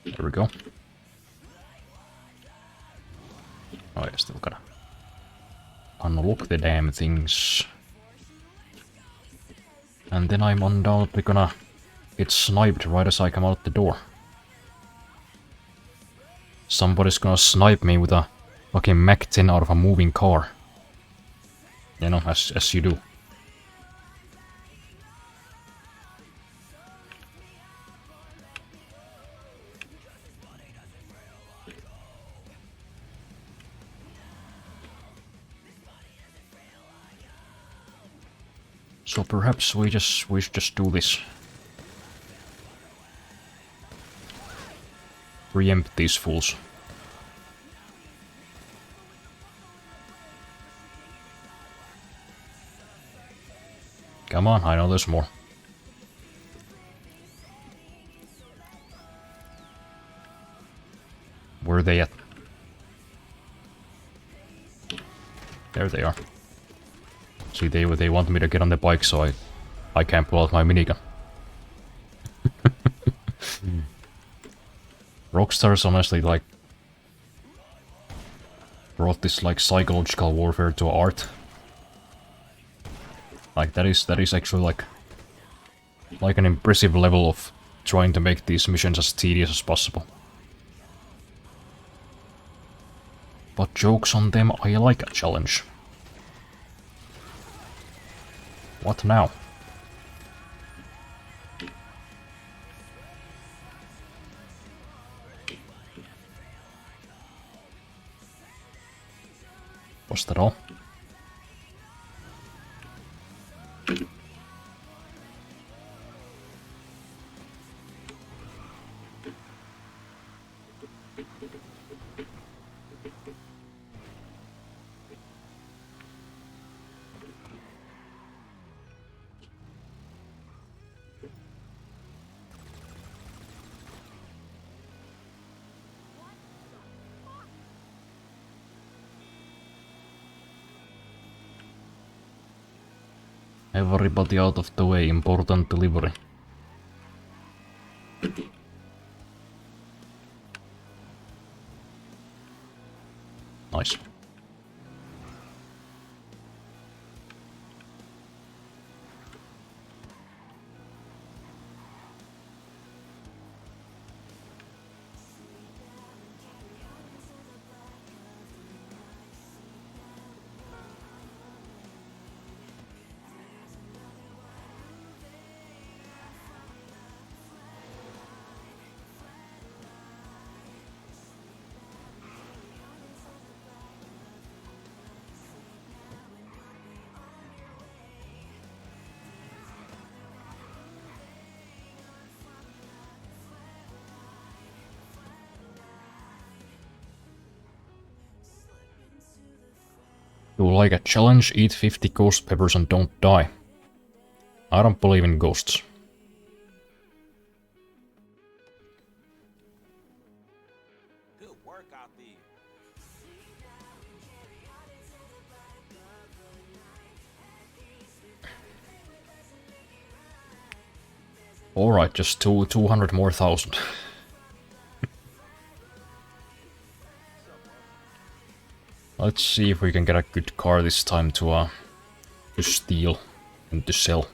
Speaker 1: There we go. Oh yeah, still gotta unlock the damn things. And then I'm undoubtedly gonna get sniped right as I come out the door. Somebody's gonna snipe me with a fucking Mac-10 out of a moving car. You know, as you do. So perhaps we should just do this. Preempt these fools. Come on, I know there's more. Where are they at? There they are. See, they want me to get on the bike, so I can't pull out my minigun. Rockstar's honestly like brought this like psychological warfare to art. Like that is actually like an impressive level of trying to make these missions as tedious as possible. But jokes on them, I like a challenge. What now? Was that all? Everybody out of the way, important delivery. Nice. You like a challenge? Eat 50 ghost peppers and don't die. I don't believe in ghosts.
Speaker 2: Good work out there.
Speaker 1: Alright, just 200 more thousand. Let's see if we can get a good car this time to steal and to sell.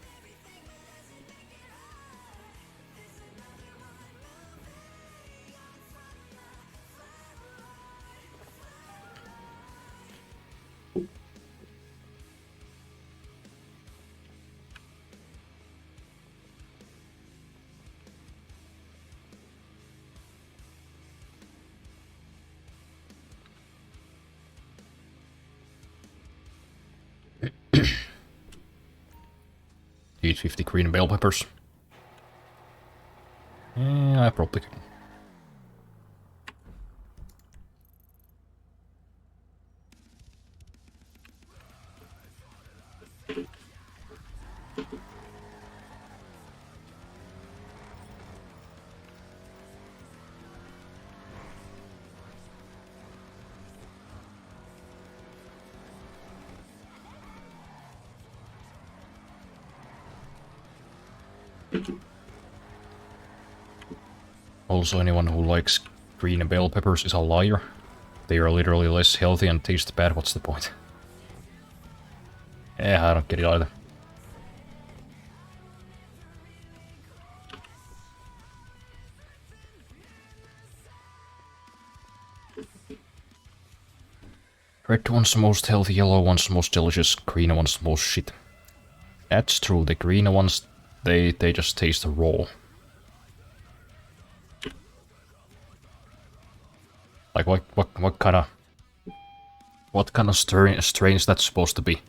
Speaker 1: Eat 50 green bell peppers. Yeah, I probably can. Also, anyone who likes green bell peppers is a liar. They are literally less healthy and taste bad. What's the point? Yeah, I don't get it either. Red one's most healthy, yellow one's most delicious, green one's most shit. That's true, the green ones, they just taste raw. Like what kind of strain is that supposed to be?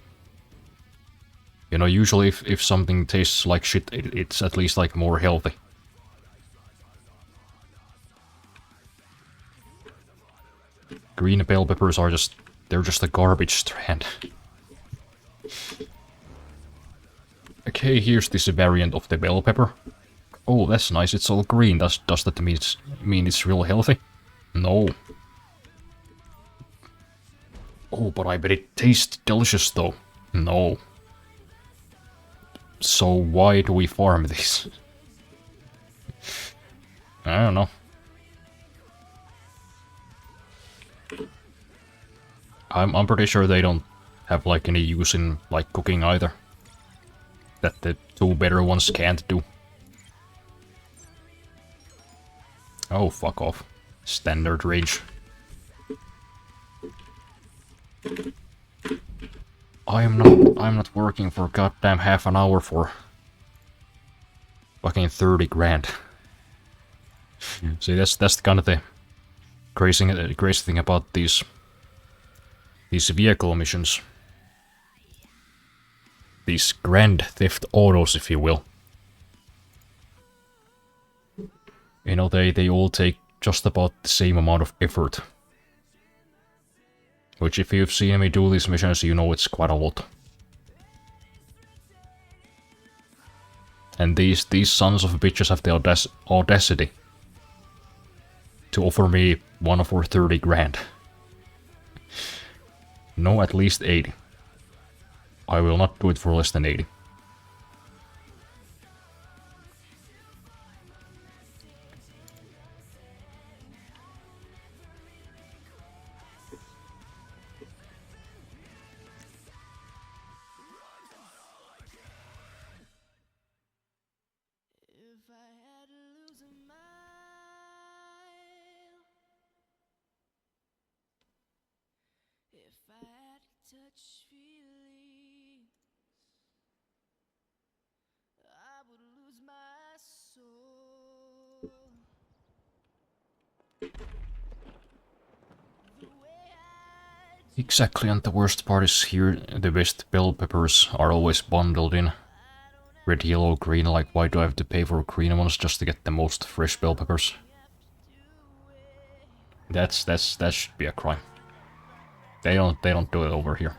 Speaker 1: You know, usually if something tastes like shit, it's at least like more healthy. Green bell peppers are they're just a garbage strand. Okay, here's this variant of the bell pepper. Oh, that's nice, it's all green. Does that mean it's real healthy? No. Oh, but I bet it tastes delicious though. No. So why do we farm this? I don't know. I'm pretty sure they don't have like any use in like cooking either. That the two better ones can't do. Oh, fuck off. Standard range. I'm not working for goddamn half an hour for fucking 30 grand. See, that's kind of the crazy thing about these vehicle missions. These Grand Theft Autos, if you will. You know, they all take just about the same amount of effort. Which, if you've seen me do these missions, you know it's quite a lot. And these sons of bitches have the audacity to offer me one for 30 grand. No, at least 80. I will not do it for less than 80.
Speaker 6: If I had to lose a mile, if I had to touch feelings, I would lose my soul. The way I
Speaker 1: Exactly, and the worst part is here, the best bell peppers are always bundled in. Red, yellow, green, like why do I have to pay for green ones just to get the most fresh bell peppers? That should be a crime. They don't do it over here.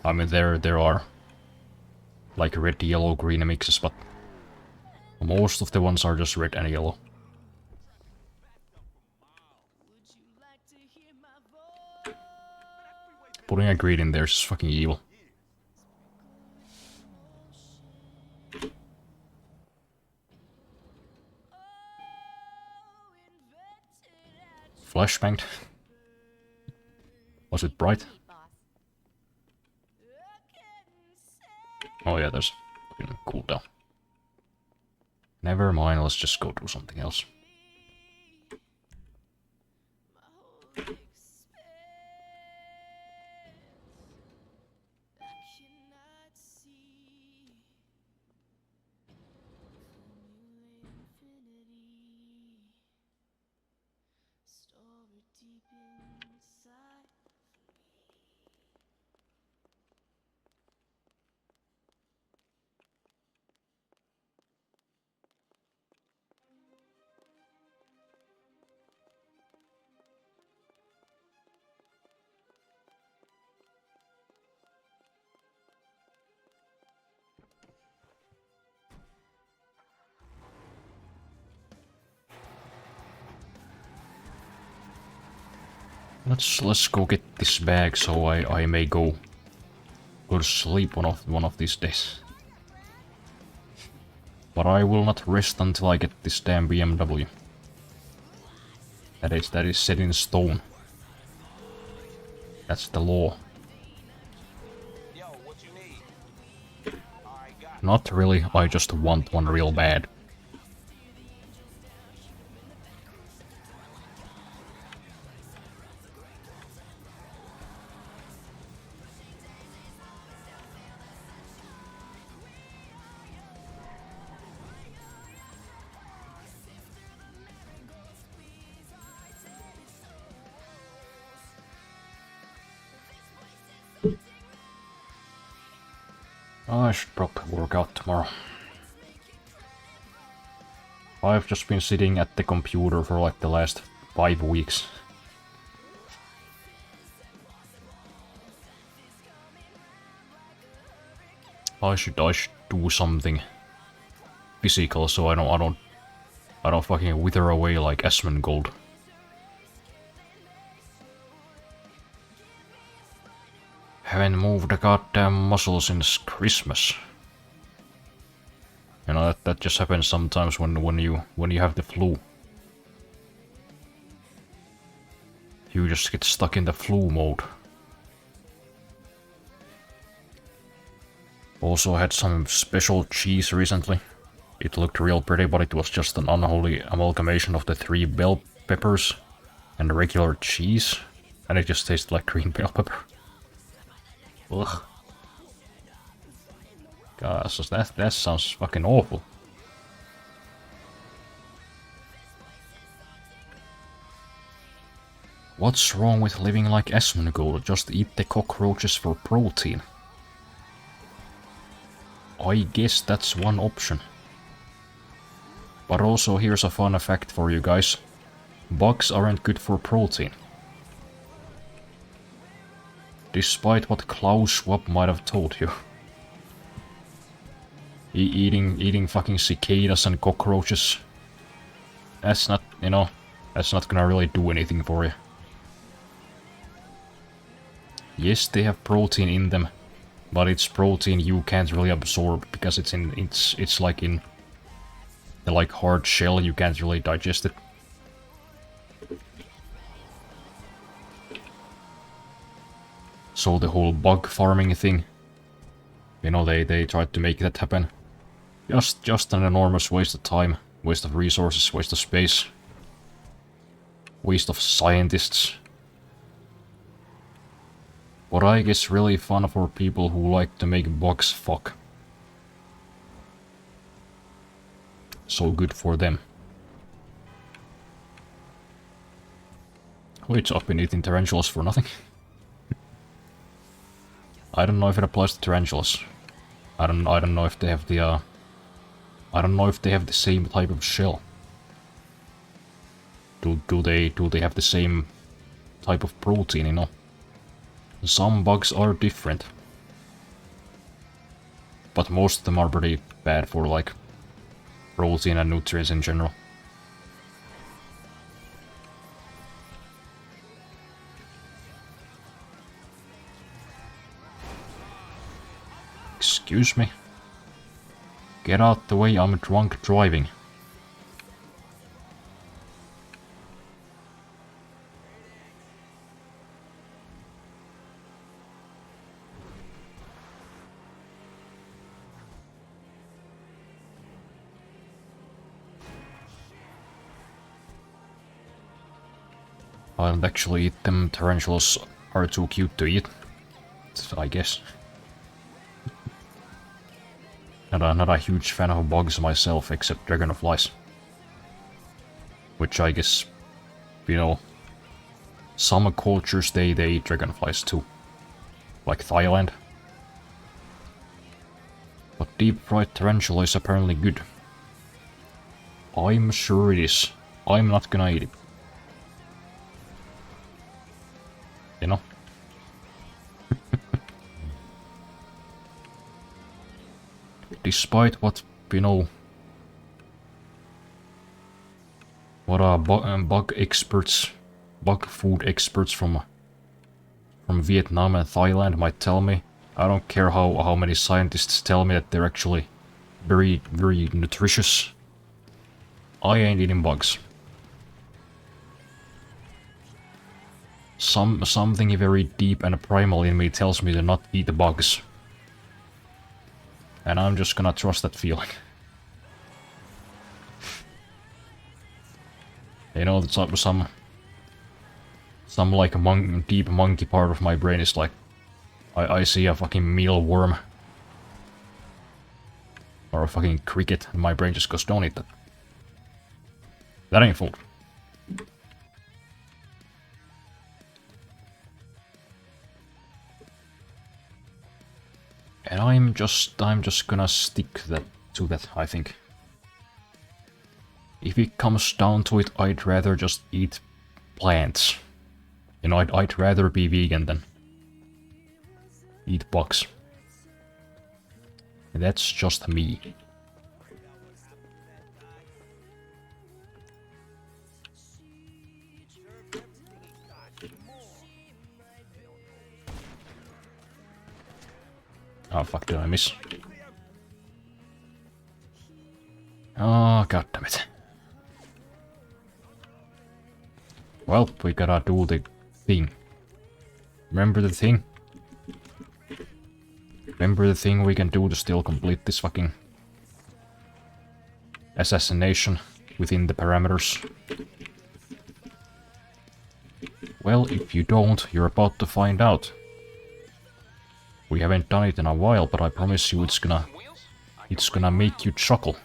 Speaker 1: I mean there are like red, yellow, green mixes, but most of the ones are just red and yellow.
Speaker 6: would you like to hear my voice?
Speaker 1: Putting a green in there is fucking evil. Flashbanged? Was it bright? Oh yeah, there's fucking cooldown. Never mind, let's just go do something else.
Speaker 6: Deep inside.
Speaker 1: Let's go get this bag so I may go to sleep one of these days. But I will not rest until I get this damn BMW. That is set in stone. That's the law.
Speaker 3: Yo, what you need? I got
Speaker 1: Not really, I just want one real bad. I should probably work out tomorrow. I've just been sitting at the computer for like the last 5 weeks. I should do something physical so I don't fucking wither away like Asmongold. Haven't moved a goddamn muscle since Christmas. You know, that just happens sometimes when you have the flu. You just get stuck in the flu mode. Also had some special cheese recently. It looked real pretty, but it was just an unholy amalgamation of the 3 bell peppers and regular cheese, and it just tasted like green bell pepper. Ugh. Gosh, that sounds fucking awful. What's wrong with living like Asmongold? Just eat the cockroaches for protein. I guess that's one option. But also here's a fun fact for you guys. Bugs aren't good for protein. Despite what Klaus Schwab might have told you. Eating fucking cicadas and cockroaches. That's not, you know, that's not gonna really do anything for you. Yes, they have protein in them, but it's protein you can't really absorb because it's like in the like hard shell, you can't really digest it. So the whole bug farming thing, you know, they tried to make that happen. Just an enormous waste of time, waste of resources, waste of space, waste of scientists. But I guess really fun for people who like to make bugs fuck. So good for them. Wait, I've been eating tarantulas for nothing. I don't know if it applies to tarantulas. I don't know if they have the I don't know if they have the same type of shell. Do they have the same type of protein, you know? Some bugs are different. But most of them are pretty bad for like protein and nutrients in general. Excuse me. Get out the way, I'm drunk driving. I don't actually eat them, tarantulas are too cute to eat, I guess. Not a huge fan of bugs myself, except dragonflies. Which I guess, you know, some cultures they eat dragonflies too. Like Thailand. But deep fried tarantula is apparently good. I'm sure it is. I'm not gonna eat it. You know? Despite what, you know, what bug experts, bug food experts from Vietnam and Thailand might tell me, I don't care how many scientists tell me that they're actually very, very nutritious. I ain't eating bugs. Something very deep and primal in me tells me to not eat the bugs. And I'm just gonna trust that feeling. You know, some like deep monkey part of my brain is like, I see a fucking mealworm or a fucking cricket, and my brain just goes, don't eat that. That ain't food. And I'm just gonna stick to that, I think. If it comes down to it, I'd rather just eat plants. You know, I'd rather be vegan than eat bugs. That's just me. Oh fuck, did I miss? Oh, goddammit. Well, we gotta do the thing. Remember the thing? Remember the thing we can do to still complete this fucking assassination within the parameters? Well, if you don't, you're about to find out. We haven't done it in a while, but I promise you it's gonna make you chuckle.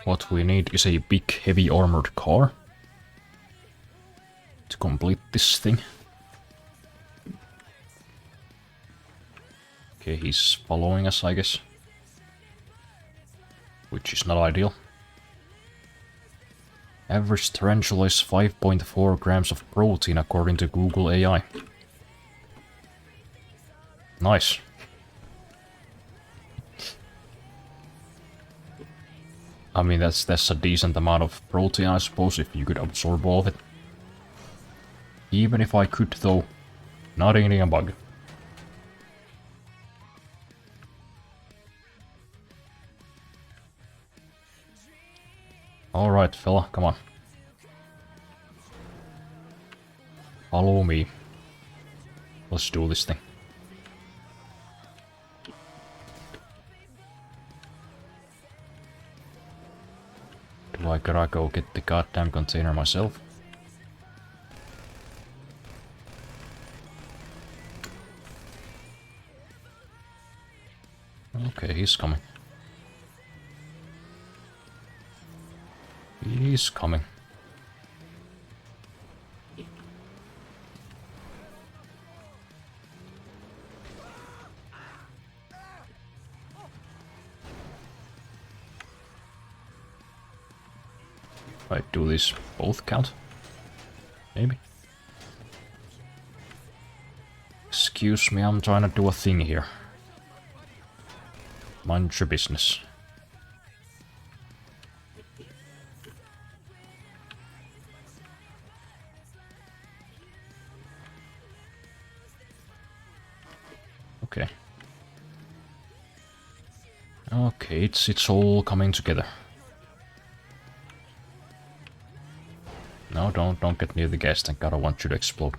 Speaker 1: What we need is a big heavy armored car to complete this thing. Okay, he's following us, I guess. Which is not ideal. Average tarantula is 5.4 grams of protein according to Google AI. Nice. I mean, that's a decent amount of protein, I suppose, if you could absorb all of it. Even if I could, though, not eating a bug. Alright, fella, come on. Follow me. Let's do this thing. Do I gotta go get the goddamn container myself? Okay, he's coming. He's coming. Right, do these both count? Maybe. Excuse me, I'm trying to do a thing here. Mind your business. Okay. Okay, it's all coming together. No, don't get near the gas tank. I don't want you to explode.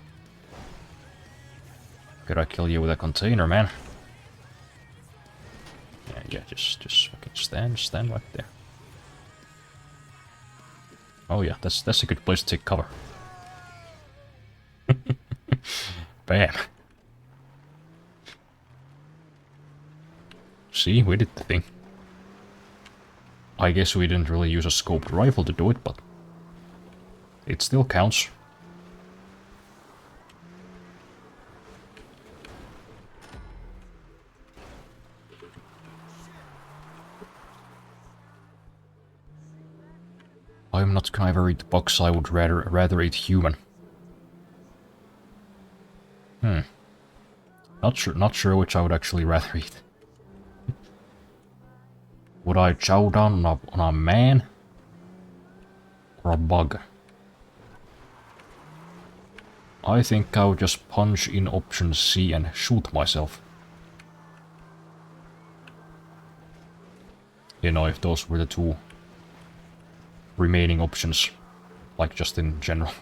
Speaker 1: Gotta kill you with a container, man. Yeah, just fucking stand right there. Oh yeah, that's a good place to take cover. Bam. See, we did the thing. I guess we didn't really use a scoped rifle to do it, but it still counts. I'm not gonna ever eat bugs, I would rather eat human. Not sure which I would actually rather eat. Would I chow down on a man? Or a bug? I think I would just punch in option C and shoot myself. You know, if those were the two remaining options, like just in general.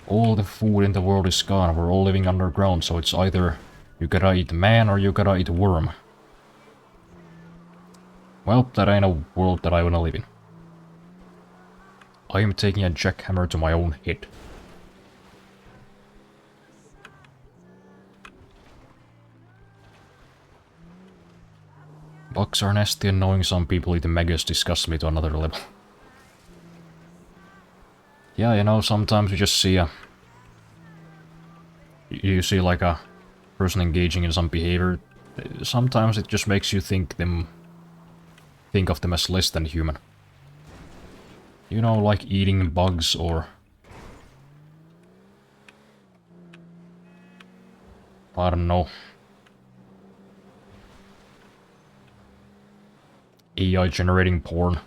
Speaker 1: All the food in the world is gone, we're all living underground, so it's either you gotta eat man or you gotta eat worm. Well, that ain't a world that I wanna live in. I am taking a jackhammer to my own head. Bugs are nasty and knowing some people eat maggots disgusts me to another level. Yeah, you know, sometimes you just see you see like a person engaging in some behavior. Sometimes it just makes you think of them as less than human. You know, like eating bugs or I don't know. AI generating porn.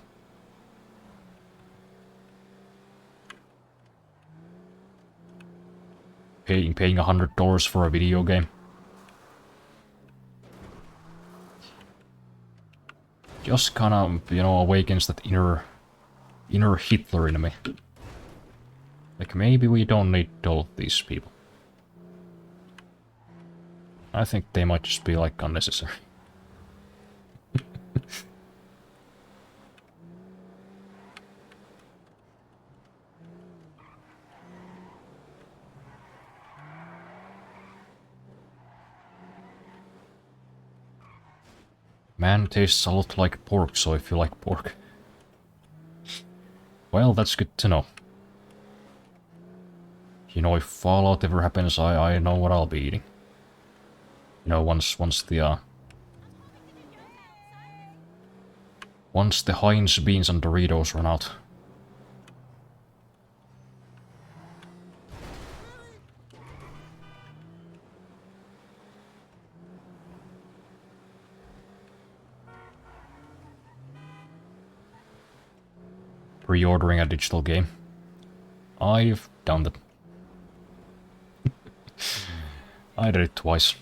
Speaker 1: Paying $100 for a video game. Just kind of, you know, awakens that inner Hitler in me. Like, maybe we don't need all of these people. I think they might just be, like, unnecessary. Man tastes a lot like pork, so if you like pork. Well, that's good to know. You know, if Fallout ever happens, I know what I'll be eating. You know, once the Heinz beans and Doritos run out. Pre-ordering a digital game. I've done that. I did it twice.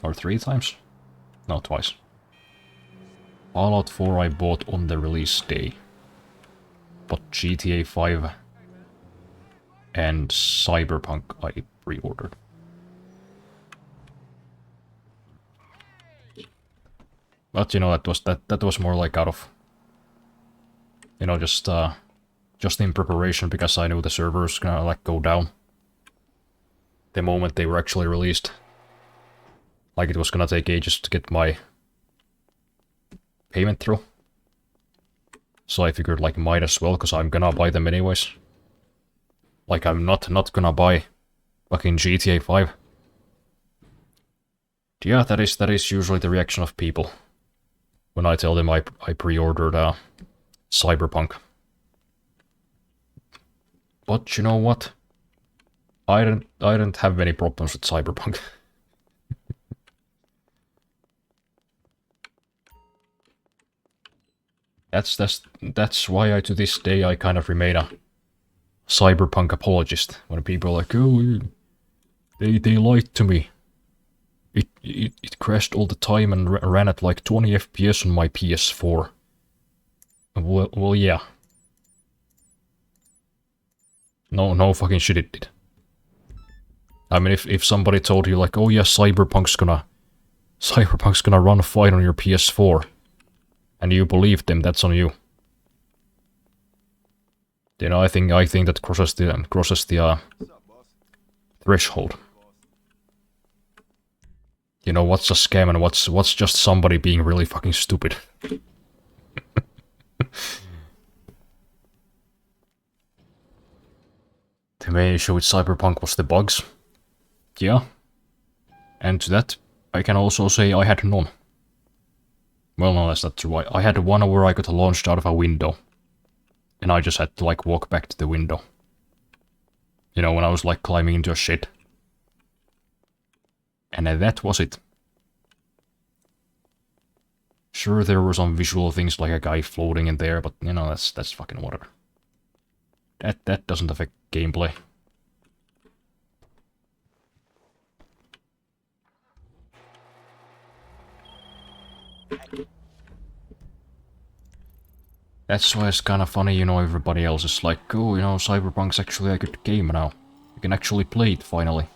Speaker 1: Or 3 times? No, twice. Fallout 4 I bought on the release day. But GTA 5 and Cyberpunk I pre-ordered. But you know, that was more like out of, you know, just in preparation, because I knew the servers gonna like go down the moment they were actually released. Like, it was gonna take ages to get my payment through. So I figured, like, might as well, because I'm gonna buy them anyways. Like, I'm not gonna buy fucking GTA 5. Yeah, that is usually the reaction of people when I tell them I pre-ordered Cyberpunk. But you know what? I didn't have any problems with Cyberpunk. That's why to this day I kind of remain a Cyberpunk apologist. When people are like, oh, they lied to me. It crashed all the time and ran at like 20 FPS on my PS4. Well, yeah. No fucking shit it did. I mean, if somebody told you like, oh yeah, Cyberpunk's gonna run fine on your PS4, and you believed them, that's on you. You know, I think that crosses the threshold. You know, what's a scam and what's just somebody being really fucking stupid. The main issue with Cyberpunk was the bugs. Yeah. And to that, I can also say I had none. Well, no, that's not true. I had one where I got launched out of a window. And I just had to, like, walk back to the window. You know, when I was, like, climbing into a shed. And that was it. Sure, there were some visual things like a guy floating in there, but, you know, that's fucking whatever. That doesn't affect gameplay. That's why it's kind of funny, you know, everybody else is like, oh, you know, Cyberpunk's actually a good game now. You can actually play it, finally.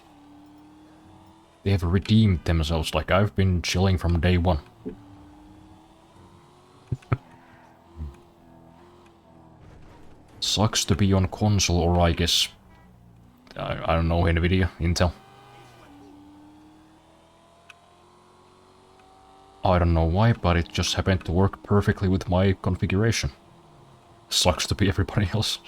Speaker 1: They have redeemed themselves, like I've been chilling from day one. Sucks to be on console, or I guess... I don't know, Nvidia, Intel. I don't know why, but it just happened to work perfectly with my configuration. sucks to be everybody else.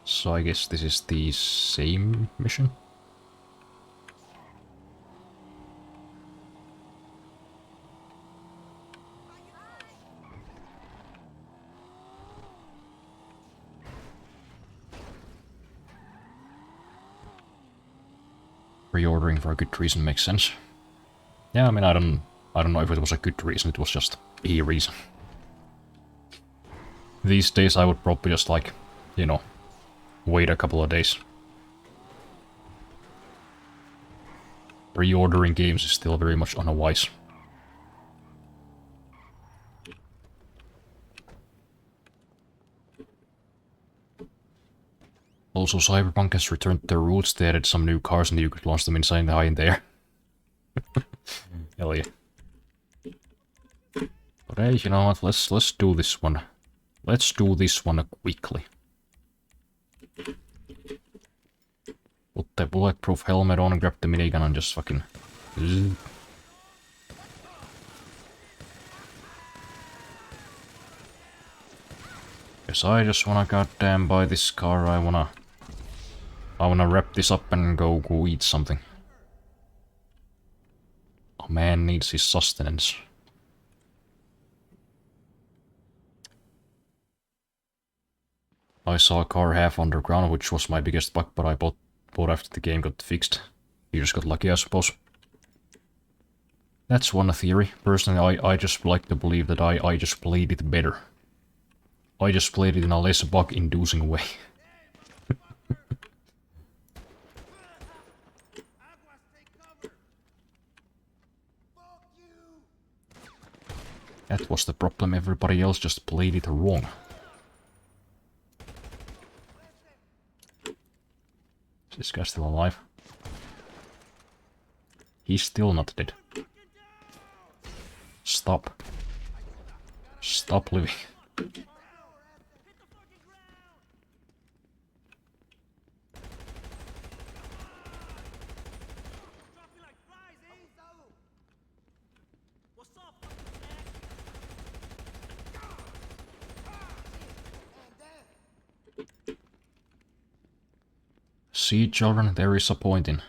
Speaker 1: So I guess this is the same mission? Reordering for a good reason makes sense. Yeah, I mean, I don't know if it was a good reason, it was just a reason. These days I would probably just like, you know, wait a couple of days. Pre-ordering games is still very much unwise. Also, Cyberpunk has returned to their roots. They added some new cars and you could launch them inside high in there. Hell yeah. But hey, you know what? Let's do this one. Let's do this one quickly. Put the bulletproof helmet on and grab the minigun and just fucking... Guess I just wanna goddamn buy this car. I wanna wrap this up and go eat something. A man needs his sustenance. I saw a car half underground, which was my biggest bug, but I bought after the game got fixed. You just got lucky, I suppose. That's one theory. Personally, I just like to believe that I just played it better. I just played it in a less bug-inducing way.
Speaker 2: Aguas, take cover. Fuck you.
Speaker 1: That was the problem, everybody else just played it wrong. Is this guy still alive? He's still not dead. Stop. Stop living. See, children, there is a point in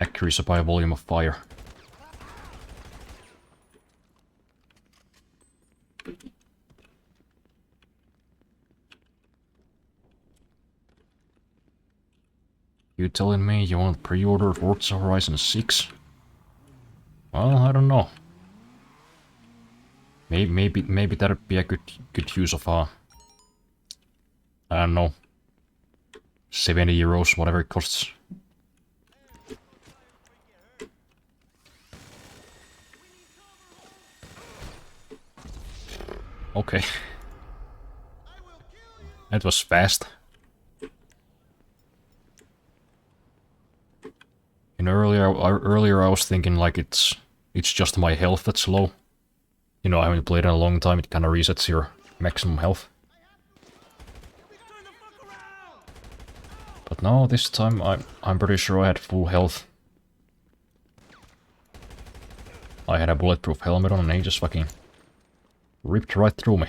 Speaker 1: accuracy by volume of fire. You telling me you want pre-order Forza Horizon 6? Well, I don't know. Maybe that'd be a good use of I don't know, 70 euros, whatever it costs. Okay. That was fast. And earlier I was thinking like it's just my health that's low. You know, I haven't played in a long time, it kinda resets your maximum health. But no, this time I'm pretty sure I had full health. I had a bulletproof helmet on and he just fucking ripped right through me.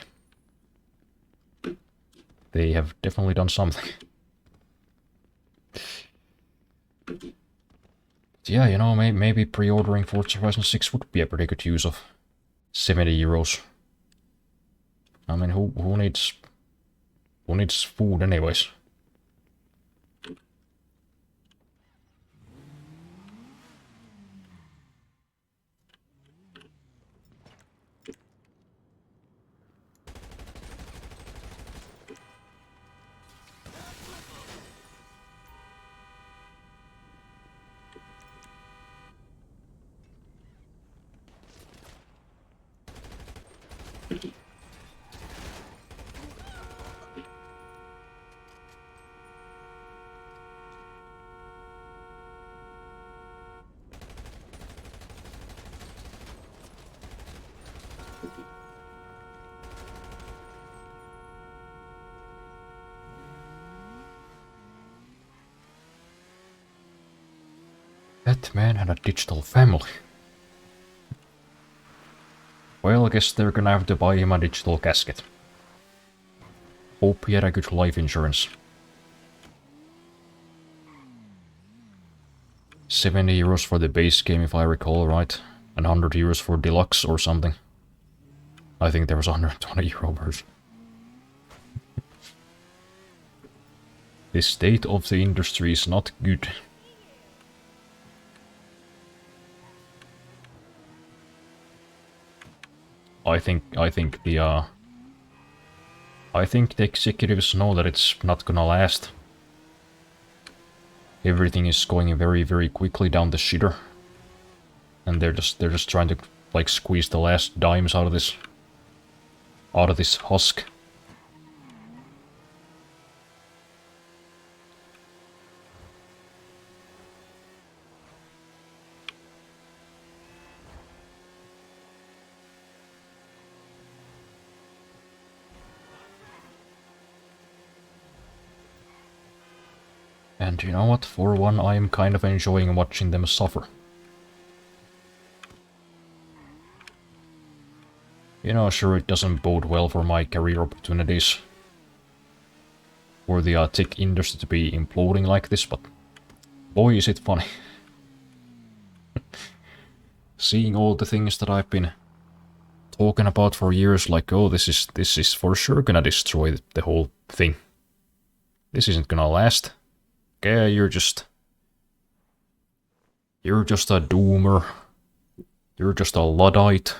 Speaker 1: They have definitely done something. Yeah, you know, maybe pre-ordering Forza Horizon 6 would be a pretty good use of 70 euros. I mean, who needs food anyways? That man had a digital family. Well, I guess they're gonna have to buy him a digital casket. Hope he had a good life insurance. 70 euros for the base game, if I recall right. And 100 euros for deluxe or something. I think there was a 120 euro version. The state of the industry is not good. I think the executives know that it's not gonna last. Everything is going very, very quickly down the shitter. And they're just trying to like squeeze the last dimes out of this husk. And you know what, for one, I am kind of enjoying watching them suffer. You know, sure, it doesn't bode well for my career opportunities. For the tech industry to be imploding like this, but boy is it funny. Seeing all the things that I've been talking about for years, like, oh, this is for sure gonna destroy the whole thing. This isn't gonna last. Okay, you're just a doomer. You're just a Luddite.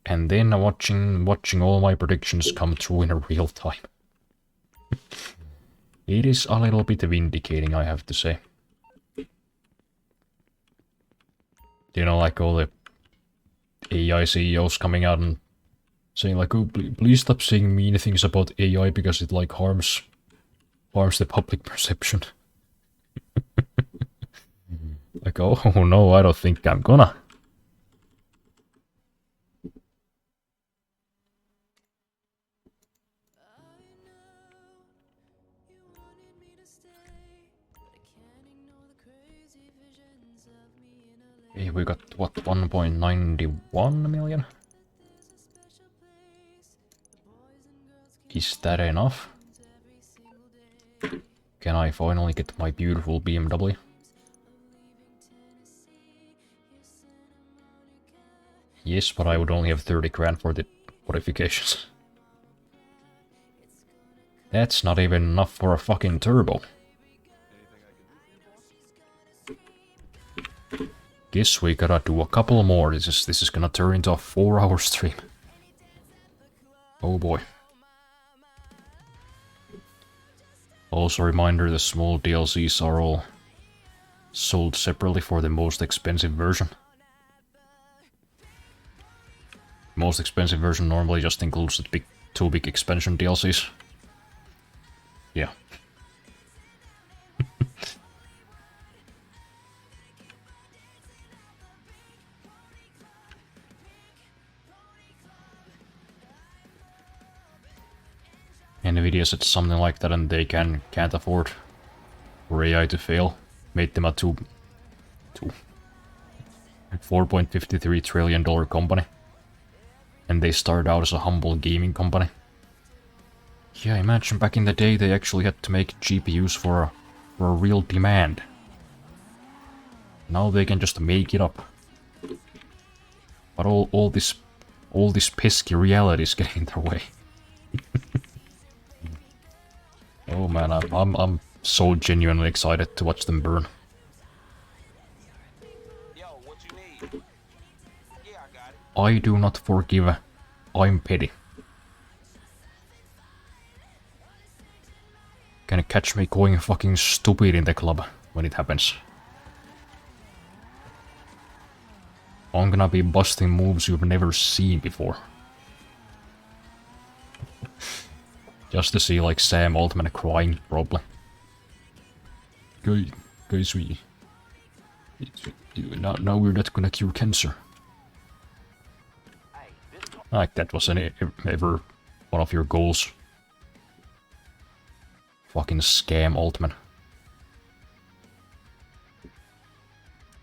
Speaker 1: And then watching all my predictions come true in a real time. It is a little bit vindicating, I have to say. You know, like all the AI CEOs coming out and saying like, oh, please stop saying mean things about AI because it like harms the public perception. Like, oh no, I don't think I'm gonna. Hey, we got, what, 1.91 million? Is that enough? Can I finally get my beautiful BMW? Yes, but I would only have 30 grand for the modifications. That's not even enough for a fucking turbo. Guess we gotta do a couple more. This is gonna turn into a 4-hour stream. Oh boy. Also reminder, the small DLCs are all sold separately for the most expensive version. Most expensive version normally just includes the two big expansion DLCs. Yeah. Nvidia said something like that, and they can't afford for AI to fail. Made them a $4.53 trillion company. And they started out as a humble gaming company. Yeah, imagine back in the day they actually had to make GPUs for a real demand. Now they can just make it up. But all this pesky reality is getting in their way. Oh man, I'm so genuinely excited to watch them burn.
Speaker 3: Yo, what you need? Yeah, I got it.
Speaker 1: I do not forgive. I'm petty. Can you catch me going fucking stupid in the club when it happens? I'm gonna be busting moves you've never seen before. Just to see like Sam Altman crying, probably. Guys, now we're not gonna cure cancer. Like that was ever one of your goals. Fucking scam Altman.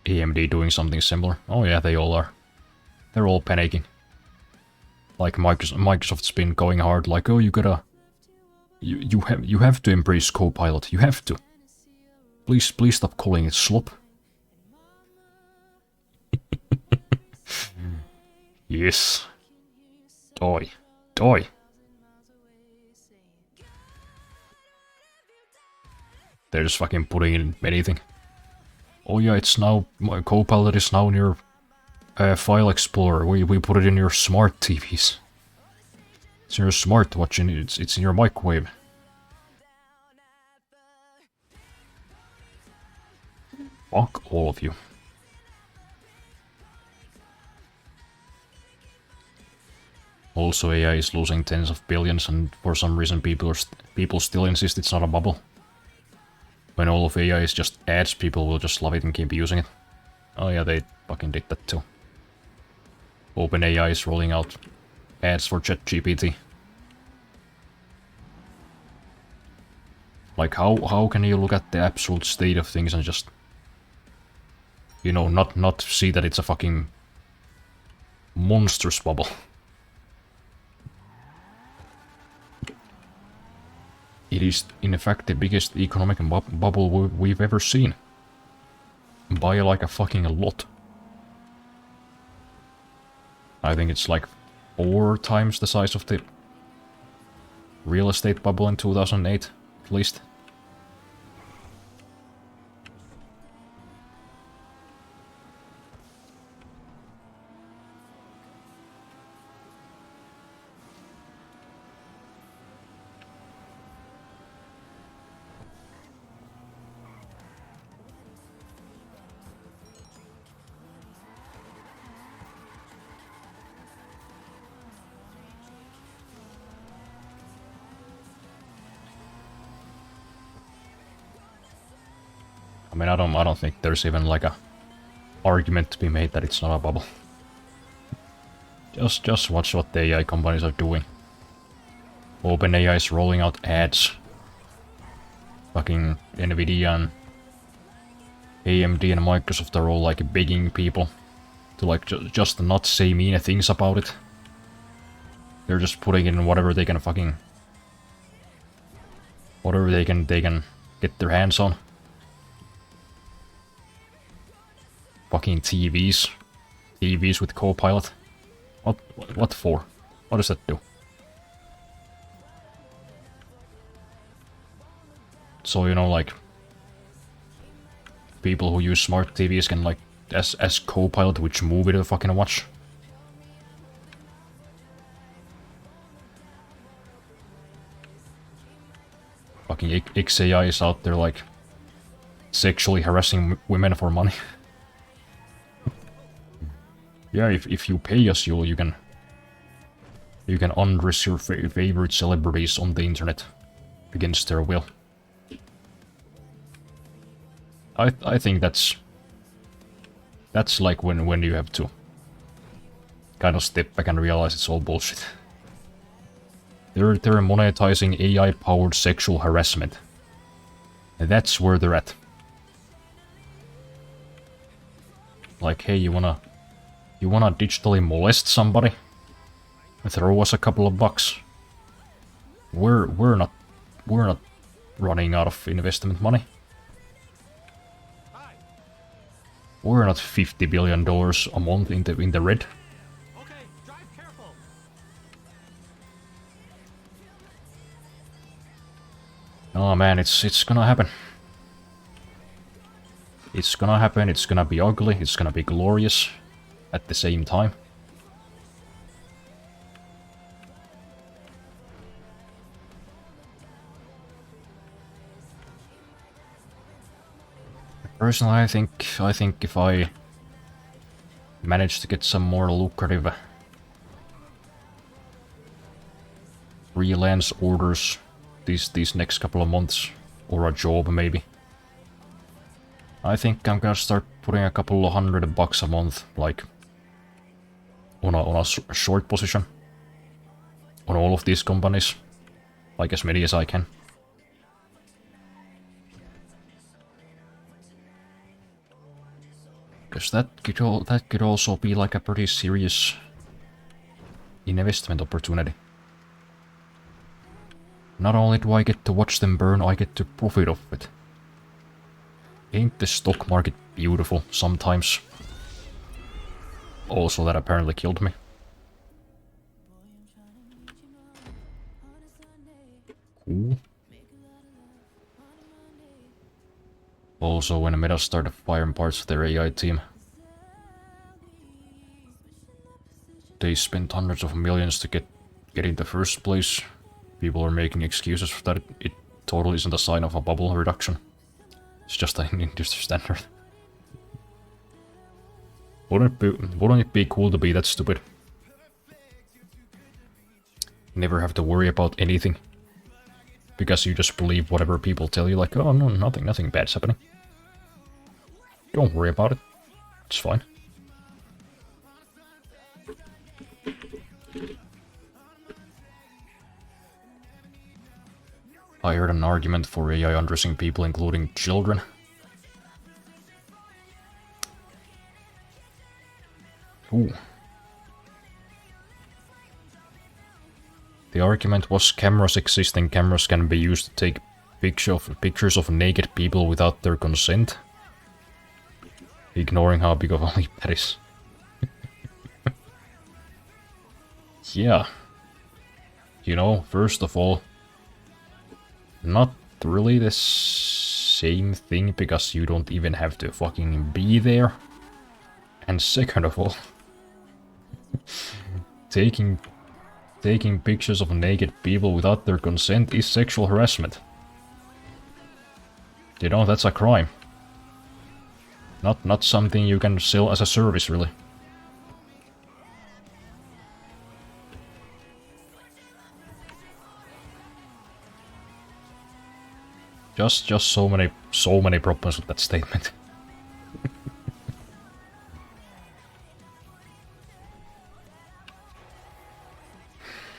Speaker 1: AMD doing something similar. Oh yeah, they all are. They're all panicking. Like Microsoft's been going hard, like, oh, you gotta... You have to embrace Copilot, you have to. Please stop calling it slop. Yes. Die. They're just fucking putting in anything. Oh yeah, it's now... My Copilot is now in your File Explorer. We put it in your smart TVs. It's in your smartwatch and it's in your microwave. Fuck all of you. Also, AI is losing tens of billions, and for some reason people still insist it's not a bubble. When all of AI is just ads, people will just love it and keep using it. Oh yeah, they fucking did that too. OpenAI is rolling out ads for ChatGPT. Like, how can you look at the absolute state of things and just... You know, not see that it's a fucking... monstrous bubble. It is, in fact, the biggest economic bubble we've ever seen. By like a fucking lot. I think it's like 4 times the size of the real estate bubble in 2008, at least. I mean, I don't think there's even like a argument to be made that it's not a bubble. Just watch what the AI companies are doing. OpenAI is rolling out ads. Fucking Nvidia and AMD and Microsoft are all like begging people to like just not say mean things about it. They're just putting in whatever they can fucking... whatever they can get their hands on. Fucking TVs. TVs with Copilot. What for? What does that do? So, you know, like... people who use smart TVs can, like, as Copilot which movie to fucking watch. Fucking XAI is out there, like, sexually harassing women for money. Yeah, if you pay us, you can undress your favorite celebrities on the internet against their will. I think that's like when you have to kind of step back and realize it's all bullshit. They're monetizing AI-powered sexual harassment. And that's where they're at. Like, hey, you wanna digitally molest somebody? Throw us a couple of bucks. We're not running out of investment money. We're not $50 billion a month in the red.
Speaker 2: Okay, drive careful.
Speaker 1: Oh man, it's gonna happen. It's gonna happen, it's gonna be ugly, it's gonna be glorious at the same time. Personally, I think if I manage to get some more lucrative freelance orders these next couple of months, or a job maybe, I think I'm gonna start putting a couple of $100 a month, like, on a short position on all of these companies, like as many as I can. Because that could also be like a pretty serious investment opportunity. Not only do I get to watch them burn, I get to profit off it. Ain't the stock market beautiful sometimes? Also, that apparently killed me. Cool. Also, when Meta started firing parts of their AI team, they spent hundreds of millions to get in the first place. People are making excuses for that. It totally isn't a sign of a bubble reduction. It's just an industry standard. Wouldn't it be cool to be that stupid? Never have to worry about anything. Because you just believe whatever people tell you, like, oh no, nothing bad's happening. Don't worry about it. It's fine. I heard an argument for AI undressing people, including children. Ooh. The argument was cameras exist and cameras can be used to take pictures of naked people without their consent. Ignoring how big of a leap that is. Yeah. You know, first of all, not really the same thing because you don't even have to fucking be there. And second of all, taking pictures of naked people without their consent is sexual harassment. You know, that's a crime. Not something you can sell as a service, really. Just so many problems with that statement.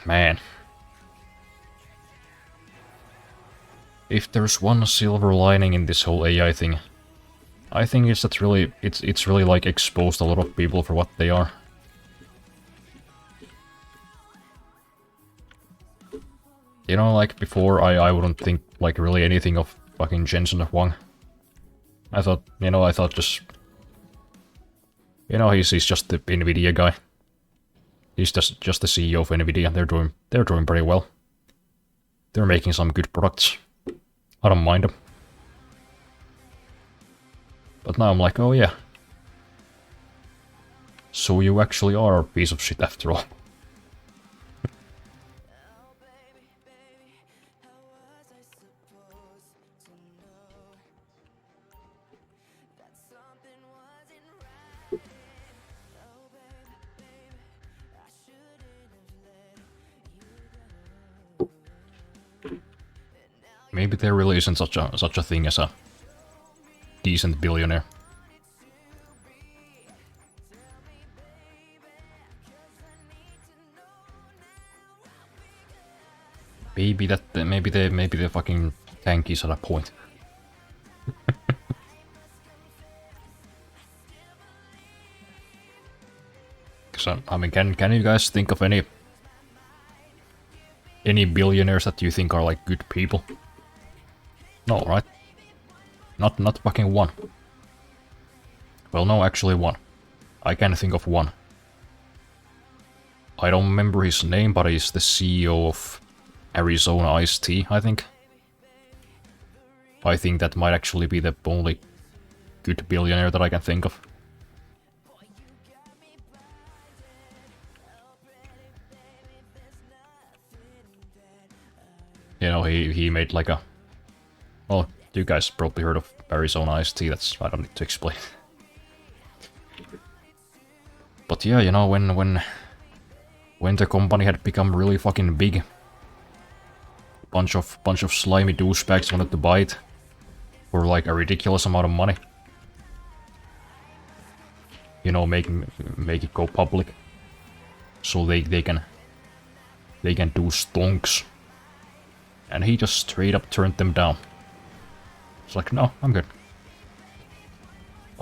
Speaker 1: Man. If there's one silver lining in this whole AI thing, I think it's that it's really like exposed a lot of people for what they are. You know, like before I wouldn't think like really anything of fucking Jensen Huang. I thought just, you know, he's just the Nvidia guy. He's just the CEO of Nvidia. They're doing pretty well. They're making some good products. I don't mind them. But now I'm like, oh yeah. So you actually are a piece of shit after all. Maybe there really isn't such a thing as a decent billionaire. Maybe the fucking tankies at a point. So, I mean, can you guys think of any billionaires that you think are like good people? No, right? Not fucking one. Well, no, actually one. I can think of one. I don't remember his name, but he's the CEO of Arizona Ice-T, I think. I think that might actually be the only good billionaire that I can think of. You know, he made like a... Well, you guys probably heard of Arizona Ice-T, that's... I don't need to explain. But yeah, you know, when the company had become really fucking big, bunch of slimy douchebags wanted to buy it for like a ridiculous amount of money. You know, make it go public, so they can do stonks. And he just straight up turned them down. It's like, no, I'm good.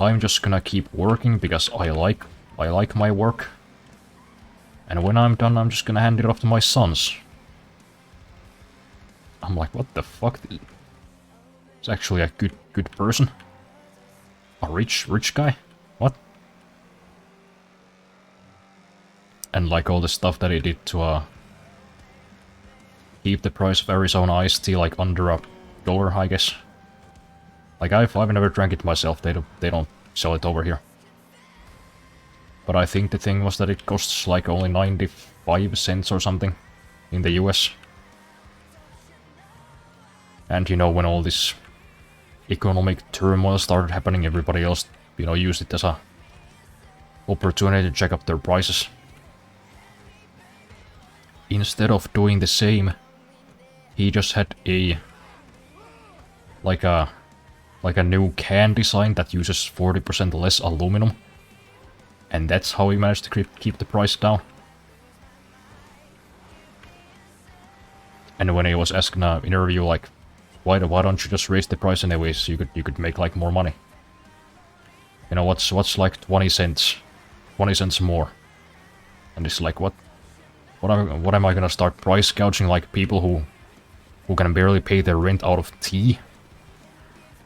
Speaker 1: I'm just gonna keep working because I like my work. And when I'm done, I'm just gonna hand it off to my sons. I'm like, what the fuck? It's actually a good person. A rich guy? What? And like all the stuff that he did to keep the price of Arizona iced tea like under $1, I guess. Like I've never drank it myself. They don't sell it over here. But I think the thing was that it costs like only 95 cents or something in the US. And you know, when all this economic turmoil started happening, everybody else, you know, used it as a opportunity to check up their prices. Instead of doing the same, he just had a like a new can design that uses 40% less aluminum. And that's how he managed to keep the price down. And when he was asked in an interview, like, why don't you just raise the price anyways, so you could make like more money? You know, what's like 20 cents more? And it's like, what am I gonna start price gouging like people who can barely pay their rent out of tea?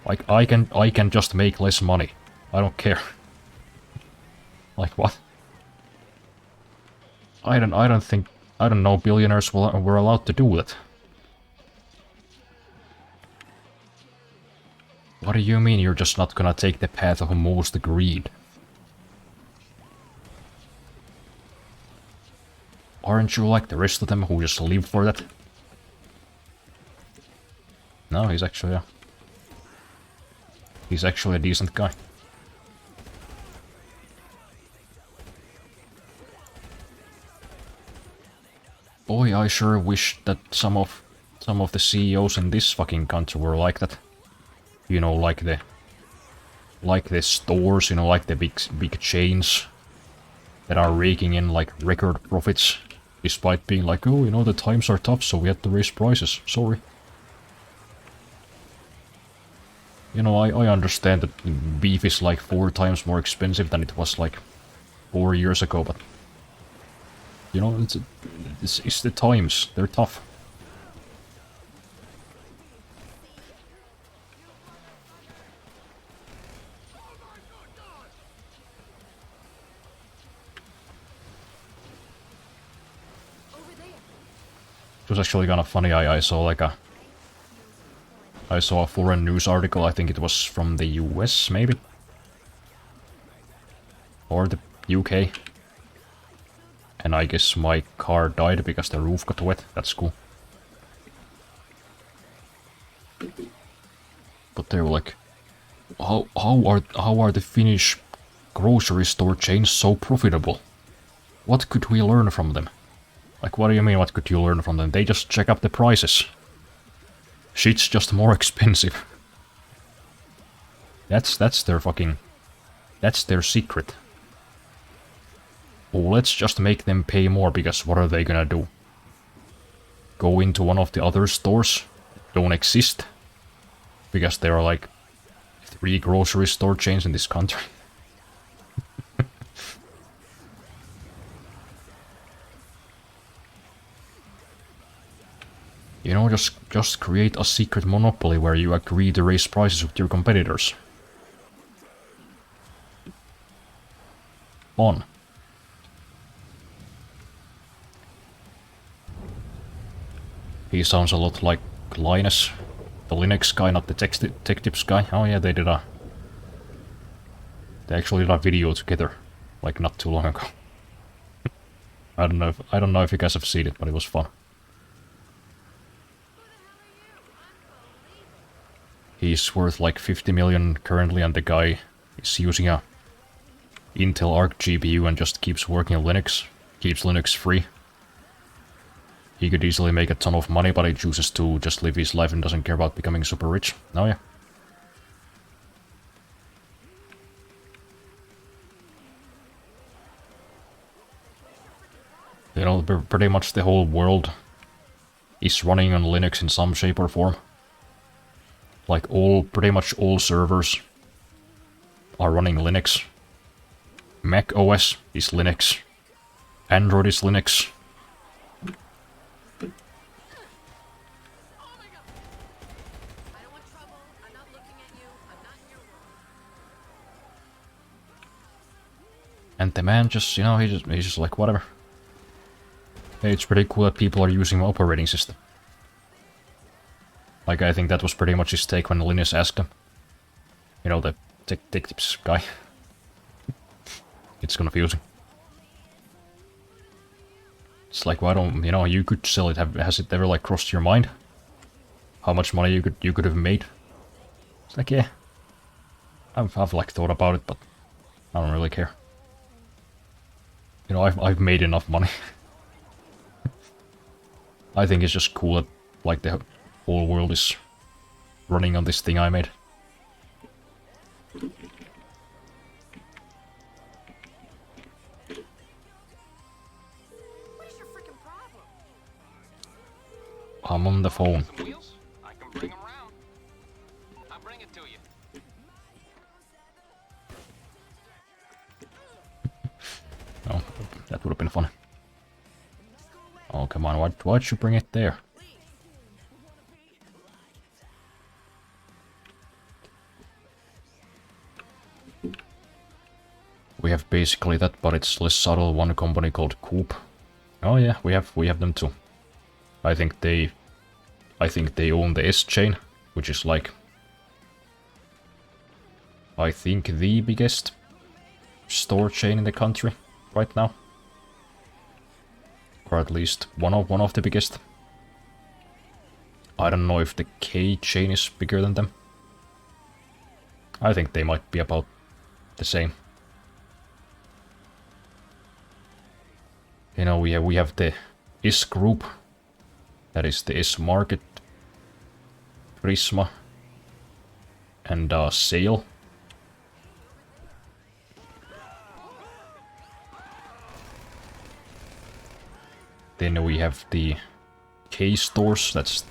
Speaker 1: Like I can just make less money. I don't care. Like what? I don't know billionaires were allowed to do that. What do you mean you're just not gonna take the path of most greed? Aren't you like the rest of them who just live for that? No, he's actually a decent guy. Boy, I sure wish that some of the CEOs in this fucking country were like that. You know, like the stores, you know, like the big chains that are raking in like record profits, despite being like, oh, you know, the times are tough, so we had to raise prices. Sorry. You know, I understand that beef is like 4 times more expensive than it was like 4 years ago, but you know, it's the times. They're tough. It was actually kind of funny. I saw like I saw a foreign news article. I think it was from the US, maybe, or the UK. And I guess my car died because the roof got wet. That's cool. But they were like, how are the Finnish grocery store chains so profitable? What could we learn from them? Like, what do you mean, what could you learn from them? They just check up the prices. Shit's just more expensive. That's their fucking... That's their secret. Oh, let's just make them pay more, because what are they gonna do? Go into one of the other stores that don't exist? Because there are like 3 grocery store chains in this country. You know, just create a secret monopoly where you agree to raise prices with your competitors. On. He sounds a lot like Linus, the Linux guy, not the Tech Tips guy. Oh yeah, they actually did a video together, like not too long ago. I don't know if you guys have seen it, but it was fun. He's worth like 50 million currently, and the guy is using a Intel Arc GPU and just keeps working on Linux, keeps Linux free. He could easily make a ton of money, but he chooses to just live his life and doesn't care about becoming super rich. Oh yeah. You know, pretty much the whole world is running on Linux in some shape or form. Like pretty much all servers, are running Linux. Mac OS is Linux. Android is Linux.
Speaker 5: I don't want trouble. I'm not looking at you. I'm not in your world.
Speaker 1: And the man just, you know, he's just like, whatever. Hey, it's pretty cool that people are using my operating system. Like, I think that was pretty much his take when Linus asked him. You know, the tech tips guy. It's confusing. It's like, why don't, you know, you could sell it. Has it ever, like, crossed your mind? How much money you could have made? It's like, yeah. I've like, thought about it, but I don't really care. You know, I've made enough money. I think it's just cool that, like, the whole world is running on this thing I made.
Speaker 5: What is your freaking problem?
Speaker 1: I'm on the phone.
Speaker 3: Some wheels? I can bring them around. I'll bring it to you.
Speaker 1: Oh, that would have been fun. Oh, come on, why'd you bring it there? We have basically that, but it's less subtle. One company called Coop. Oh yeah, we have them too. I think they own the S chain, which is like, I think the biggest store chain in the country right now, or at least one of the biggest. I don't know if the K chain is bigger than them. I think they might be about the same. You know, we have the S Group, that is the S Market, Prisma, and Sale. Then we have the K stores. That's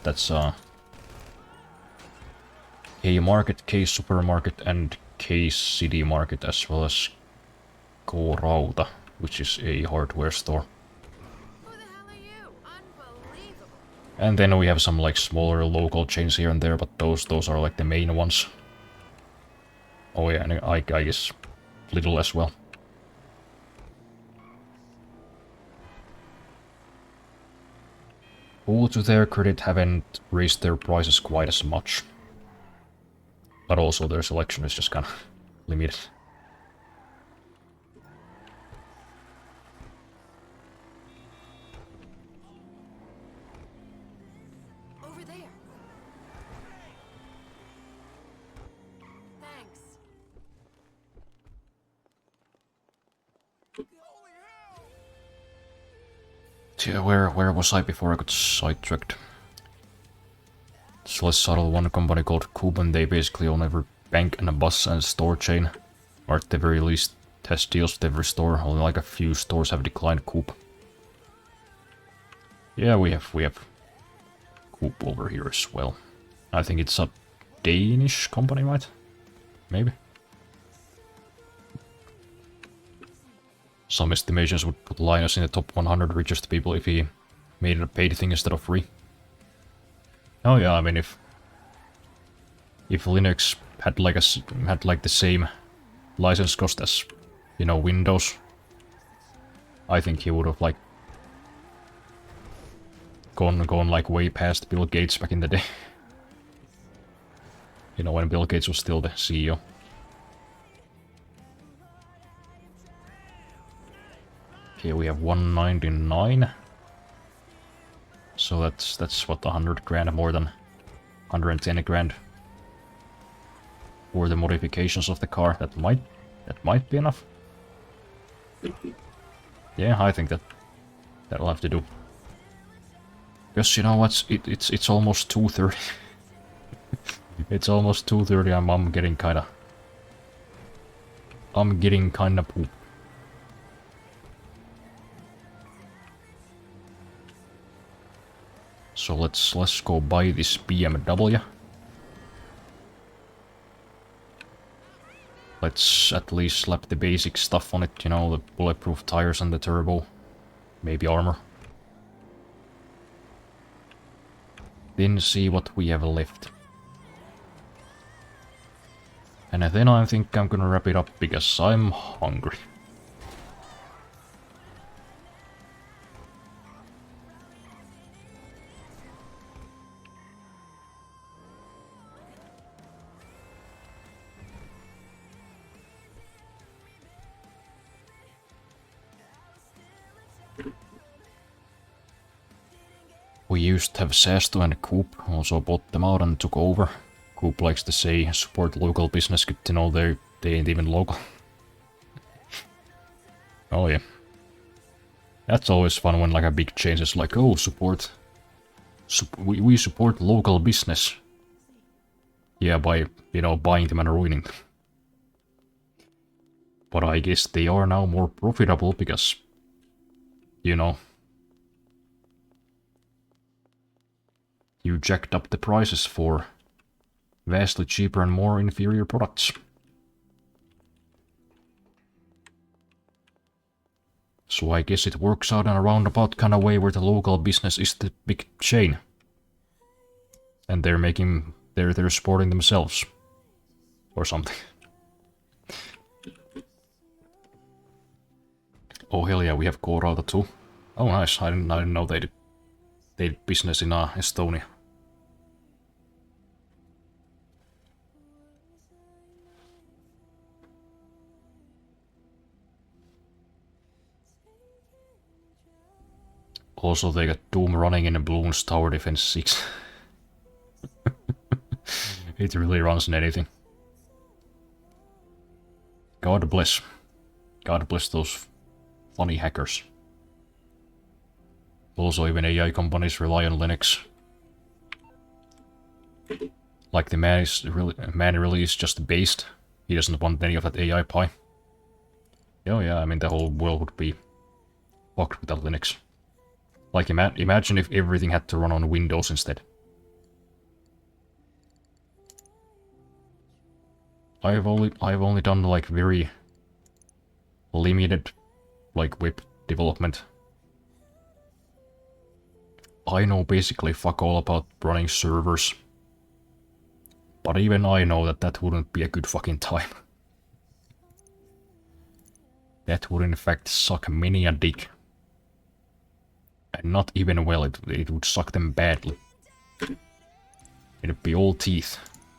Speaker 1: K Market, K Supermarket, and K City Market, as well as K-Rauta, which is a hardware store.
Speaker 5: Who the hell are you? Unbelievable.
Speaker 1: And then we have some like smaller local chains here and there, but those are like the main ones. Oh yeah, and I guess Lidl as well. Who, to their credit, haven't raised their prices quite as much. But also their selection is just kind of limited.
Speaker 5: Over there. Thanks.
Speaker 1: Yeah, where was I before I got sidetracked? It's less subtle. One company called Coop, and they basically own every bank and a bus and store chain, or at the very least has deals with every store. Only like a few stores have declined Coop. Yeah, we have Coop over here as well. I think it's a Danish company, right? Maybe. Some estimations would put Linus in the top 100 richest people if he made it a paid thing instead of free. Oh yeah, I mean if Linux had like the same license cost as, you know, Windows, I think he would have like gone like way past Bill Gates back in the day. You know, when Bill Gates was still the CEO. Okay, we have 199. So that's what, 100 grand, more than 110 grand for the modifications of the car. That might be enough. Yeah, I think that'll have to do. Because, you know what, it's almost 2:30. It's almost 2:30. I'm getting kinda pooped. So let's go buy this BMW. Let's at least slap the basic stuff on it, you know, the bulletproof tires and the turbo. Maybe armor. Then see what we have left. And then I think I'm gonna wrap it up because I'm hungry. We used to have Sesto and Coop, also bought them out and took over. Coop likes to say, support local business, good to know they ain't even local. Oh yeah. That's always fun when like a big change is like, oh, support. We support local business. Yeah, by, you know, buying them and ruining them. But I guess they are now more profitable because, you know, you jacked up the prices for vastly cheaper and more inferior products. So I guess it works out in a roundabout kind of way where the local business is the big chain. And they're supporting themselves. Or something. Oh hell yeah, we have K-Rauta too. Oh nice, I didn't know they did business in Estonia. Also, they got Doom running in a Bloons Tower Defense 6. It really runs in anything. God bless. God bless those funny hackers. Also, even AI companies rely on Linux. Like the man really is just based. He doesn't want any of that AI pie. Oh yeah, I mean the whole world would be fucked without Linux. Like imagine if everything had to run on Windows instead. I've only done like very limited like web development. I know basically fuck all about running servers. But even I know that wouldn't be a good fucking time. That would in fact suck many a dick. And not even well, it would suck them badly. It'd be all teeth,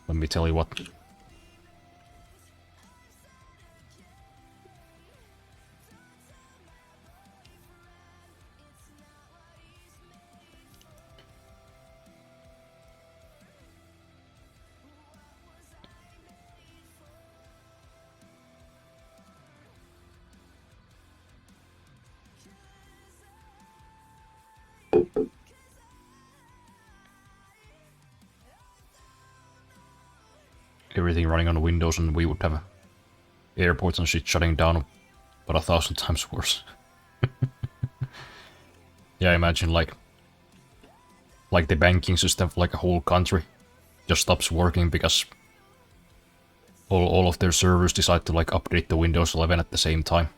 Speaker 1: let me tell you what. Everything running on Windows and we would have airports and shit shutting down, but 1,000 times worse. Yeah, imagine like the banking system for like a whole country just stops working because all of their servers decide to like update to Windows 11 at the same time.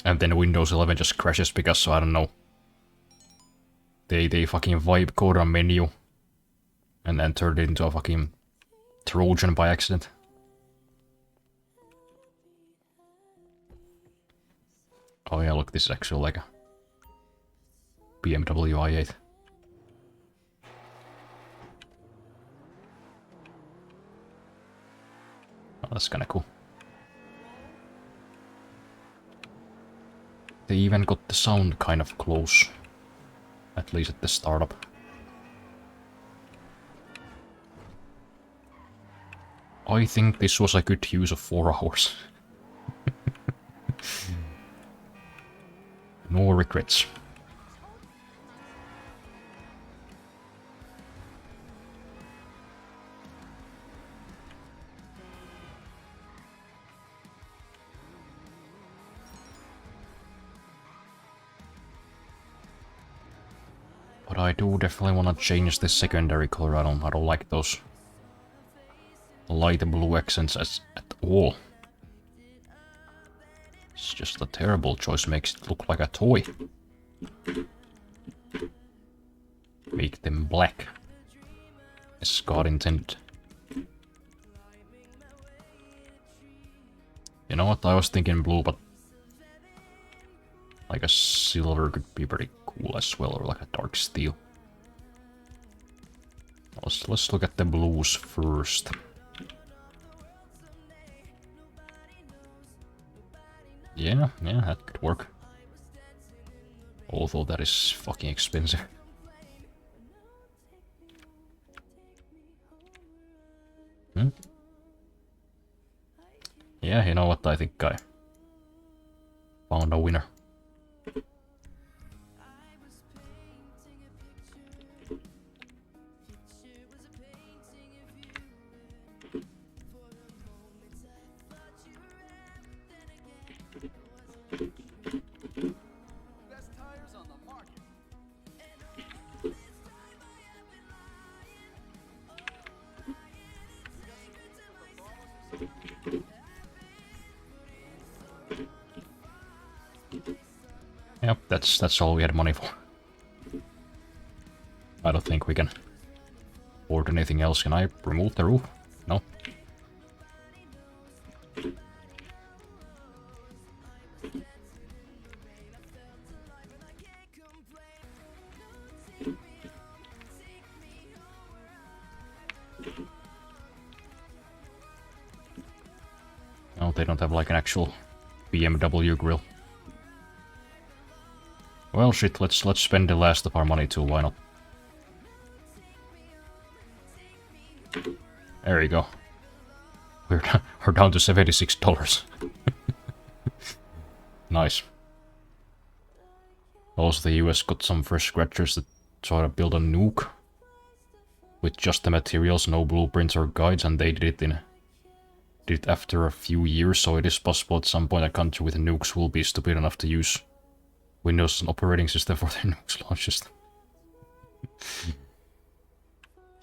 Speaker 1: And then Windows 11 just crashes because, I don't know, they fucking wipe code on menu and then turned it into a fucking Trojan by accident. Oh yeah, look, this is actually like a BMW i8. Oh, that's kinda cool. They even got the sound kind of close. At least at the startup. I think this was a good use of 4 hours. No regrets. But I do definitely want to change this secondary color. I don't like those light blue accents at all. It's just a terrible choice. Makes it look like a toy. Make them black, as God intended. You know what? I was thinking blue, but like a silver could be pretty cool as well, or like a dark steel. Let's look at the blues first. Yeah, that could work. Although that is fucking expensive. Yeah, you know what? I think I found a winner.
Speaker 2: Best tires on the market.
Speaker 1: Yep, that's all we had money for. I don't think we can afford anything else. Can I remove the roof? No. No, they don't have like an actual BMW grill. Well, shit, let's spend the last of our money too, why not? There you go. We're down to $76. Nice. Also, the US got some fresh scratchers that try to build a nuke with just the materials, no blueprints or guides, and they did it after a few years, so it is possible at some point a country with nukes will be stupid enough to use Windows as an operating system for their nukes launches.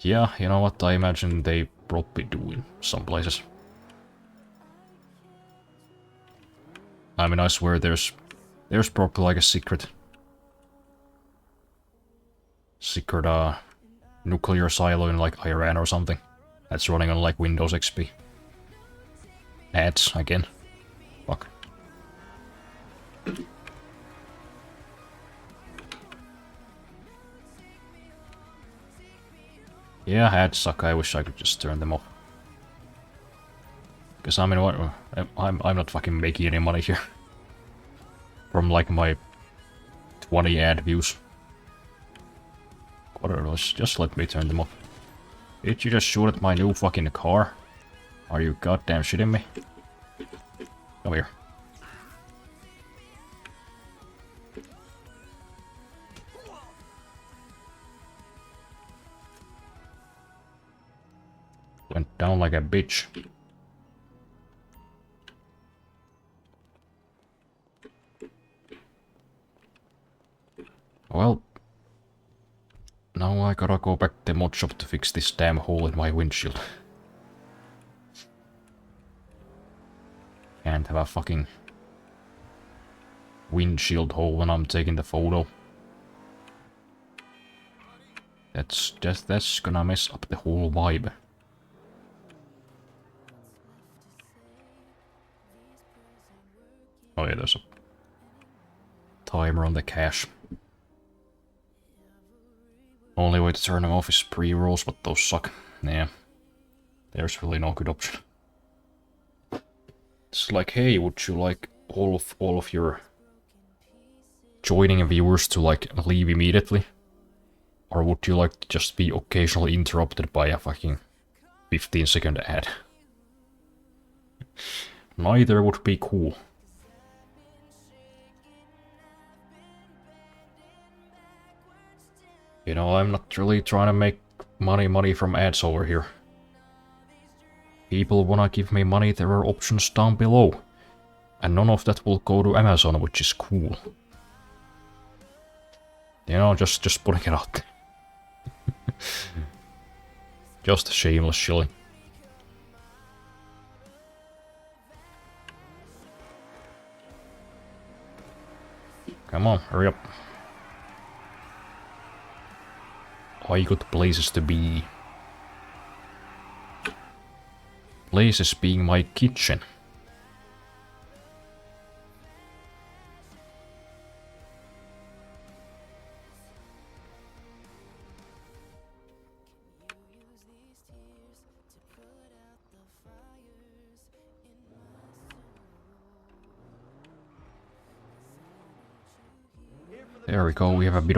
Speaker 1: Yeah, you know what, I imagine they probably do in some places. I mean, I swear there's probably like a secret nuclear silo in like Iran or something that's running on like Windows XP. Ads again. Fuck. Yeah, ads suck. I wish I could just turn them off. Because I mean, what? I'm not fucking making any money here from like my 20 ad views. What are those? Just let me turn them off. Did you just shoot at my new fucking car? Are you goddamn shitting me? Come here. Went down like a bitch. Well, now I gotta go back to the mod shop to fix this damn hole in my windshield. Can't have a fucking windshield hole when I'm taking the photo. That's gonna mess up the whole vibe. Oh yeah, there's a timer on the cache. Only way to turn them off is pre-rolls, but those suck. Yeah, there's really no good option. It's like, hey, would you like all of your joining viewers to like leave immediately? Or would you like to just be occasionally interrupted by a fucking 15-second ad? Neither would be cool. You know, I'm not really trying to make money from ads over here. People wanna give me money, there are options down below. And none of that will go to Amazon, which is cool. You know, just putting it out there. Just shameless shilling. Come on, hurry up. I got places to be. Places being my kitchen. There we go, we have a bit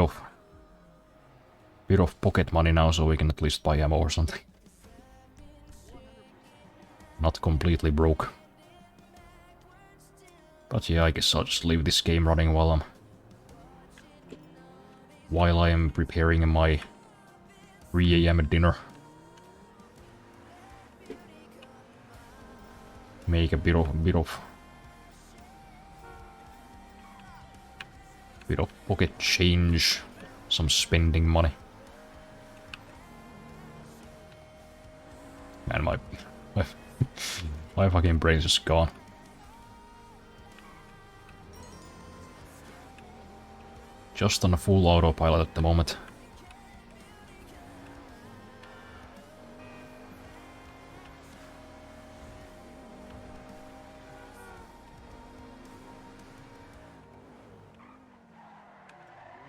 Speaker 1: of pocket money now, so we can at least buy ammo or something. Not completely broke. But yeah, I guess I'll just leave this game running while I am preparing my 3 AM dinner. Make a bit of pocket change, some spending money. Man, my fucking brain's just gone. Just on a full autopilot at the moment.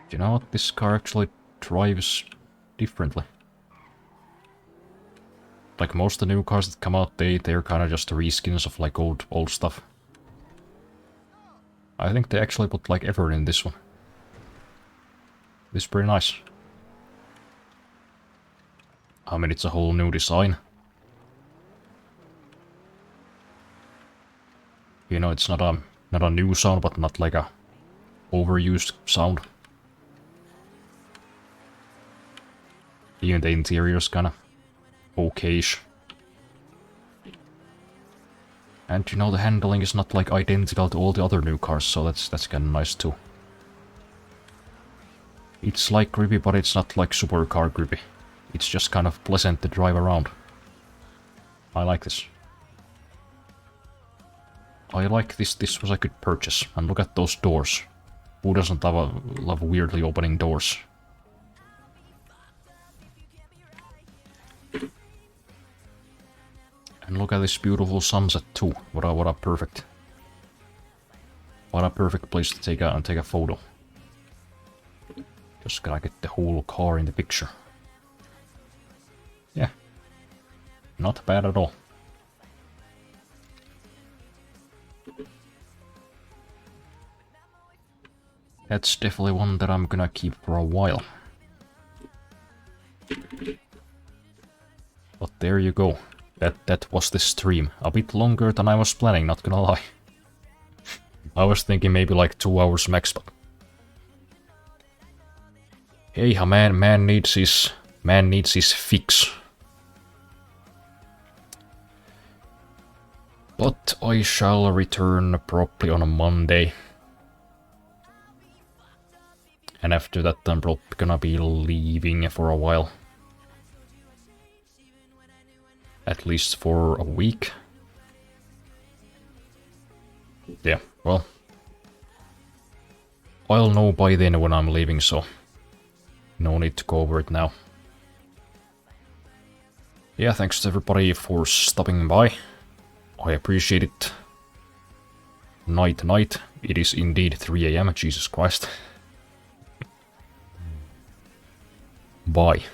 Speaker 1: You know what? This car actually drives differently. Like most of the new cars that come out, they're kind of just reskins of like old stuff. I think they actually put like effort in this one. This is pretty nice. I mean, it's a whole new design. You know, it's not a new sound, but not like a overused sound. Even the interior's kinda okayish. And you know, the handling is not like identical to all the other new cars, so that's kinda nice too. It's like grippy, but it's not like supercar grippy. It's just kind of pleasant to drive around. I like this. I like this. This was a good purchase. And look at those doors. Who doesn't love weirdly opening doors? And look at this beautiful sunset too. What a perfect place to take a photo. Just gotta get the whole car in the picture. Yeah. Not bad at all. That's definitely one that I'm gonna keep for a while. But there you go. That was the stream. A bit longer than I was planning, not gonna lie. I was thinking maybe like 2 hours max, but... Hey, a man needs his fix. But I shall return probably on a Monday. And after that I'm probably gonna be leaving for a while. At least for a week. Yeah, well. I'll know by then when I'm leaving, so... no need to go over it now. Yeah, thanks to everybody for stopping by. I appreciate it. Night. It is indeed 3 AM, Jesus Christ. Bye.